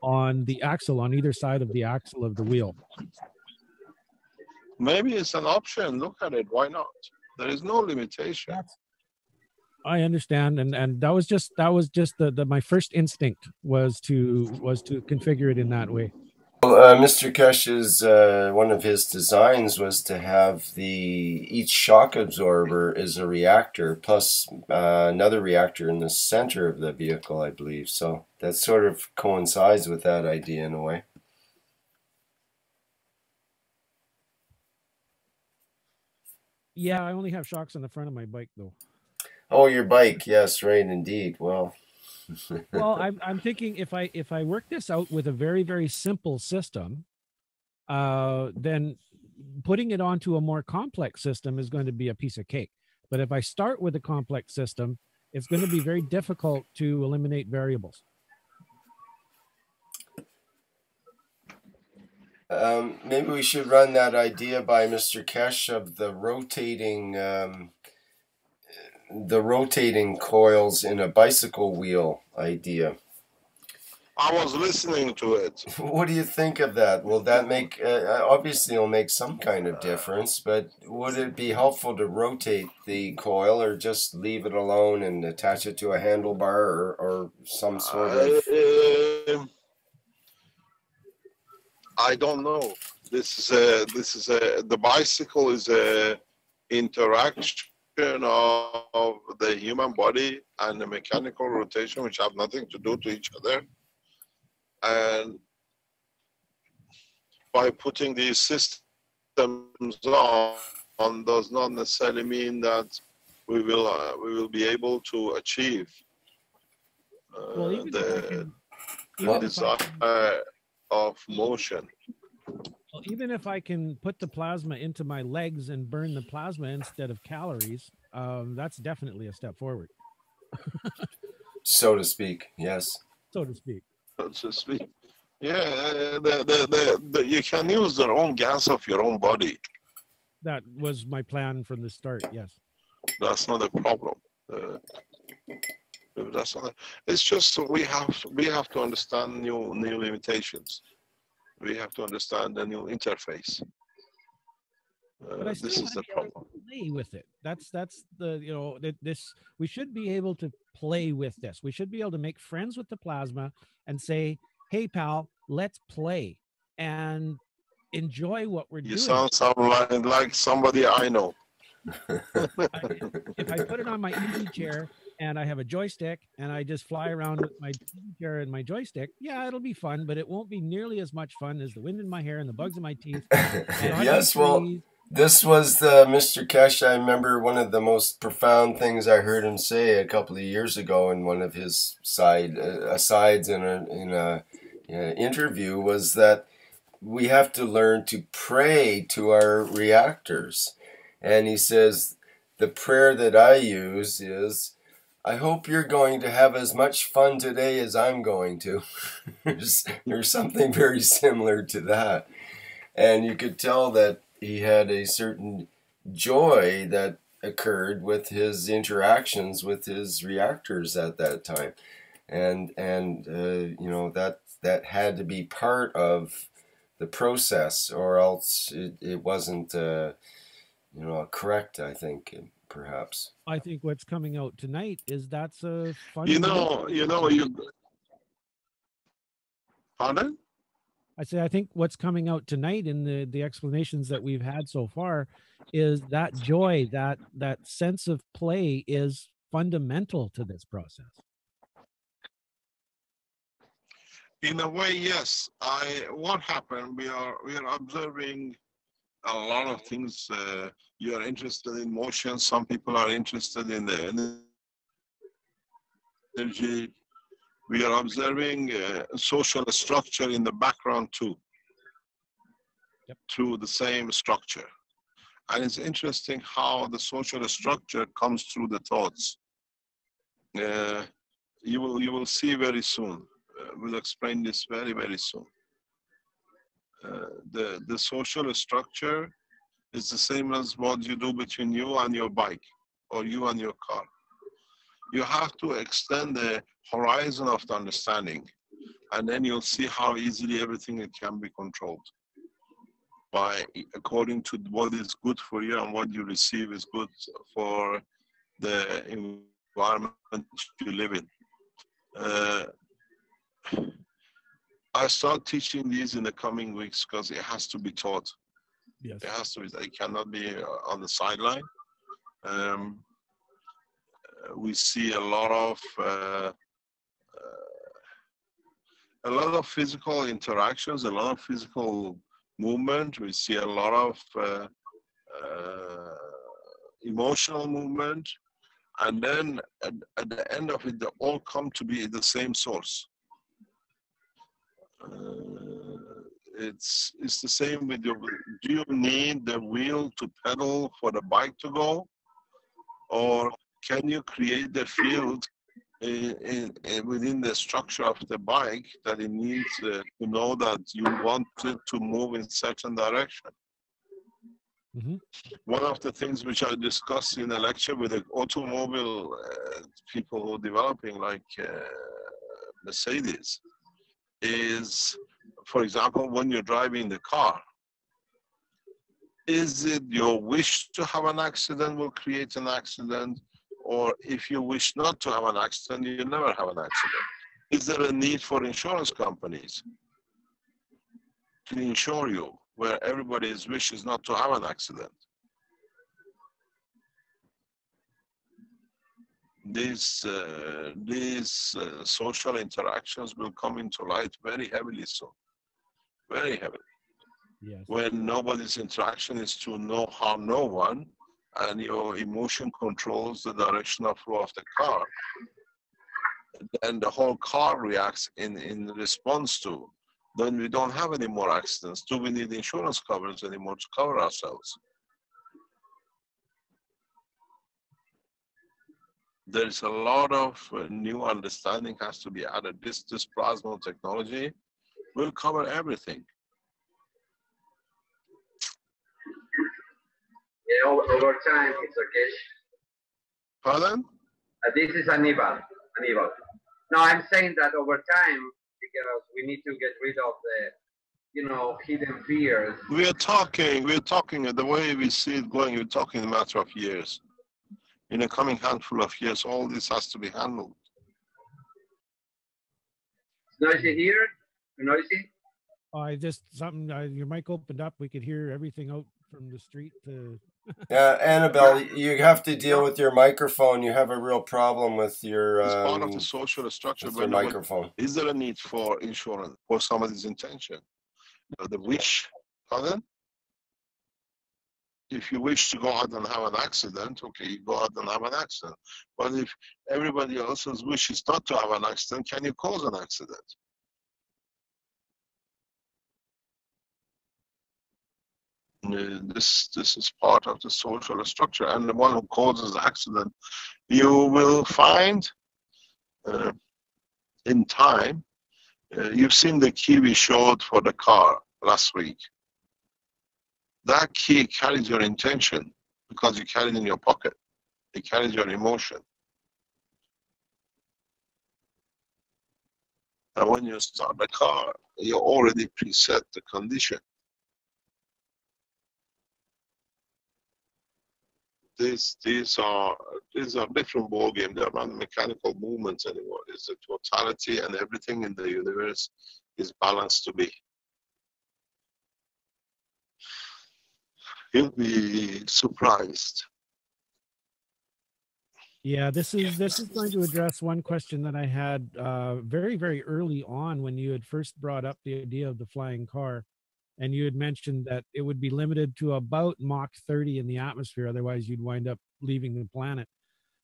on the axle, on either side of the axle of the wheel. Maybe it's an option. Look at it. Why not? There is no limitation. I understand, and that was just my first instinct was to configure it in that way. Well, Mr. Keshe's one of his designs was to have each shock absorber is a reactor plus another reactor in the center of the vehicle, I believe. So that sort of coincides with that idea in a way. Yeah, I only have shocks on the front of my bike, though. Oh, your bike, yes, right, indeed. Well. Well, I'm thinking if I work this out with a very, very simple system, then putting it onto a more complex system is going to be a piece of cake. But if I start with a complex system, it's going to be very difficult to eliminate variables. Maybe we should run that idea by Mr. Keshe of the rotating coils in a bicycle wheel idea. I was listening to it. What do you think of that? Will that make, obviously it'll make some kind of difference, but would it be helpful to rotate the coil or just leave it alone and attach it to a handlebar or some sort of... I don't know. The bicycle is a interaction of the human body and the mechanical rotation, which have nothing to do to each other. And by putting these systems on does not necessarily mean that we will be able to achieve desire of motion. Well, even if I can put the plasma into my legs and burn the plasma instead of calories, that's definitely a step forward. So to speak, yes. So to speak. So to speak. Yeah, you can use the own gas of your own body. That was my plan from the start, yes. That's not a problem. That's not. It's just we have to understand new limitations. We have to understand the new interface. But I still this is the problem. Play with it. That's the this we should be able to play with this. We should be able to make friends with the plasma and say, "Hey, pal, let's play and enjoy what we're doing." You sound like somebody I know. If I put it on my easy chair and I have a joystick and I just fly around with my easy chair and my joystick, yeah, it'll be fun, but it won't be nearly as much fun as the wind in my hair and the bugs in my teeth. Yes, well, this was the Mr. Keshe. I remember one of the most profound things I heard him say a couple of years ago in one of his asides in a interview was that we have to learn to pray to our reactors. And he says, the prayer that I use is, I hope you're going to have as much fun today as I'm going to. There's something very similar to that. And you could tell that he had a certain joy that occurred with his interactions with his reactors at that time. And you know, that had to be part of the process, or else it wasn't you know, correct, I think, perhaps. I think what's coming out tonight is that's a fun. Pardon? I say I think what's coming out tonight in the explanations that we've had so far is that joy, that sense of play is fundamental to this process. In a way, yes. What happened? We are observing a lot of things. You are interested in motion. Some people are interested in the energy. We are observing social structure in the background too, through the same structure. And it's interesting how the social structure comes through the thoughts. You will see very soon. We'll explain this very, very soon. The social structure is the same as what you do between you and your bike or you and your car. You have to extend the horizon of the understanding, and then you'll see how easily everything can be controlled according to what is good for you and what you receive is good for the environment you live in. I start teaching these in the coming weeks because it has to be taught. Yes. It has to be. It cannot be on the sideline. We see a lot of physical interactions, a lot of physical movement. We see a lot of emotional movement, and then at the end of it, they all come to be the same source. It's the same with your. Do you need the wheel to pedal for the bike to go, or can you create the field within the structure of the bike that it needs to know that you want it to move in certain direction? Mm-hmm. One of the things which I discussed in a lecture with the automobile people who are developing, like Mercedes, is, for example, when you're driving the car, is it your wish to have an accident will create an accident, or if you wish not to have an accident, you never have an accident? Is there a need for insurance companies to insure you, where everybody's wish is not to have an accident? These social interactions will come into light very heavily soon, very heavily. Yes. When nobody's interaction is to no harm no one, and your emotion controls the direction of flow of the car, and the whole car reacts in response to, then we don't have any more accidents. Do we need insurance coverage anymore to cover ourselves? There's a lot of new understanding has to be added. This plasma technology will cover everything. Yeah, over time, Mr. Keshe. Pardon? This is Aníbal. No, I'm saying that over time, because we need to get rid of the, hidden fears. We're talking, the way we see it going, we're talking a matter of years. In a coming handful of years, all this has to be handled. Noisy here? Noisy? I just, your mic opened up. We could hear everything out from the street to... Yeah, Annabelle, you have to deal with your microphone. You have a real problem with your it's part of the social structure. Your microphone. Is there a need for insurance for somebody's intention? The wish, pardon? If you wish to go out and have an accident, okay, you go out and have an accident. But if everybody else's wish is not to have an accident, can you cause an accident? This is part of the social structure, and the one who causes accident, you will find in time. You've seen the key we showed for the car last week. That key carries your intention because you carry it in your pocket. It carries your emotion. And when you start the car, you already preset the condition. These are different ball games. They're not mechanical movements anymore. It's the totality, and everything in the universe is balanced to be. You'll be surprised. Yeah, this is going to address one question that I had very, very early on when you had first brought up the idea of the flying car. And you had mentioned that it would be limited to about Mach 30 in the atmosphere. Otherwise, you'd wind up leaving the planet.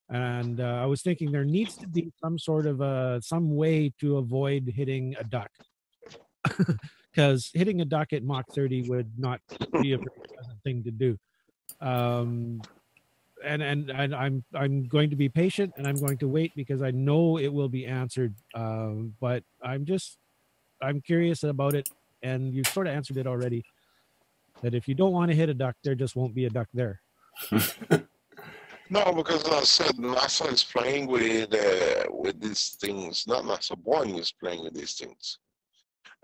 And I was thinking there needs to be some sort of some way to avoid hitting a duck. Because hitting a duck at Mach 30 would not be a very pleasant thing to do. And I'm going to be patient, and I'm going to wait because I know it will be answered. But I'm curious about it. And you've sort of answered it already, that if you don't want to hit a duck, there just won't be a duck there. No, because as I said, NASA is playing with these things. Not NASA, Boeing is playing with these things.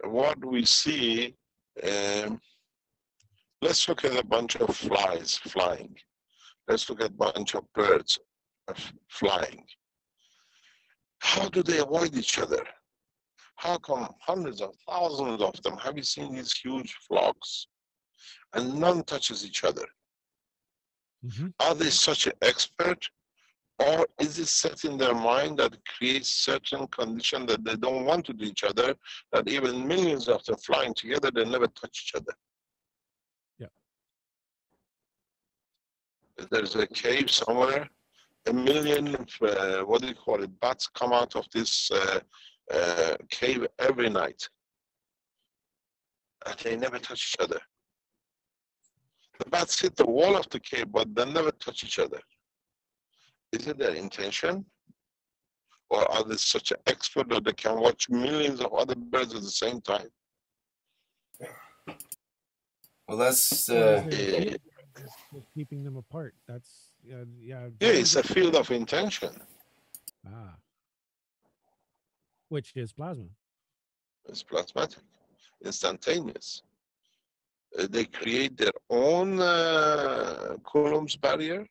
What we see, let's look at a bunch of flies flying. Let's look at a bunch of birds flying. How do they avoid each other? How come hundreds of thousands of them, have you seen these huge flocks? And none touches each other. Mm-hmm. Are they such an expert? Or is it set in their mind that creates certain condition that they don't want to do each other, that even millions of them flying together, they never touch each other? Yeah. There's a cave somewhere, 1 million, bats come out of this cave every night, and they never touch each other. The bats hit the wall of the cave, but they never touch each other. Is it their intention, or are they such an expert that they can watch millions of other birds at the same time? Well, that's keeping them apart. That's yeah. Yeah, it's a field of intention. Ah. Which is plasma. It's plasmatic, instantaneous. They create their own Coulomb's barrier,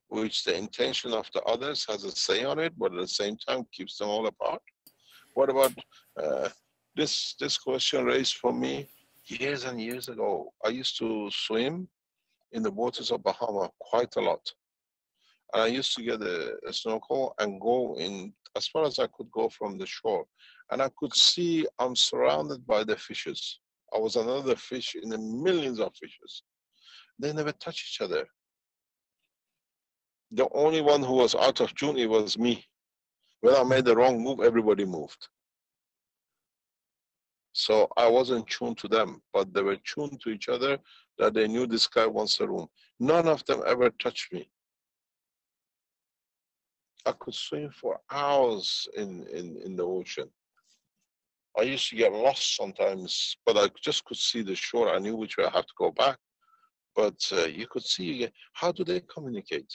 which the intention of the others has a say on it, but at the same time keeps them all apart. What about this question raised for me years and years ago? I used to swim in the waters of Bahama quite a lot. And I used to get a snorkel and go in as far as I could go from the shore. And I could see I'm surrounded by the fishes. I was another fish in the millions of fishes. They never touch each other. The only one who was out of tune was me. When I made the wrong move, everybody moved. So I wasn't tuned to them, but they were tuned to each other, that they knew this guy wants a room. None of them ever touched me. I could swim for hours in the ocean. I used to get lost sometimes, but I just could see the shore. I knew which way I have to go back. But you could see, how do they communicate?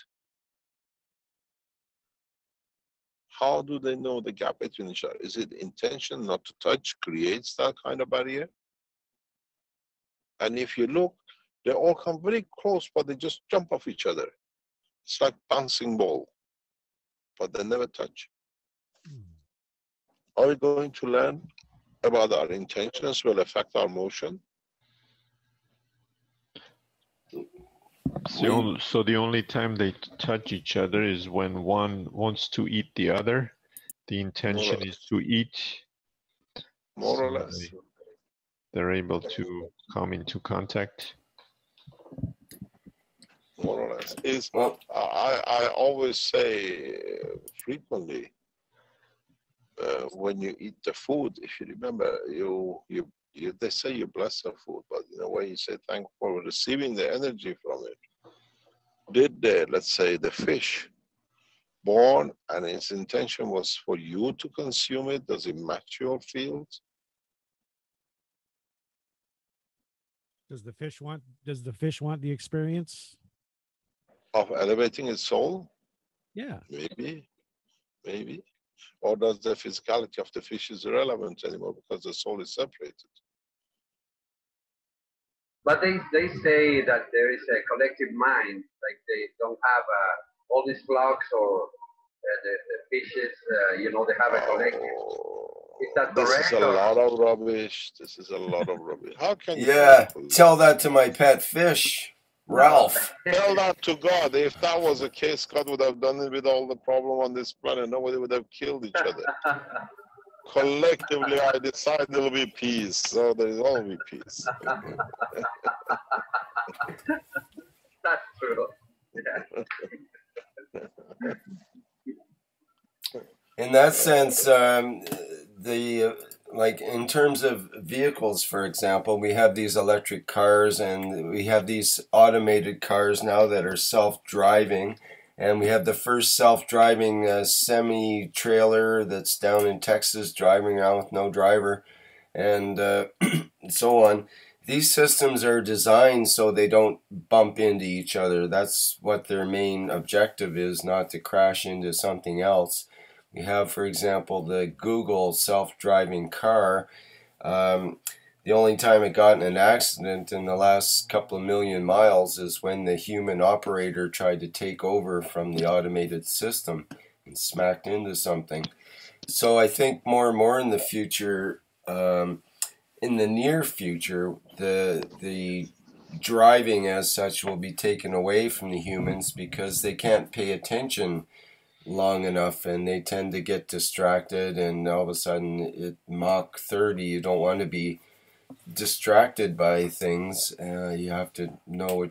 How do they know the gap between each other? Is it intention not to touch creates that kind of barrier? And if you look, they all come very close, but they just jump off each other. It's like bouncing ball, but they never touch. Are we going to learn about our intentions will affect our motion? So the only time they touch each other is when one wants to eat the other. The intention is to eat. More or less. They're able to come into contact. More or less. I always say frequently, when you eat the food, if you remember, they say you bless the food, but in a way you say thank for receiving the energy from it. Did let's say the fish born and its intention was for you to consume it? Does it match your field? Does the fish want the experience of elevating its soul? Yeah. Maybe. Or does the physicality of the fish is irrelevant anymore because the soul is separated? But they say that there is a collective mind, like they don't have all these flocks or the fishes, they have a collective. Is that correct? This is a lot of rubbish. This is a lot of rubbish. How can you? Yeah, tell that to my pet fish, Ralph. Tell that to God. If that was the case, God would have done it with all the problem on this planet. Nobody would have killed each other. Collectively, I decide there will be peace. So there will always be peace. That's true. Yeah. In that sense, like in terms of vehicles, for example, we have these electric cars and we have these automated cars now that are self-driving. And we have the first self-driving semi-trailer that's down in Texas driving around with no driver and so on. These systems are designed so they don't bump into each other. That's what their main objective is, not to crash into something else. We have, for example, the Google self-driving car. The only time it got in an accident in the last couple of million miles is when the human operator tried to take over from the automated system and smacked into something. So I think more and more in the future, in the near future, the driving as such will be taken away from the humans because they can't pay attention long enough and they tend to get distracted, and all of a sudden at Mach 30 you don't want to be distracted by things. You have to know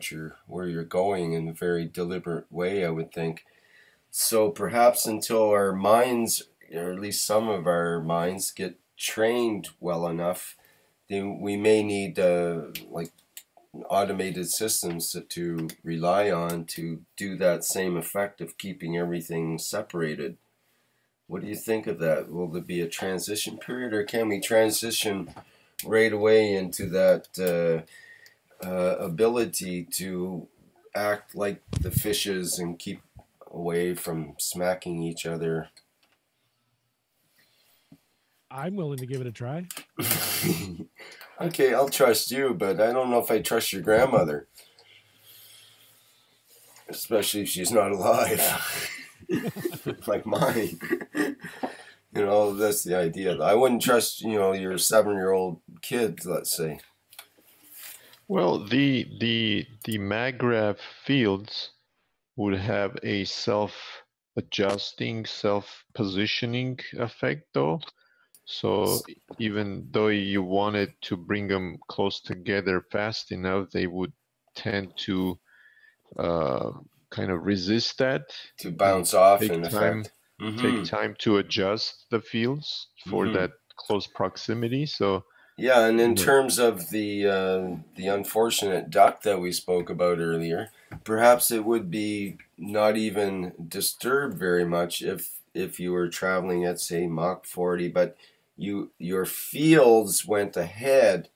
where you're going in a very deliberate way, I would think. So perhaps until our minds, or at least some of our minds, get trained well enough, then we may need like automated systems to rely on to do that same effect of keeping everything separated. What do you think of that? Will there be a transition period, or can we transition right away into that ability to act like the fishes and keep away from smacking each other? I'm willing to give it a try. Okay, I'll trust you, but I don't know if I trust your grandmother. Especially if she's not alive. Like mine. That's the idea. I wouldn't trust, your 7-year-old kids, let's say. Well, the MagRav fields would have a self-adjusting, self-positioning effect, though. So even though you wanted to bring them close together fast enough, they would tend to kind of resist that. To bounce off, in effect. take time to adjust the fields for that close proximity. So yeah, and in terms of the unfortunate duck that we spoke about earlier, perhaps it would be not even disturbed very much if you were traveling at, say, Mach 40, but your fields went ahead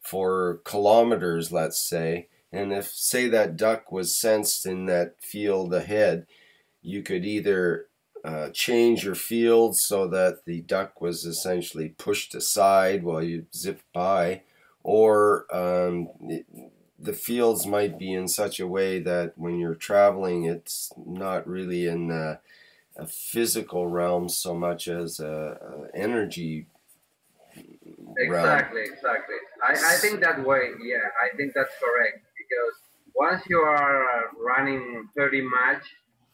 for kilometers, let's say, and if, say, that duck was sensed in that field ahead, you could either change your field so that the duck was essentially pushed aside while you zip by, or the fields might be in such a way that when you're traveling, it's not really in a physical realm so much as a energy realm. Exactly. I think that way, yeah, I think that's correct, because once you are running 30 much,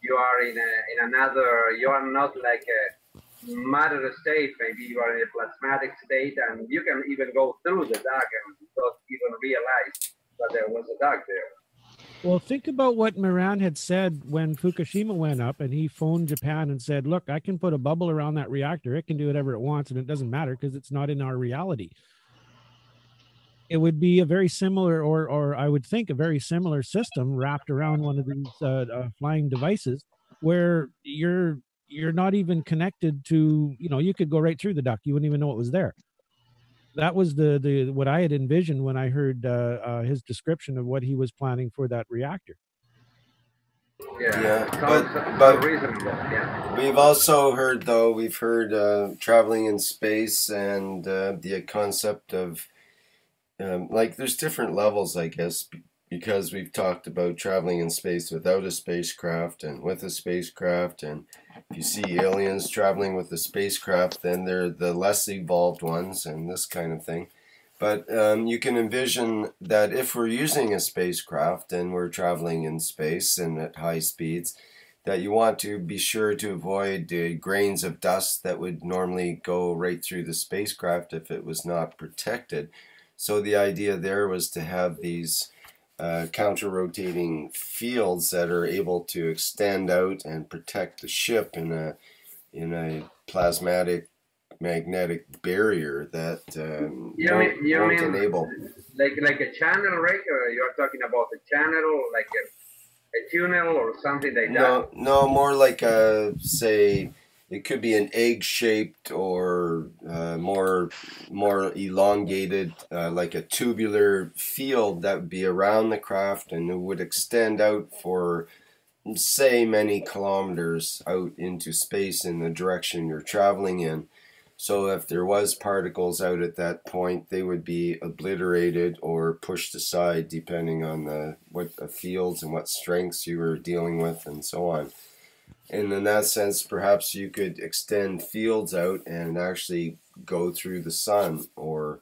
you are in another, you are not like a matter state, maybe you are in a plasmatic state, and you can even go through the duct and not even realize that there was a duct there. Well, think about what Moran had said when Fukushima went up and he phoned Japan and said, look, I can put a bubble around that reactor. It can do whatever it wants, and it doesn't matter because it's not in our reality. It would be a very similar, or I would think a very similar system wrapped around one of these flying devices where you're not even connected to, you could go right through the duct. You wouldn't even know it was there. That was the what I had envisioned when I heard his description of what he was planning for that reactor. Yeah, but we've also heard, though, we've heard traveling in space and the concept of like there's different levels, I guess, because we've talked about traveling in space without a spacecraft and with a spacecraft, and if you see aliens traveling with a spacecraft, then they're the less evolved ones and this kind of thing. But you can envision that if we're using a spacecraft and we're traveling in space and at high speeds, that you want to be sure to avoid grains of dust that would normally go right through the spacecraft if it was not protected. So the idea there was to have these counter-rotating fields that are able to extend out and protect the ship in a plasmatic magnetic barrier that won't enable. Like a channel, right? Or you're talking about a channel, like a tunnel or something like that? No, more like a, say, it could be an egg-shaped or more elongated, like a tubular field that would be around the craft, and it would extend out for, say, many kilometers out into space in the direction you're traveling in. So if there was particles out at that point, they would be obliterated or pushed aside depending on what fields and what strengths you were dealing with and so on. And in that sense, perhaps you could extend fields out and actually go through the sun or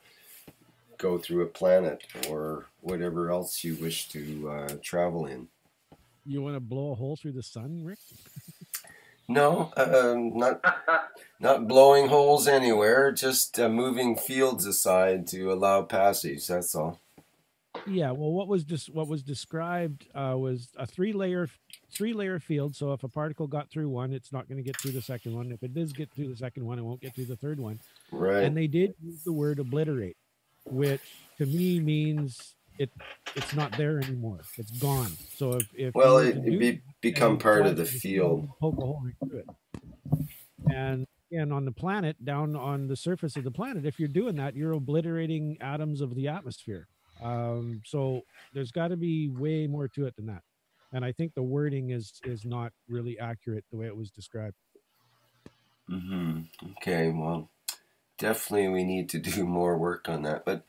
go through a planet or whatever else you wish to travel in. You want to blow a hole through the sun, Rick? No, not blowing holes anywhere, just moving fields aside to allow passage, that's all. Yeah, well, what was described was a three-layer field. So if a particle got through one, it's not going to get through the second one. If it does get through the second one, it won't get through the third one. Right. And they did use the word obliterate, which to me means it's not there anymore. It's gone. So if well, it become part of the field. Poke a hole right through it. And on the planet, down on the surface of the planet, if you're doing that, you're obliterating atoms of the atmosphere. So there's got to be way more to it than that. And I think the wording is not really accurate the way it was described. Okay, well, definitely we need to do more work on that. But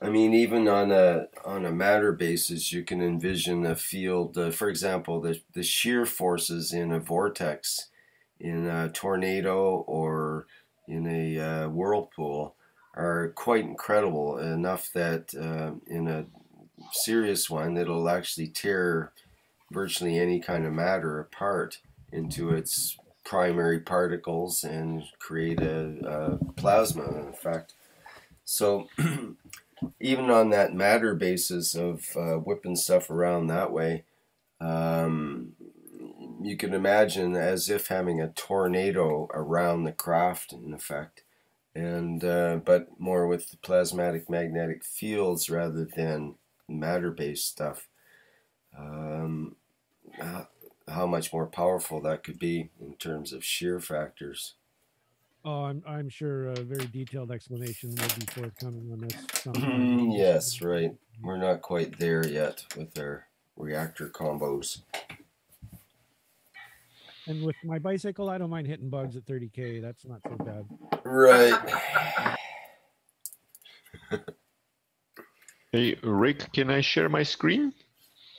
I mean, even on a matter basis, you can envision a field. For example, the shear forces in a vortex, in a tornado, or in a whirlpool are quite incredible, enough that in a serious one, it'll actually tear virtually any kind of matter apart into its primary particles and create a plasma, in fact. So even on that matter basis of whipping stuff around that way, you can imagine as if having a tornado around the craft, in effect, and but more with the plasmatic magnetic fields rather than matter-based stuff. How much more powerful that could be in terms of shear factors. Oh, I'm sure a very detailed explanation will be forthcoming on this sometime. Yes, right. We're not quite there yet with our reactor combos. And with my bicycle, I don't mind hitting bugs at 30K. That's not so bad. Right. Hey, Rick, can I share my screen?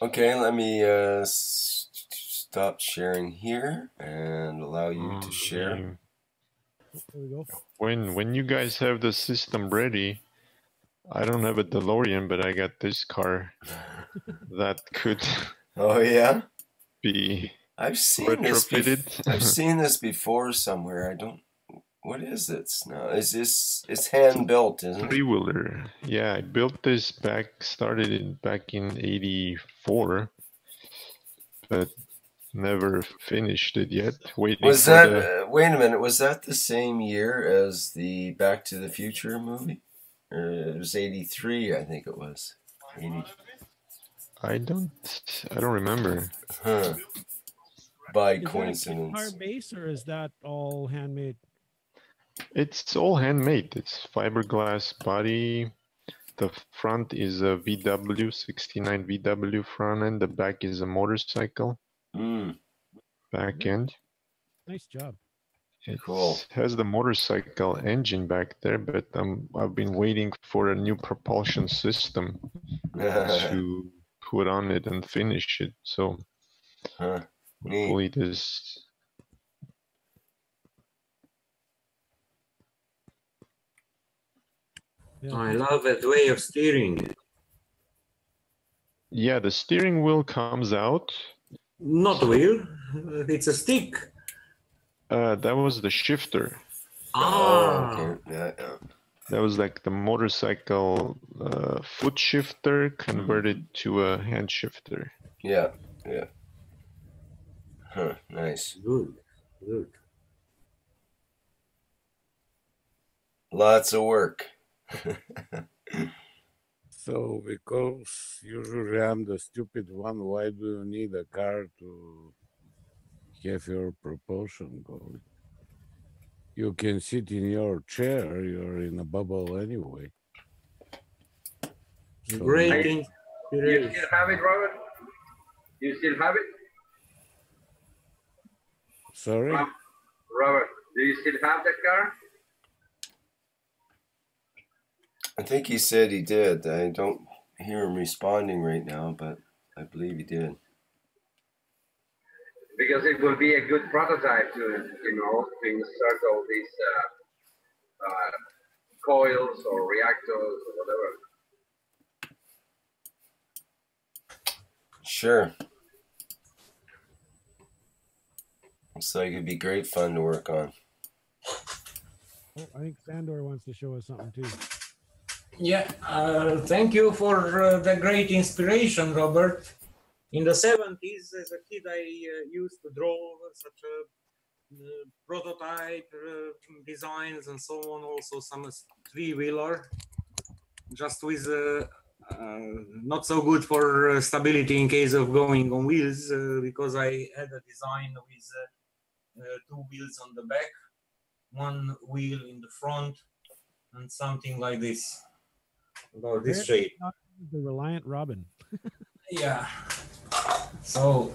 Okay, let me stop sharing here and allow you to share. There we go. When you guys have the system ready, I don't have a DeLorean, but I got this car that could. Oh yeah. Be. I've seen retrofitted. this. I've seen this before somewhere. I don't. What is this now? Is this? It's hand built, isn't it? Three-wheeler. Yeah, I built this started it back in '84, but never finished it yet. Waiting Was for that? Wait a minute. Was that the same year as the Back to the Future movie? Or it was '83, I think it was. 80. I don't remember. Huh. By Is coincidence. that a car base or is that all handmade? It's all handmade. It's fiberglass body. The front is a VW 69 VW front end. The back is a motorcycle. Back end. Nice job. It Cool. has the motorcycle engine back there, but I've been waiting for a new propulsion system to put on it and finish it. So hopefully this. I love that way of steering. Yeah, the steering wheel comes out. Not wheel, it's a stick. That was the shifter. Ah. Yeah. That was like the motorcycle foot shifter converted to a hand shifter. Yeah. Huh, nice. Good. Lots of work. So, because usually I'm the stupid one, why do you need a car to have your propulsion going? You can sit in your chair, you're in a bubble anyway. So, Great Do you still have it, Robert? Do you still have it? Sorry? Robert, do you still have the car? I think he said he did. I don't hear him responding right now, but I believe he did. Because it will be a good prototype to insert all these coils or reactors or whatever. Sure. Looks like it'd be great fun to work on. Oh, I think Sandor wants to show us something too. Yeah, thank you for the great inspiration, Robert. In the 70s, as a kid, I used to draw such a prototype designs and so on, also some three-wheeler, just with not so good for stability in case of going on wheels, because I had a design with two wheels on the back, one wheel in the front, and something like this, about this shape. The Reliant Robin. Yeah. So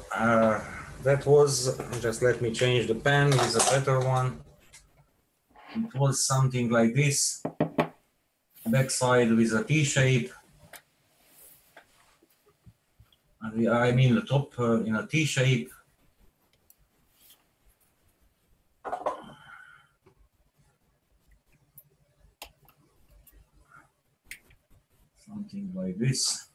that was, just let me change the pen with a better one. It was something like this, backside with a T-shape. I mean the top in a T-shape. Something like this.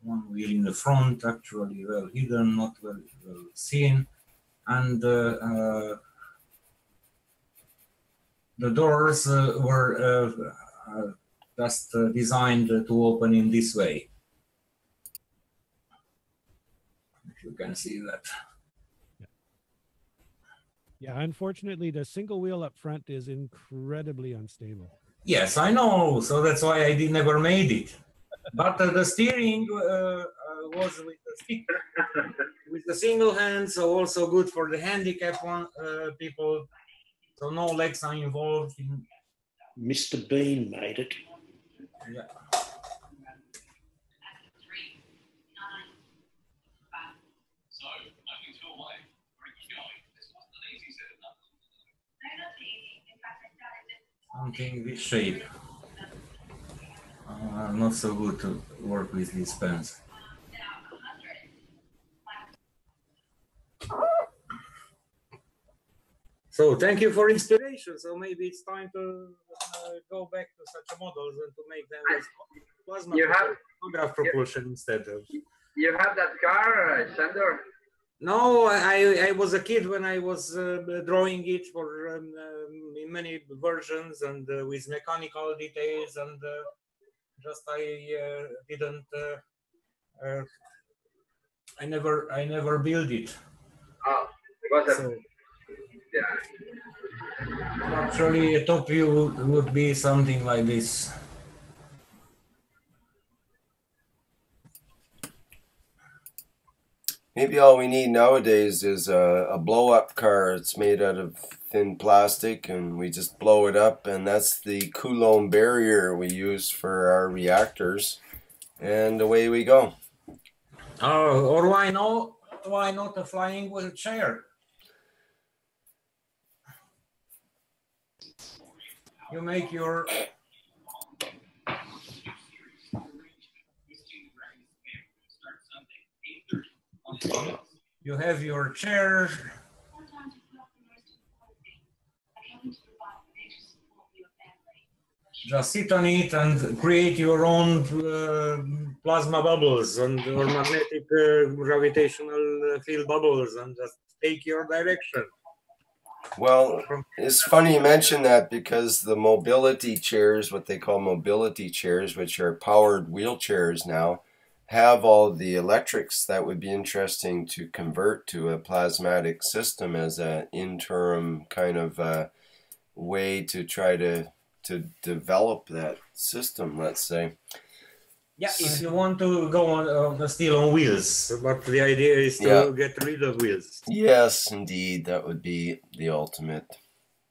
One wheel in the front, actually well hidden, not well seen, and the doors were just designed to open in this way. can see that. Yeah, unfortunately, the single wheel up front is incredibly unstable. Yes, I know. So that's why I never made it. But the steering was with the stick, with the single hand, so also good for the handicap one, people. So no legs are involved. Mr. Bean made it. Yeah. Something this shape. Not so good to work with these pens. So thank you for inspiration. So maybe it's time to go back to such models and to make them with plasma photograph propulsion instead of. You have that car, Sandor? No, I was a kid when I was drawing it for in many versions and with mechanical details, and just I didn't. I never built it. Oh, it was so, yeah. Actually, a top view would be something like this. Maybe all we need nowadays is a blow-up car. It's made out of thin plastic, and we just blow it up, and that's the Coulomb barrier we use for our reactors, and away we go. Oh, or why not a flying wheelchair? You make your you have your chair. Just sit on it and create your own plasma bubbles or magnetic gravitational field bubbles, and just take your direction. Well, it's funny you mention that, because the mobility chairs, what they call mobility chairs, which are powered wheelchairs now, have all the electrics that would be interesting to convert to a plasmatic system as an interim kind of way to try to develop that system, let's say. Yeah, if you want to go on still on wheels, but the idea is to get rid of wheels. Yes, indeed, that would be the ultimate.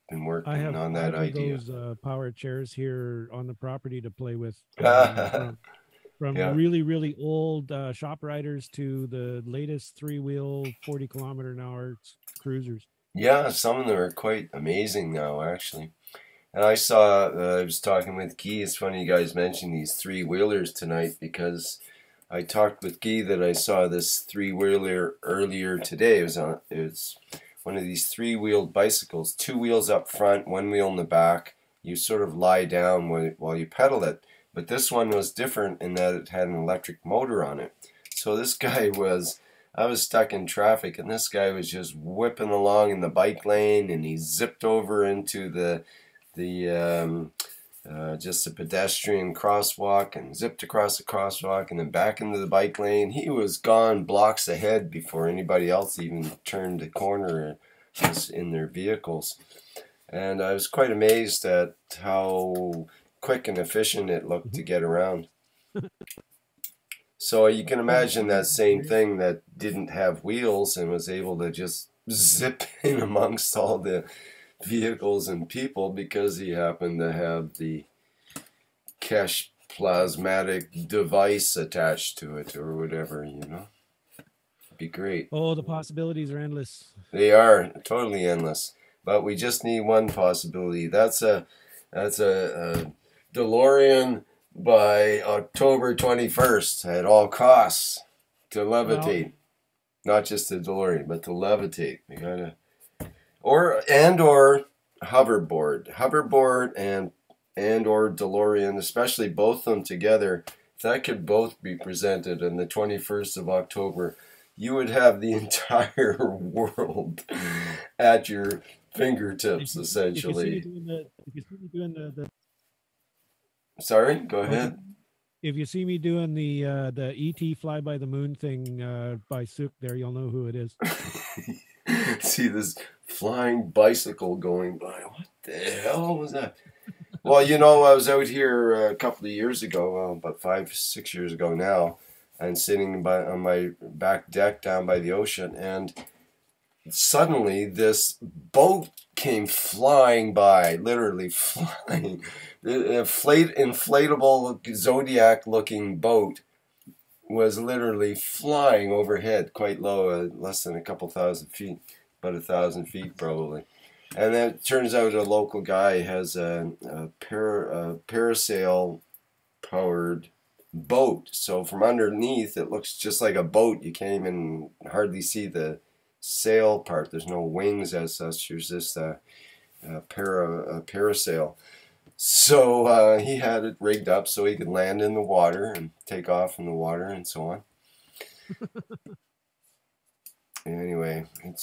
Been working on that idea. Those power chairs here on the property to play with, from Yeah. really old shop riders to the latest 3-wheel 40-kilometer-an-hour cruisers. Yeah, some of them are quite amazing now, actually. And I saw, I was talking with Guy, it's funny you guys mentioned these 3-wheelers tonight, because I talked with Guy that I saw this 3-wheeler earlier today. It was one of these 3-wheeled bicycles, 2 wheels up front, 1 wheel in the back. You sort of lie down while you pedal it. But this one was different in that it had an electric motor on it. So this guy I was stuck in traffic, and this guy was just whipping along in the bike lane, and he zipped over into just a pedestrian crosswalk and zipped across the crosswalk and then back into the bike lane. He was gone blocks ahead before anybody else even turned the corner in their vehicles. And I was quite amazed at how quick and efficient it looked to get around. So you can imagine that same thing that didn't have wheels and was able to just zip in amongst all the vehicles and people because he happened to have the Keshe plasmatic device attached to it or whatever, you know. It'd be great. Oh, the possibilities are endless. They are totally endless. But we just need one possibility. That's a DeLorean by October 21st at all costs to levitate. Not just the DeLorean, but to levitate. We gotta or hoverboard and or DeLorean, especially both of them together. If that could both be presented on the 21st of October, you would have the entire world at your fingertips, essentially. If you see me doing the Sorry, go ahead. if you see me doing the ET fly by the moon thing by Sook there, you'll know who it is. See this flying bicycle going by. What the hell was that? Well, you know, I was out here a couple of years ago, well, about 5, 6 years ago now, and sitting on my back deck down by the ocean, and suddenly this boat came flying by, literally flying. Inflatable Zodiac-looking boat was literally flying overhead, quite low, less than a couple thousand feet, about 1,000 feet probably. And then it turns out a local guy has a parasail-powered boat. So from underneath, it looks just like a boat. You can't even hardly see the sail part. There's no wings as such. There's just a parasail. So he had it rigged up so he could land in the water and take off in the water and so on. Anyway, it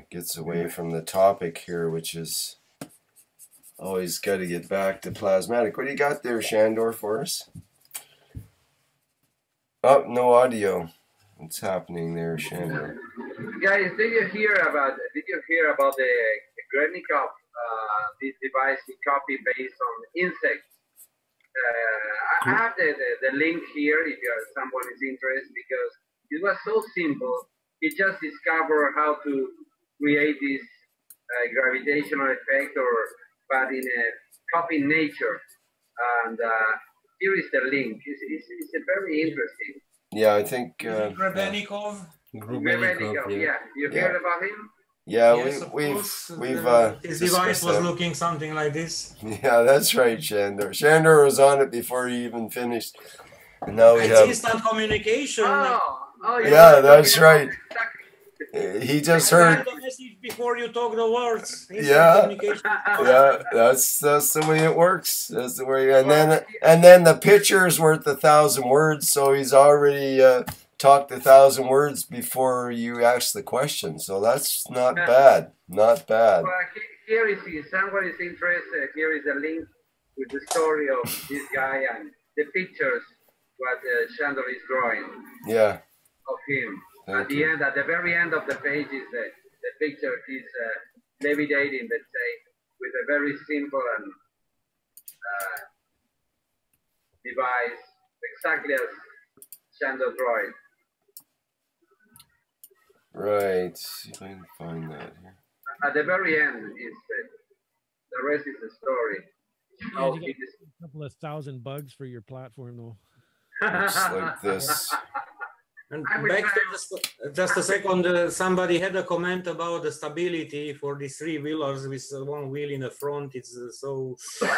gets away from the topic here, which is always got to get back to plasmatic. What do you got there, Shandor, for us? Oh, no audio. What's happening there, Shandor? Guys, did you hear about the Grenikov this device we copy based on insects? I have the link here if someone is interested, because it was so simple. He just discovered how to create this gravitational effect, but in a copy nature. And here is the link. It's very interesting. Yeah, I think. Grebenikov? Grebenikov, yeah. You heard about him? Yeah, yes, we've his device was looking something like this. Yeah, that's right, Shandor. Shandor was on it before he even finished. And now we have instant communication. Yeah, that's right. He just heard the message before you talk the words. Yeah, yeah, that's the way it works. That's the way, and then the picture's worth 1,000 words, so he's already talked 1,000 words before you ask the question. So that's not bad, not bad. Well, here is, if someone is interested, here is a link with the story of this guy and the pictures what Shandor is drawing. Yeah. Of him. At the very end of the page is the picture he's levitating, let's say, with a very simple and device, exactly as Shandor drew it. Right. See if I can find that here. At the very end is the rest is the story. Yeah, you get a couple of 1,000 bugs for your platform, though. Looks like this. And back to just a second, somebody had a comment about the stability for these 3 wheelers with one wheel in the front. It's so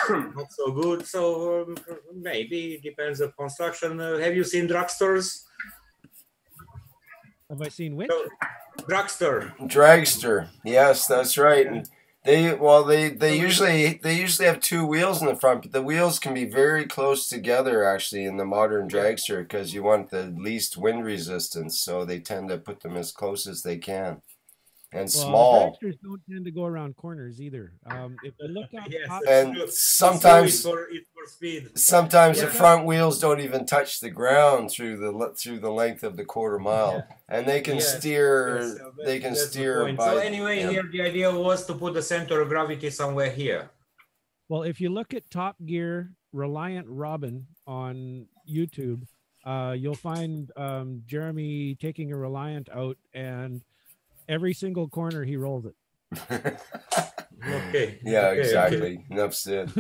not so good. So maybe it depends on construction. Have you seen dragsters? Have I seen which? Dragster. Yes, that's right. And they usually have 2 wheels in the front, but the wheels can be very close together actually in the modern dragster because you want the least wind resistance, so they tend to put them as close as they can. And small. Dragsters don't tend to go around corners either. If you look at and sometimes the front wheels don't even touch the ground through the length of the quarter mile, and they can steer. They can steer by. So anyway, here the idea was to put the center of gravity somewhere here. Well, if you look at Top Gear Reliant Robin on YouTube, you'll find Jeremy taking a Reliant out, and every single corner he rolls it. Okay. Yeah, exactly. Enough said.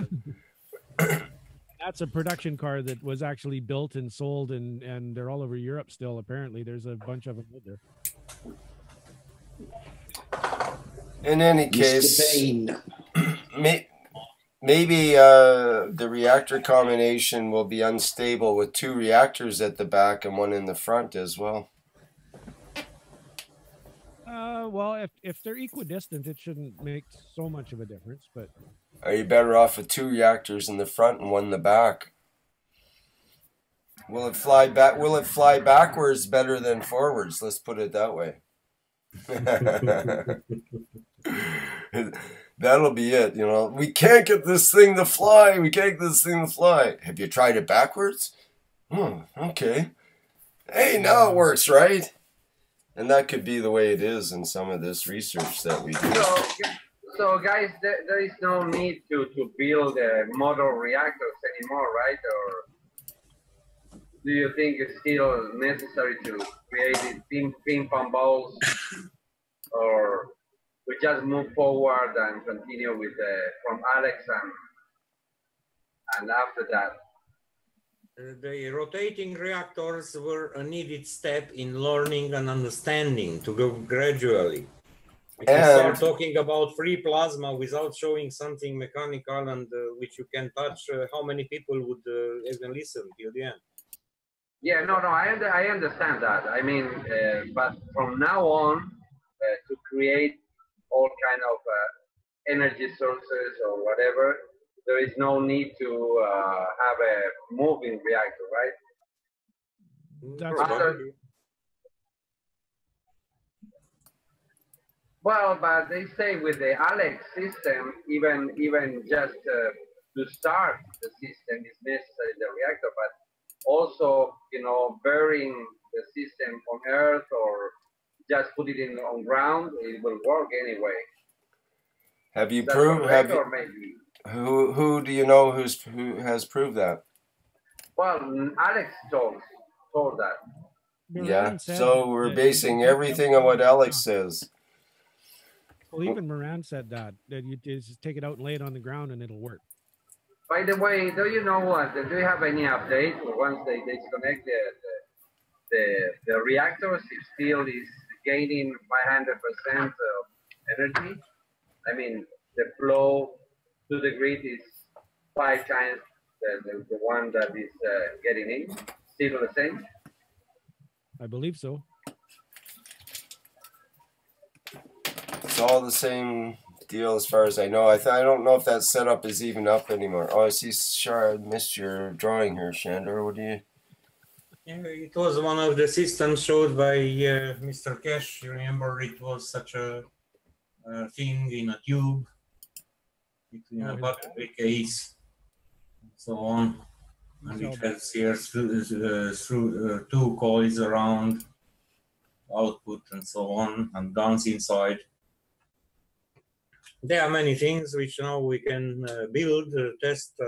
That's a production car that was actually built and sold, and they're all over Europe still. Apparently, there's a bunch of them out there. In any case, maybe the reactor combination will be unstable with 2 reactors at the back and 1 in the front as well. Well, if they're equidistant, it shouldn't make so much of a difference. But are you better off with 2 reactors in the front and 1 in the back? Will it fly back? Will it fly backwards better than forwards? Let's put it that way. That'll be it. You know, we can't get this thing to fly. We can't get this thing to fly. Have you tried it backwards? Okay. Hey, now it works, right? And that could be the way it is in some of this research that we do. So guys, there is no need to build model reactors anymore, right? Or do you think it's still necessary to create these ping pong balls, or we just move forward and continue with from Alex and after that? The rotating reactors were a needed step in learning and understanding to go gradually. If you start talking about free plasma without showing something mechanical and which you can touch, how many people would even listen till the end? Yeah, no, I understand that. I mean, but from now on, to create all kind of energy sources or whatever, there is no need to have a moving reactor, right? That's well, but they say with the Alex system, even just to start the system is necessary, the reactor, but also, you know, burying the system on Earth or just put it in on ground, it will work anyway. Have you proved? Who do you know who has proved that? Well, Alex told that. Yeah. So we're basing everything on what Alex says. Well, even Moran said that you just take it out and lay it on the ground and it'll work. By the way, do you know what? Do you have any update once they disconnect the reactors? If steel is gaining 500% of energy, I mean the flow to the grid is 5 times the one that is getting in. Still the same? I believe so. It's all the same deal as far as I know. I don't know if that setup is even up anymore. Oh, I see. Sure, I missed your drawing here, Shandor. What do you? Yeah, it was one of the systems showed by Mr. Keshe. You remember, it was such a thing in a tube between a battery case and so on, and it has here through 2 coils around output and so on, and guns inside. There are many things which now we can build, test,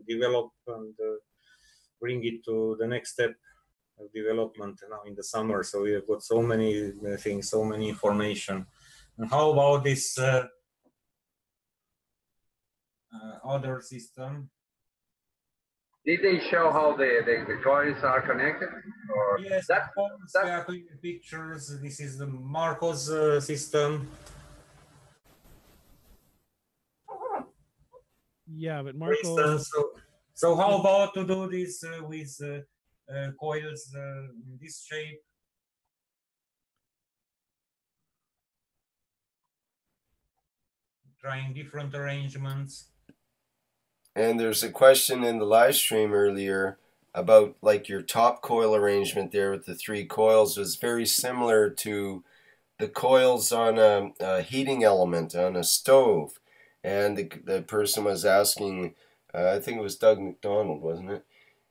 develop, and bring it to the next step of development now in the summer. So we have got so many things, so many information. And how about this other system? Did they show how the coils are connected? Or yes, that's pictures. This is the Marcos system. Yeah, but Marcos. So how about to do this with coils in this shape? Trying different arrangements. And there's a question in the live stream earlier about like your top coil arrangement there with the 3 coils was very similar to the coils on a heating element on a stove. And the person was asking, I think it was Doug McDonald, wasn't it?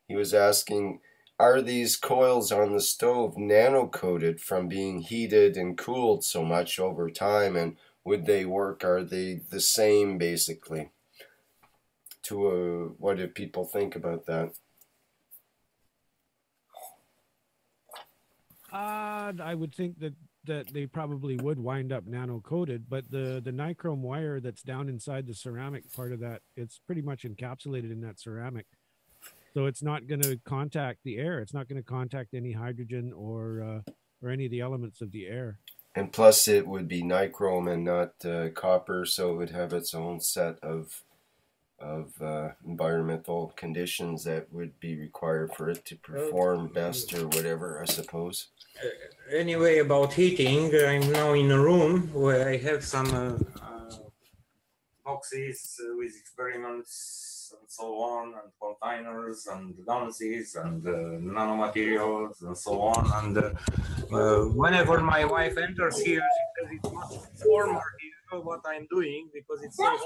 He was asking, are these coils on the stove nano-coated from being heated and cooled so much over time, and would they work? Are they the same, basically? What do people think about that? I would think that they probably would wind up nano-coated, but the nichrome wire that's down inside the ceramic part of that, it's pretty much encapsulated in that ceramic. So it's not going to contact the air. It's not going to contact any hydrogen or any of the elements of the air. And plus it would be nichrome and not copper, so it would have its own set of environmental conditions that would be required for it to perform best or whatever, I suppose. Anyway, about heating, I'm now in a room where I have some boxes with experiments and so on, and containers and dances and nanomaterials and so on. And whenever my wife enters here, she says it's much warmer here, what I'm doing, because it's so hot.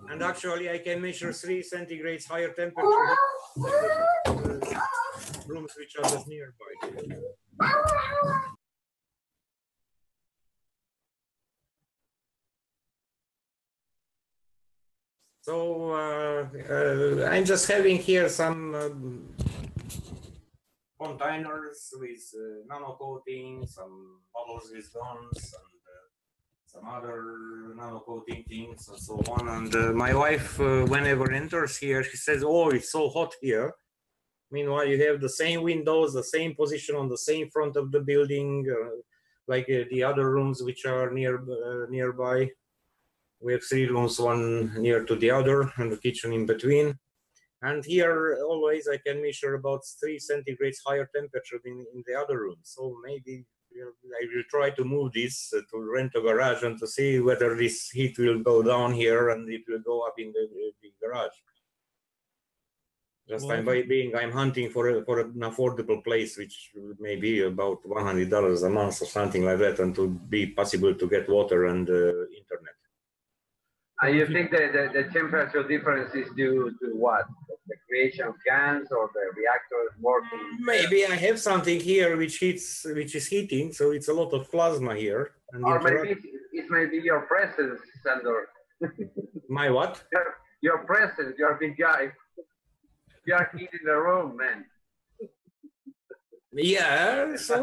And actually, I can measure 3 centigrades higher temperature than the rooms which are just nearby. So I'm just having here some containers with nano-coating, some bottles with guns, and some other nano-coating things and so on. And my wife, whenever enters here, she says, "Oh, it's so hot here." Meanwhile, you have the same windows, the same position on the same front of the building, like the other rooms which are nearby. We have 3 rooms, one near to the other, and the kitchen in between. And here, always, I can measure about 3 centigrades higher temperature in the other room. So maybe I will try to move this to rent a garage and to see whether this heat will go down here and it will go up in the garage. Just I'm hunting for an affordable place, which may be about $100 a month or something like that, and to be possible to get water and internet. You think that the temperature difference is due to what? The creation of GANs or the reactor working? Maybe I have something here which is heating, so it's a lot of plasma here. And or maybe it may be your presence, Sandor. My what? Your presence, you're a big guy. You're heating the room, man. Yeah, so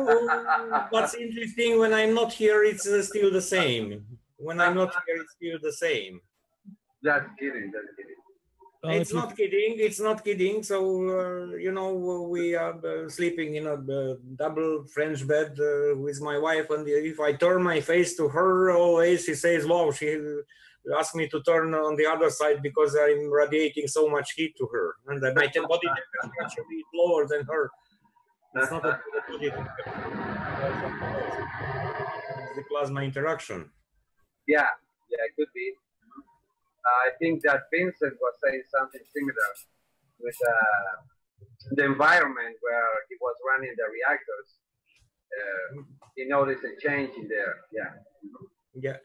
what's interesting, when I'm not here, it's still the same. When I'm not here, it's still the same. That's kidding, that's kidding. Well, it's not kidding, it's not kidding. So, you know, we are sleeping in a double French bed with my wife. And if I turn my face to her, always she says, wow, she asked me to turn on the other side because I'm radiating so much heat to her. And my body temperature is lower than her. It's not a body temperature. It's the plasma interaction. Yeah, it could be. I think that Vincent was saying something similar with the environment where he was running the reactors. He noticed a change in there. Yeah.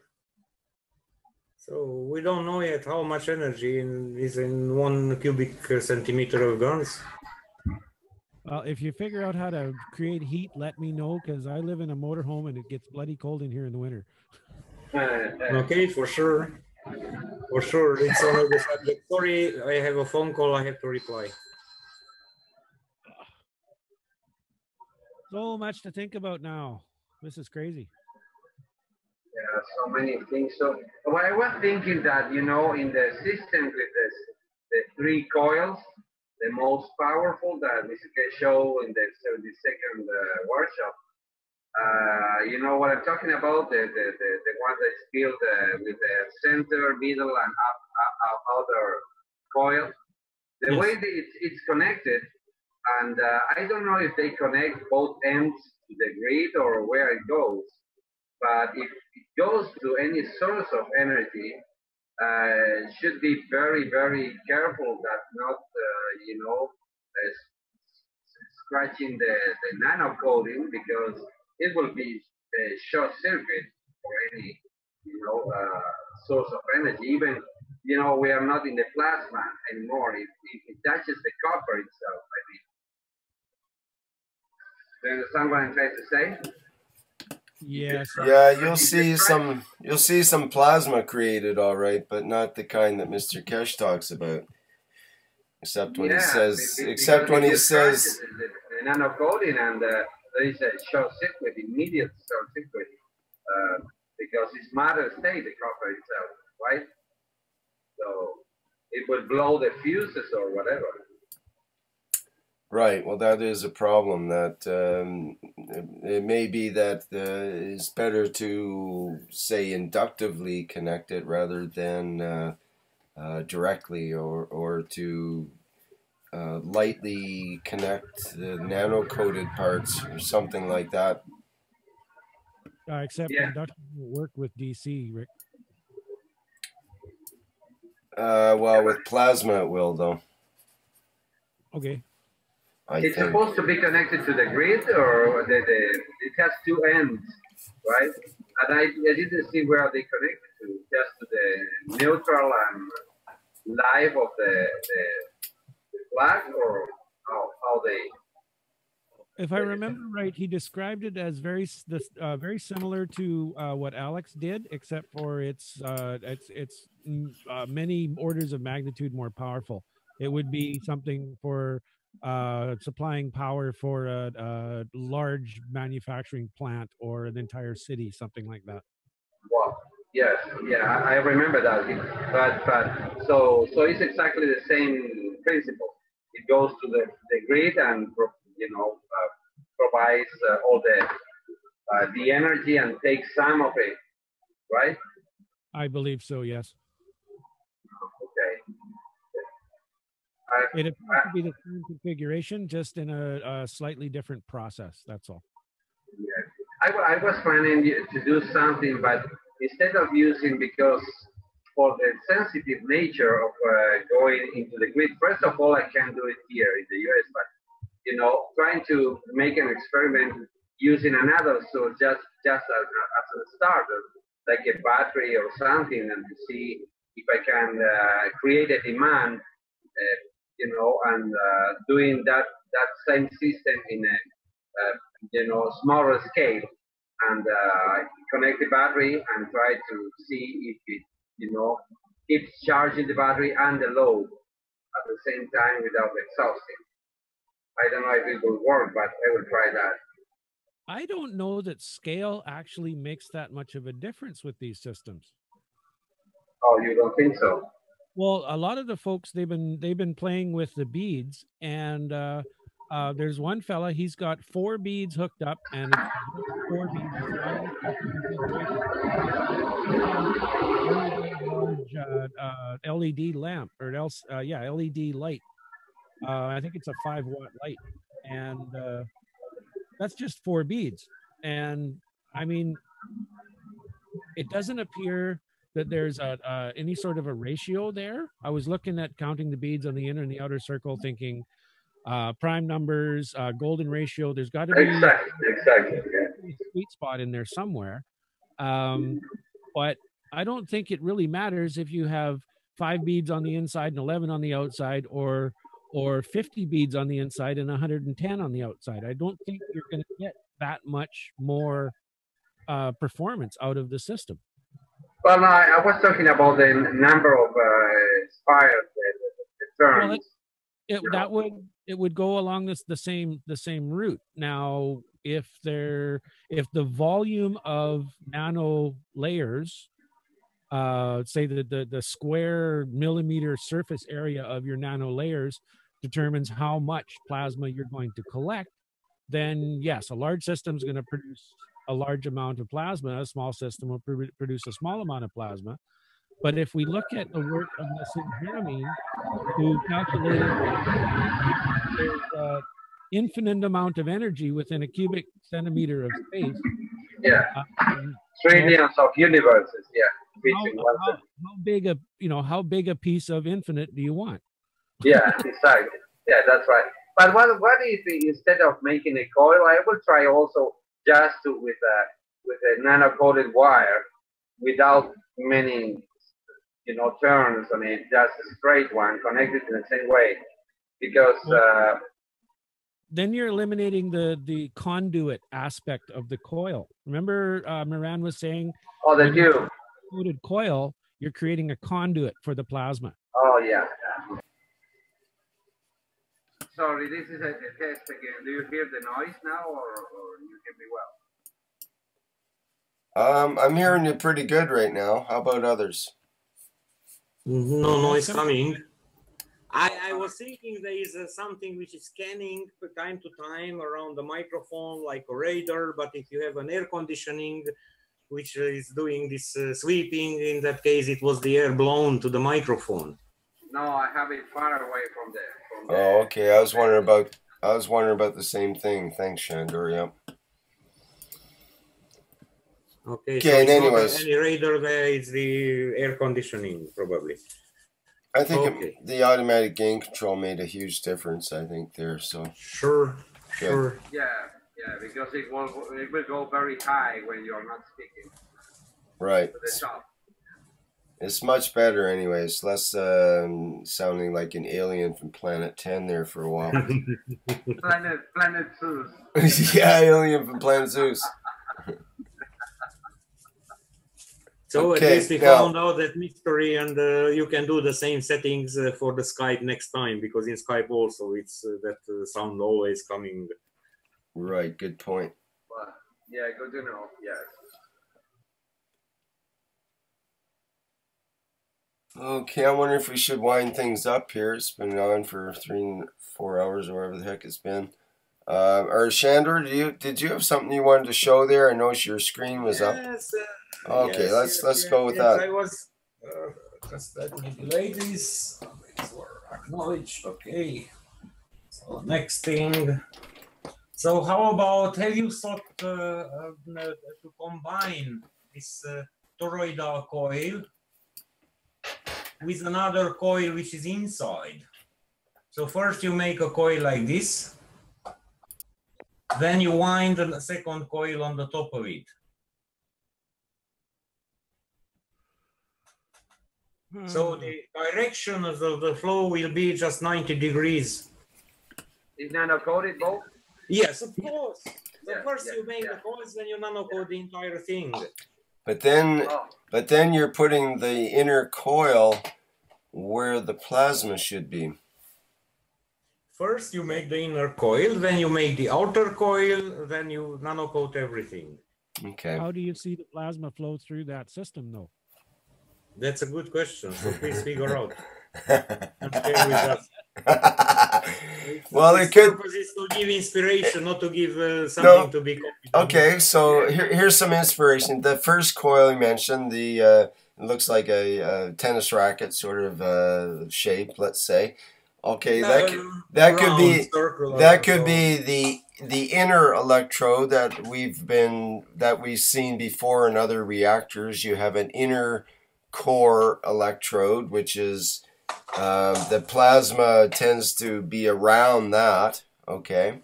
So we don't know yet how much energy is in 1 cubic centimeter of guns. Well, if you figure out how to create heat, let me know, because I live in a motorhome and it gets bloody cold in here in the winter. Okay, for sure. For sure, it's one of the subjects. Sorry, I have a phone call. I have to reply. So much to think about now. This is crazy. Yeah, so many things. So what I was thinking that, you know, in the system with the 3 coils, the most powerful that Mr Keshe showed in the 72nd workshop, you know what I'm talking about? The one that's built with the center, middle, and other coils. The way that it's connected, and I don't know if they connect both ends to the grid or where it goes, but if it goes to any source of energy, should be very, very careful that not, you know, scratching the nano coating, because it will be a short circuit for any, you know, source of energy. Even, you know, we are not in the plasma anymore. If it touches the copper itself, I mean. Do you understand what I'm trying to say? Yes. Yeah, you'll see some plasma created, all right, but not the kind that Mr. Keshe talks about. Except when he says, the nano coating, and there is a short circuit, immediate short circuit, because it's matter state, the copper itself, right? So it would blow the fuses or whatever. Right. Well, that is a problem. That it may be that it's better to say inductively connect it rather than directly, or to lightly connect the nano-coated parts or something like that. Except induction will work with DC, Rick. Well, with plasma it will, though. Okay. It's supposed to be connected to the grid, or it has 2 ends, right? And I didn't see where they connected to, just to the neutral and life of the flag, or how they? If I remember right, he described it as very similar to what Alex did, except for it's many orders of magnitude more powerful. It would be something for supplying power for a large manufacturing plant or an entire city, something like that. Wow. Yes. Yeah, I remember that. But so it's exactly the same principle. It goes to the grid and provides all the energy and takes some of it, right? I believe so. Yes. Okay. It appears to be the same configuration, just in a slightly different process. That's all. Yeah. I was planning to do something, but instead of using, because for the sensitive nature of going into the grid, first of all, I can't do it here in the US, but trying to make an experiment using another source just as a starter, like a battery or something, and to see if I can create a demand, and doing that same system in a smaller scale, and connect the battery and try to see if it keeps charging the battery and the load at the same time without exhausting. I don't know if it will work, but I will try that. I don't know that scale actually makes that much of a difference with these systems. Oh, you don't think so? Well, a lot of the folks, they've been playing with the beads, and there's one fella, he's got 4 beads hooked up, and it's 4 beads. It's not any special configuration. Large LED lamp, or else, LED light. I think it's a 5-watt light, and that's just 4 beads. And I mean, it doesn't appear that there's any sort of a ratio there. I was looking at counting the beads on the inner and the outer circle, thinking prime numbers, golden ratio. There's got to be exactly a sweet spot in there somewhere. But I don't think it really matters if you have 5 beads on the inside and 11 on the outside, or 50 beads on the inside and 110 on the outside. I don't think you're going to get that much more performance out of the system. Well, I was talking about the number of spires, the turns. Well, it would go along the same route. Now, if the volume of nano layers, say the square millimeter surface area of your nano layers determines how much plasma you're going to collect, then yes, a large system is going to produce a large amount of plasma. A small system will produce a small amount of plasma. But if we look at the work of Nassim Haramein, who calculated there's an infinite amount of energy within a cubic centimeter of space. Yeah. Trillions of universes. Yeah. How big a piece of infinite do you want? Yeah, exactly. Yeah, that's right. But what if instead of making a coil, I will try also just with a nano-coated wire without many turns on it, just a straight one connected in the same way, because then you're eliminating the conduit aspect of the coil. Remember, Moran was saying, the tube coated coil, you're creating a conduit for the plasma. Oh yeah. Sorry, this is a test again. Do you hear the noise now, or you hear me well? I'm hearing it pretty good right now. How about others? No noise coming. I was thinking there is something which is scanning from time to time around the microphone, like a radar, but if you have an air conditioning which is doing this sweeping, in that case it was the air blown to the microphone. No, I have it far away from there. Oh, okay. I was wondering about the same thing. Thanks, Shandor. Yep. Okay, so it's anyways, not any radar there, it's the air conditioning, probably. I think the automatic gain control made a huge difference, I think, there. So Sure. Yeah, because it will go very high when you're not speaking. Right. To the top. It's much better anyway. It's less sounding like an alien from Planet 10 there for a while. Planet Zeus. Yeah, alien from Planet Zeus. So Okay, at least we now- found out that mystery, and you can do the same settings for the Skype next time, because in Skype also it's that sound always coming. Right, good point. Well, yeah, good to know. Yes. Okay, I wonder if we should wind things up here. It's been on for 3-4 hours or whatever the heck it's been. Or Shandor, did you have something you wanted to show there? I noticed your screen was up. Yes. Okay, yes, let's go with yes, that. I was just let me delay this. Acknowledge. Okay. So next thing. So how about, have you thought to combine this toroidal coil with another coil which is inside? So first you make a coil like this, then you wind a second coil on the top of it. So the direction of the flow will be just 90 degrees. Is nano-coated both? Yes, of course. So Yeah, first yeah, you make the coils, then you nano-coat the entire thing. But then you're putting the inner coil where the plasma should be. First you make the inner coil, then you make the outer coil, then you nano-coat everything. Okay. How do you see the plasma flow through that system, though? That's a good question. So please figure out. And share with us. Well, Its it could. purpose is to give inspiration, not to give something to be copied. Okay, so here's some inspiration. The first coil you mentioned, the it looks like a tennis racket sort of shape, let's say. Okay, that could be the inner electrode that we've seen before in other reactors. You have an inner core electrode, which is the plasma tends to be around that. Okay,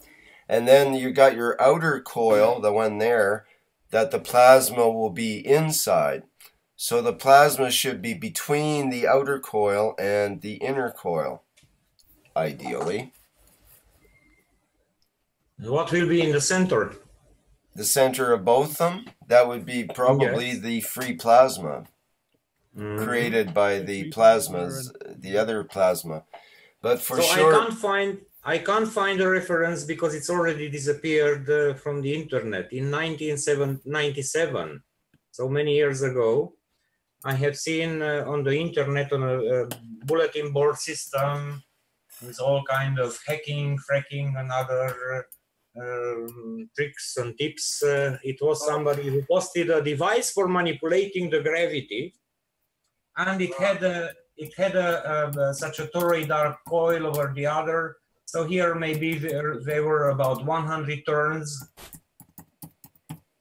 and then you got your outer coil, the one there, that the plasma will be inside. So the plasma should be between the outer coil and the inner coil, ideally. What will be in the center? The center of both of them? That would be probably the free plasma created by the plasmas, the other plasma. But for sure... I can't find a reference because it's already disappeared from the internet. In 1997, so many years ago, I have seen on the internet on a bulletin board system with all kind of hacking, fracking, and other tricks and tips. It was somebody who posted a device for manipulating the gravity, and it had such a toroidal coil over the other. So here maybe there were about 100 turns,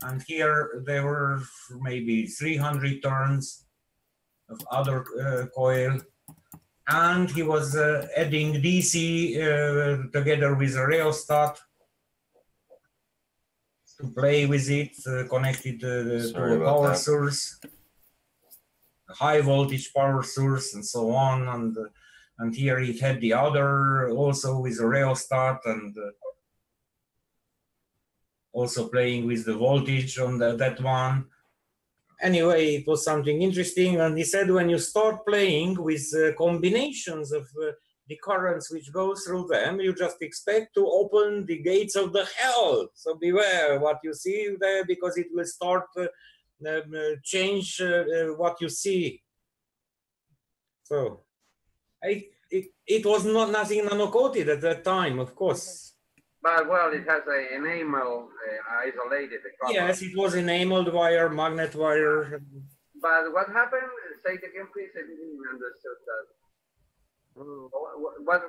and here there were maybe 300 turns of other coil, and he was adding DC together with a rheostat to play with it, connected to a power source, a high voltage power source, and so on. And here it had the other also with a rheostat, and also playing with the voltage on that one. Anyway, it was something interesting. And he said, when you start playing with combinations of the currents which go through them, you just expect to open the gates of the hell. So beware what you see there, because it will start change what you see. So it was nothing nano-coated at that time, of course. But well, it has an enamel isolated. Yes, it was enameled wire, magnet wire. But what happened? Say it again, please. I didn't understand that.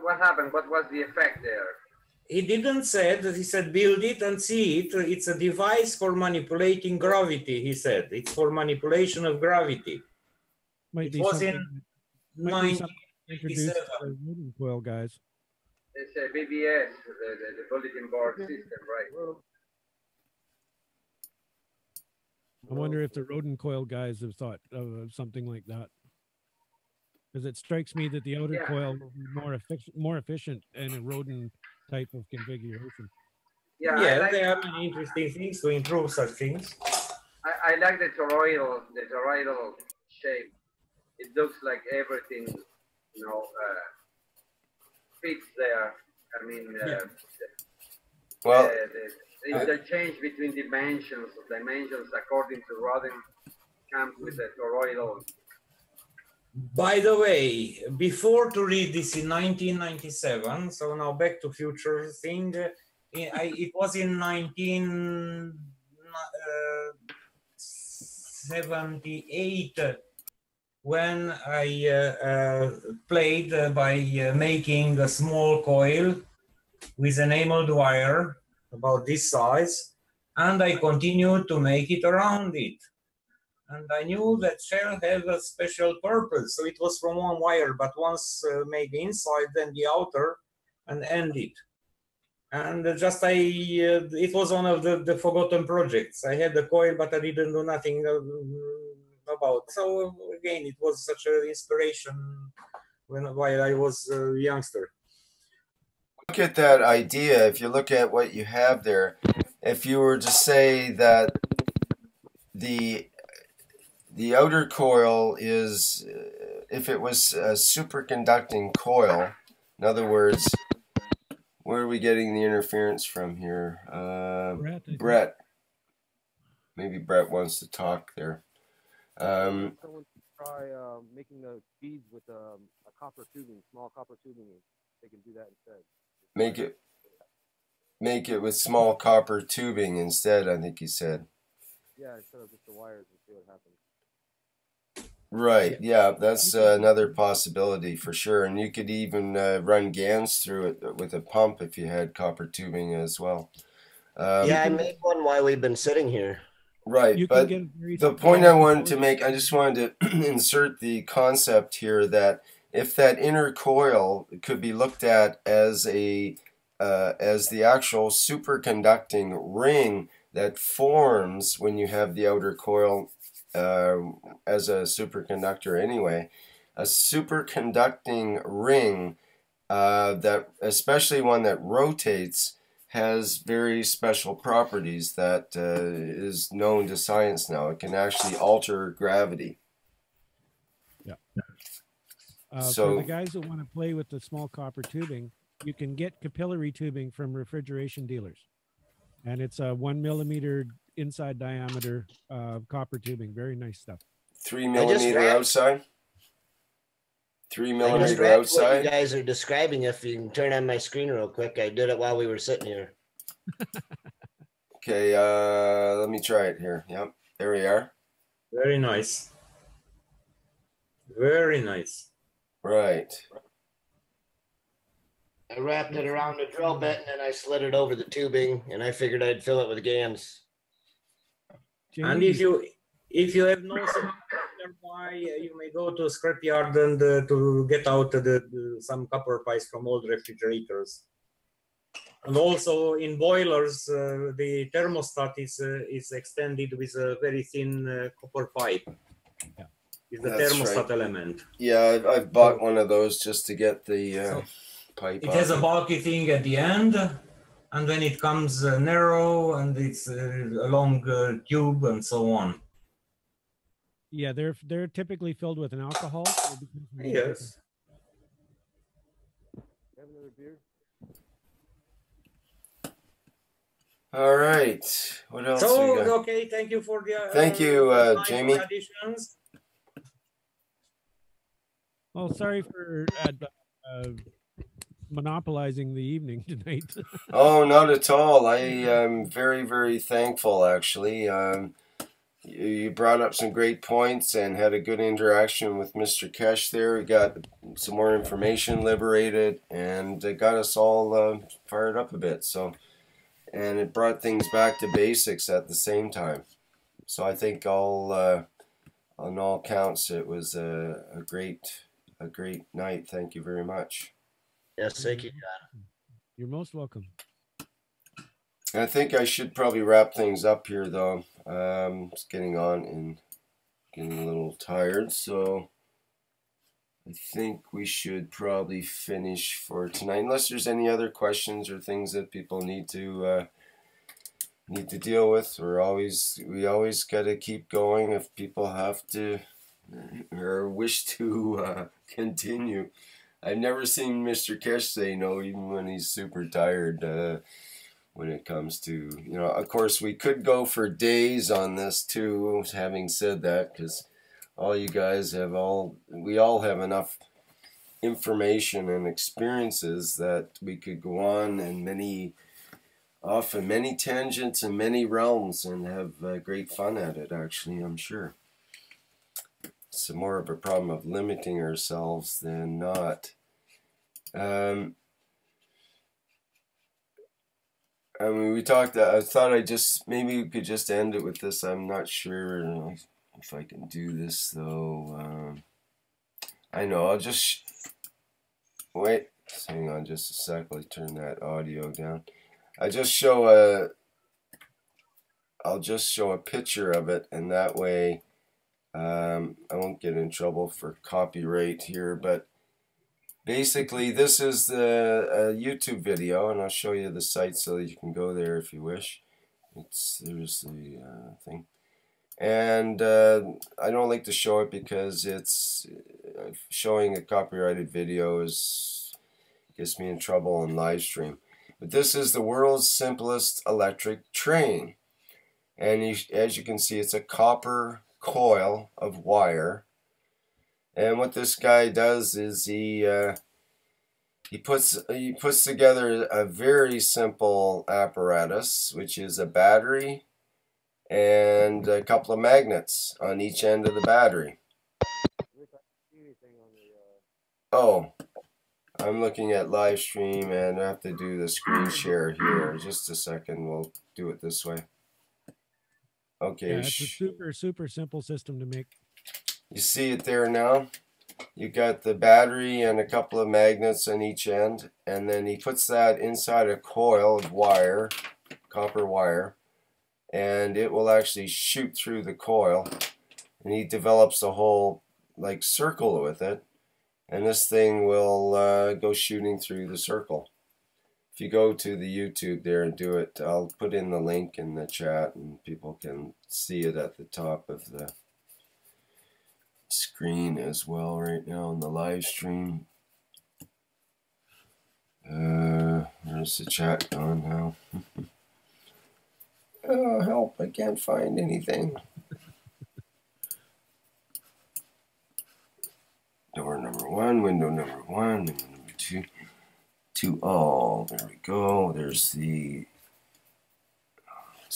What happened? What was the effect there? He didn't say that. He said, build it and see it. It's a device for manipulating gravity, he said. It's for manipulation of gravity. Might it was in 1987. Rodent coil guys. It's a BBS, the bulletin board system, right? I wonder if the rodent coil guys have thought of something like that. because it strikes me that the outer coil will be more efficient in a rodent type of configuration. Yeah, there are many interesting things to improve such things. I like the toroidal shape. It looks like everything, fits there. I mean, well, the interchange between dimensions according to Rodin comes with the toroidal. By the way, before to read this in 1997, so now back to future thing, it was in 1978 when I played by making a small coil with an enameled wire about this size, and I continued to make it around it. And I knew that shell have a special purpose, so it was from one wire, but once made the inside, then the outer, and ended. And it was one of the forgotten projects. I had the coil, but I didn't do nothing about. So again, it was such an inspiration while I was a youngster. Look at that idea. If you look at what you have there, if you were to say that the outer coil is, if it was a superconducting coil, in other words, where are we getting the interference from here? Brett. Maybe Brett wants to talk there. Someone try making the beads with a copper tubing, small copper tubing. They can do that instead. Make it with small copper tubing instead, I think he said. Yeah, instead of just the wires, and see what happens. Right, yeah, that's another possibility for sure. And you could even run GANs through it with a pump if you had copper tubing as well. Yeah, I made one while we've been sitting here. Right, but the point I wanted to make, I just wanted to insert the concept here that if that inner coil could be looked at as the actual superconducting ring that forms when you have the outer coil as a superconductor anyway, a superconducting ring that, especially one that rotates, has very special properties that is known to science now. It can actually alter gravity. Yeah. So for the guys that want to play with the small copper tubing, you can get capillary tubing from refrigeration dealers. And it's a 1 millimeter inside diameter copper tubing. Very nice stuff. 3 millimeter outside? 3 I just millimeter read outside? what you guys are describing. If you can turn on my screen real quick, I did it while we were sitting here. Okay, let me try it here. Yep, there we are. Very nice. Very nice. Right. I wrapped it around a drill bit and then I slid it over the tubing, and I figured I'd fill it with GANs. And if you have no nearby, you may go to a scrapyard and to get out some copper pipes from old refrigerators. And also in boilers, the thermostat is extended with a very thin copper pipe. Yeah. It's the That's thermostat right. element. Yeah, I've bought one of those just to get the pipe It off has a it. bulky thing at the end, and then it comes narrow, and it's a long tube and so on. Yeah, they're typically filled with an alcohol. So it becomes more Yes. Have another beer? All right. What else we So, got? okay, thank you for the Thank you, time Jamie. for additions. Well, sorry for monopolizing the evening tonight. Oh, not at all. I am very, very thankful, actually. You brought up some great points and had a good interaction with Mr. Keshe there. We got some more information liberated, and it got us all fired up a bit. So, and it brought things back to basics at the same time. So I think on all counts, it was a great night. Thank you very much. Yes, thank you, John. You're most welcome. I think I should probably wrap things up here, though. It's getting on and getting a little tired, so I think we should probably finish for tonight, unless there's any other questions or things that people need to deal with. We always got to keep going if people have to or wish to continue. I've never seen Mr. Keshe say no, even when he's super tired. When it comes to, you know, of course we could go for days on this too, having said that, because all you guys we all have enough information and experiences that we could go on in many tangents and many realms and have great fun at it, actually, I'm sure. It's more of a problem of limiting ourselves than not. I mean, we talked, I thought maybe we could just end it with this. I'm not sure if I can do this, though. I know, I'll just, wait, hang on just a sec, let me turn that audio down. I'll just show a picture of it, and that way I won't get in trouble for copyright here, but basically, this is the YouTube video, and I'll show you the site so that you can go there if you wish. There's the thing. And I don't like to show it because it's showing a copyrighted video gets me in trouble on live stream. But this is the world's simplest electric train. And as you can see, it's a copper coil of wire. And what this guy does is he puts together a very simple apparatus, which is a battery and a couple of magnets on each end of the battery. Oh, I'm looking at live stream and I have to do the screen share here. Just a second, we'll do it this way. Okay. Yeah, it's a super simple system to make. You see it there now? You got the battery and a couple of magnets on each end, and then he puts that inside a coil of wire, copper wire, and it will actually shoot through the coil, and he develops a whole like circle with it, and this thing will go shooting through the circle. If you go to the YouTube there and do it, I'll put in the link in the chat and people can see it at the top of the screen as well right now on the live stream. Where's the chat gone now? Oh, help, I can't find anything. Door number 1, window number 1, window number 2. Oh, there we go. There's it's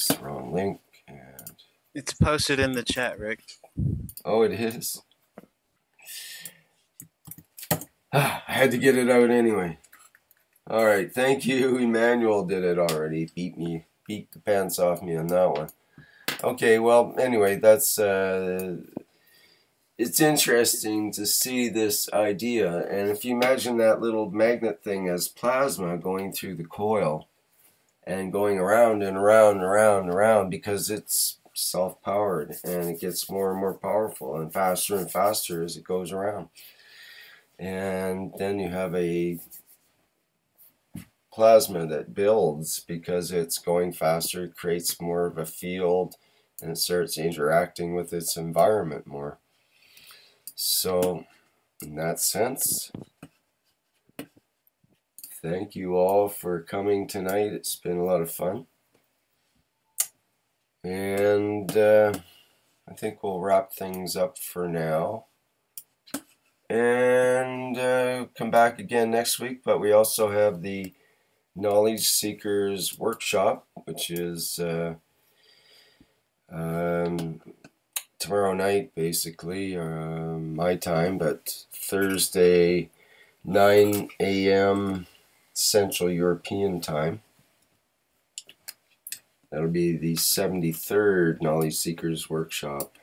the wrong link. And it's posted in the chat, Rick. Oh, it is. I had to get it out anyway. All right, thank you. Emmanuel did it already. Beat the pants off me on that one. Okay, well, anyway, that's it's interesting to see this idea, and if you imagine that little magnet thing as plasma going through the coil and going around and around and around and around, because it's self-powered and it gets more and more powerful and faster as it goes around. And then you have a plasma that builds because it's going faster, it creates more of a field, and it starts interacting with its environment more. So, in that sense, thank you all for coming tonight. It's been a lot of fun. And I think we'll wrap things up for now. And come back again next week. But we also have the Knowledge Seekers Workshop, which is tomorrow night, basically, my time, but Thursday, 9 a.m. Central European time. That'll be the 73rd Knowledge Seekers Workshop.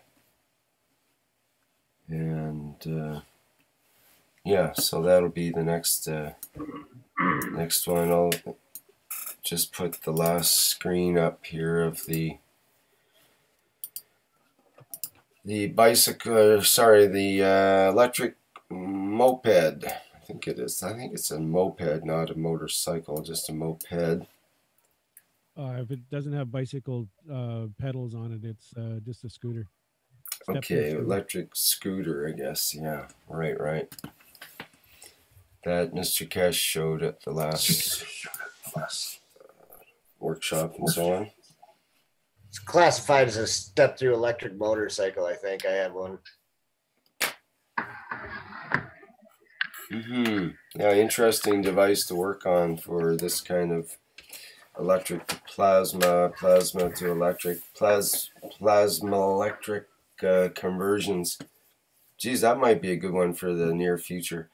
And yeah, so that'll be the next one. I'll just put the last screen up here of the electric moped. I think it is. I think it's a moped, not a motorcycle, just a moped. If it doesn't have bicycle pedals on it, it's just a scooter. Okay, electric scooter, I guess. Yeah, right. That Mr. Keshe showed at the last workshop and so on. It's classified as a step-through electric motorcycle, I think. I had one. Yeah, interesting device to work on for this kind of electric plasma to electric, plasma electric conversions. Geez, that might be a good one for the near future.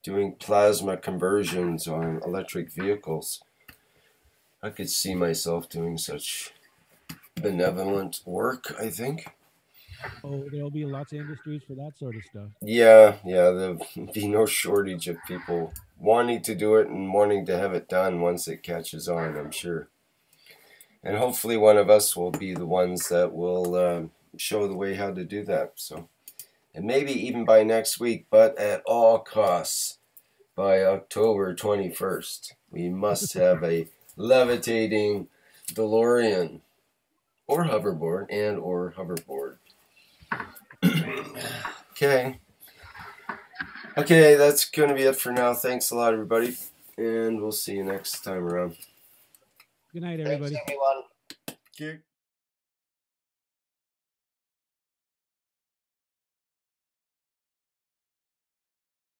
Doing plasma conversions on electric vehicles. I could see myself doing such benevolent work, I think. Oh, there'll be lots of industries for that sort of stuff. Yeah, there'll be no shortage of people wanting to do it and wanting to have it done once it catches on, I'm sure. And hopefully one of us will be the ones that will show the way how to do that. So, and maybe even by next week, but at all costs, by October 21st, we must have a levitating DeLorean or hoverboard. Okay, that's going to be it for now. Thanks a lot, everybody, and we'll see you next time around. Good night, everybody. Thanks, everyone. Okay.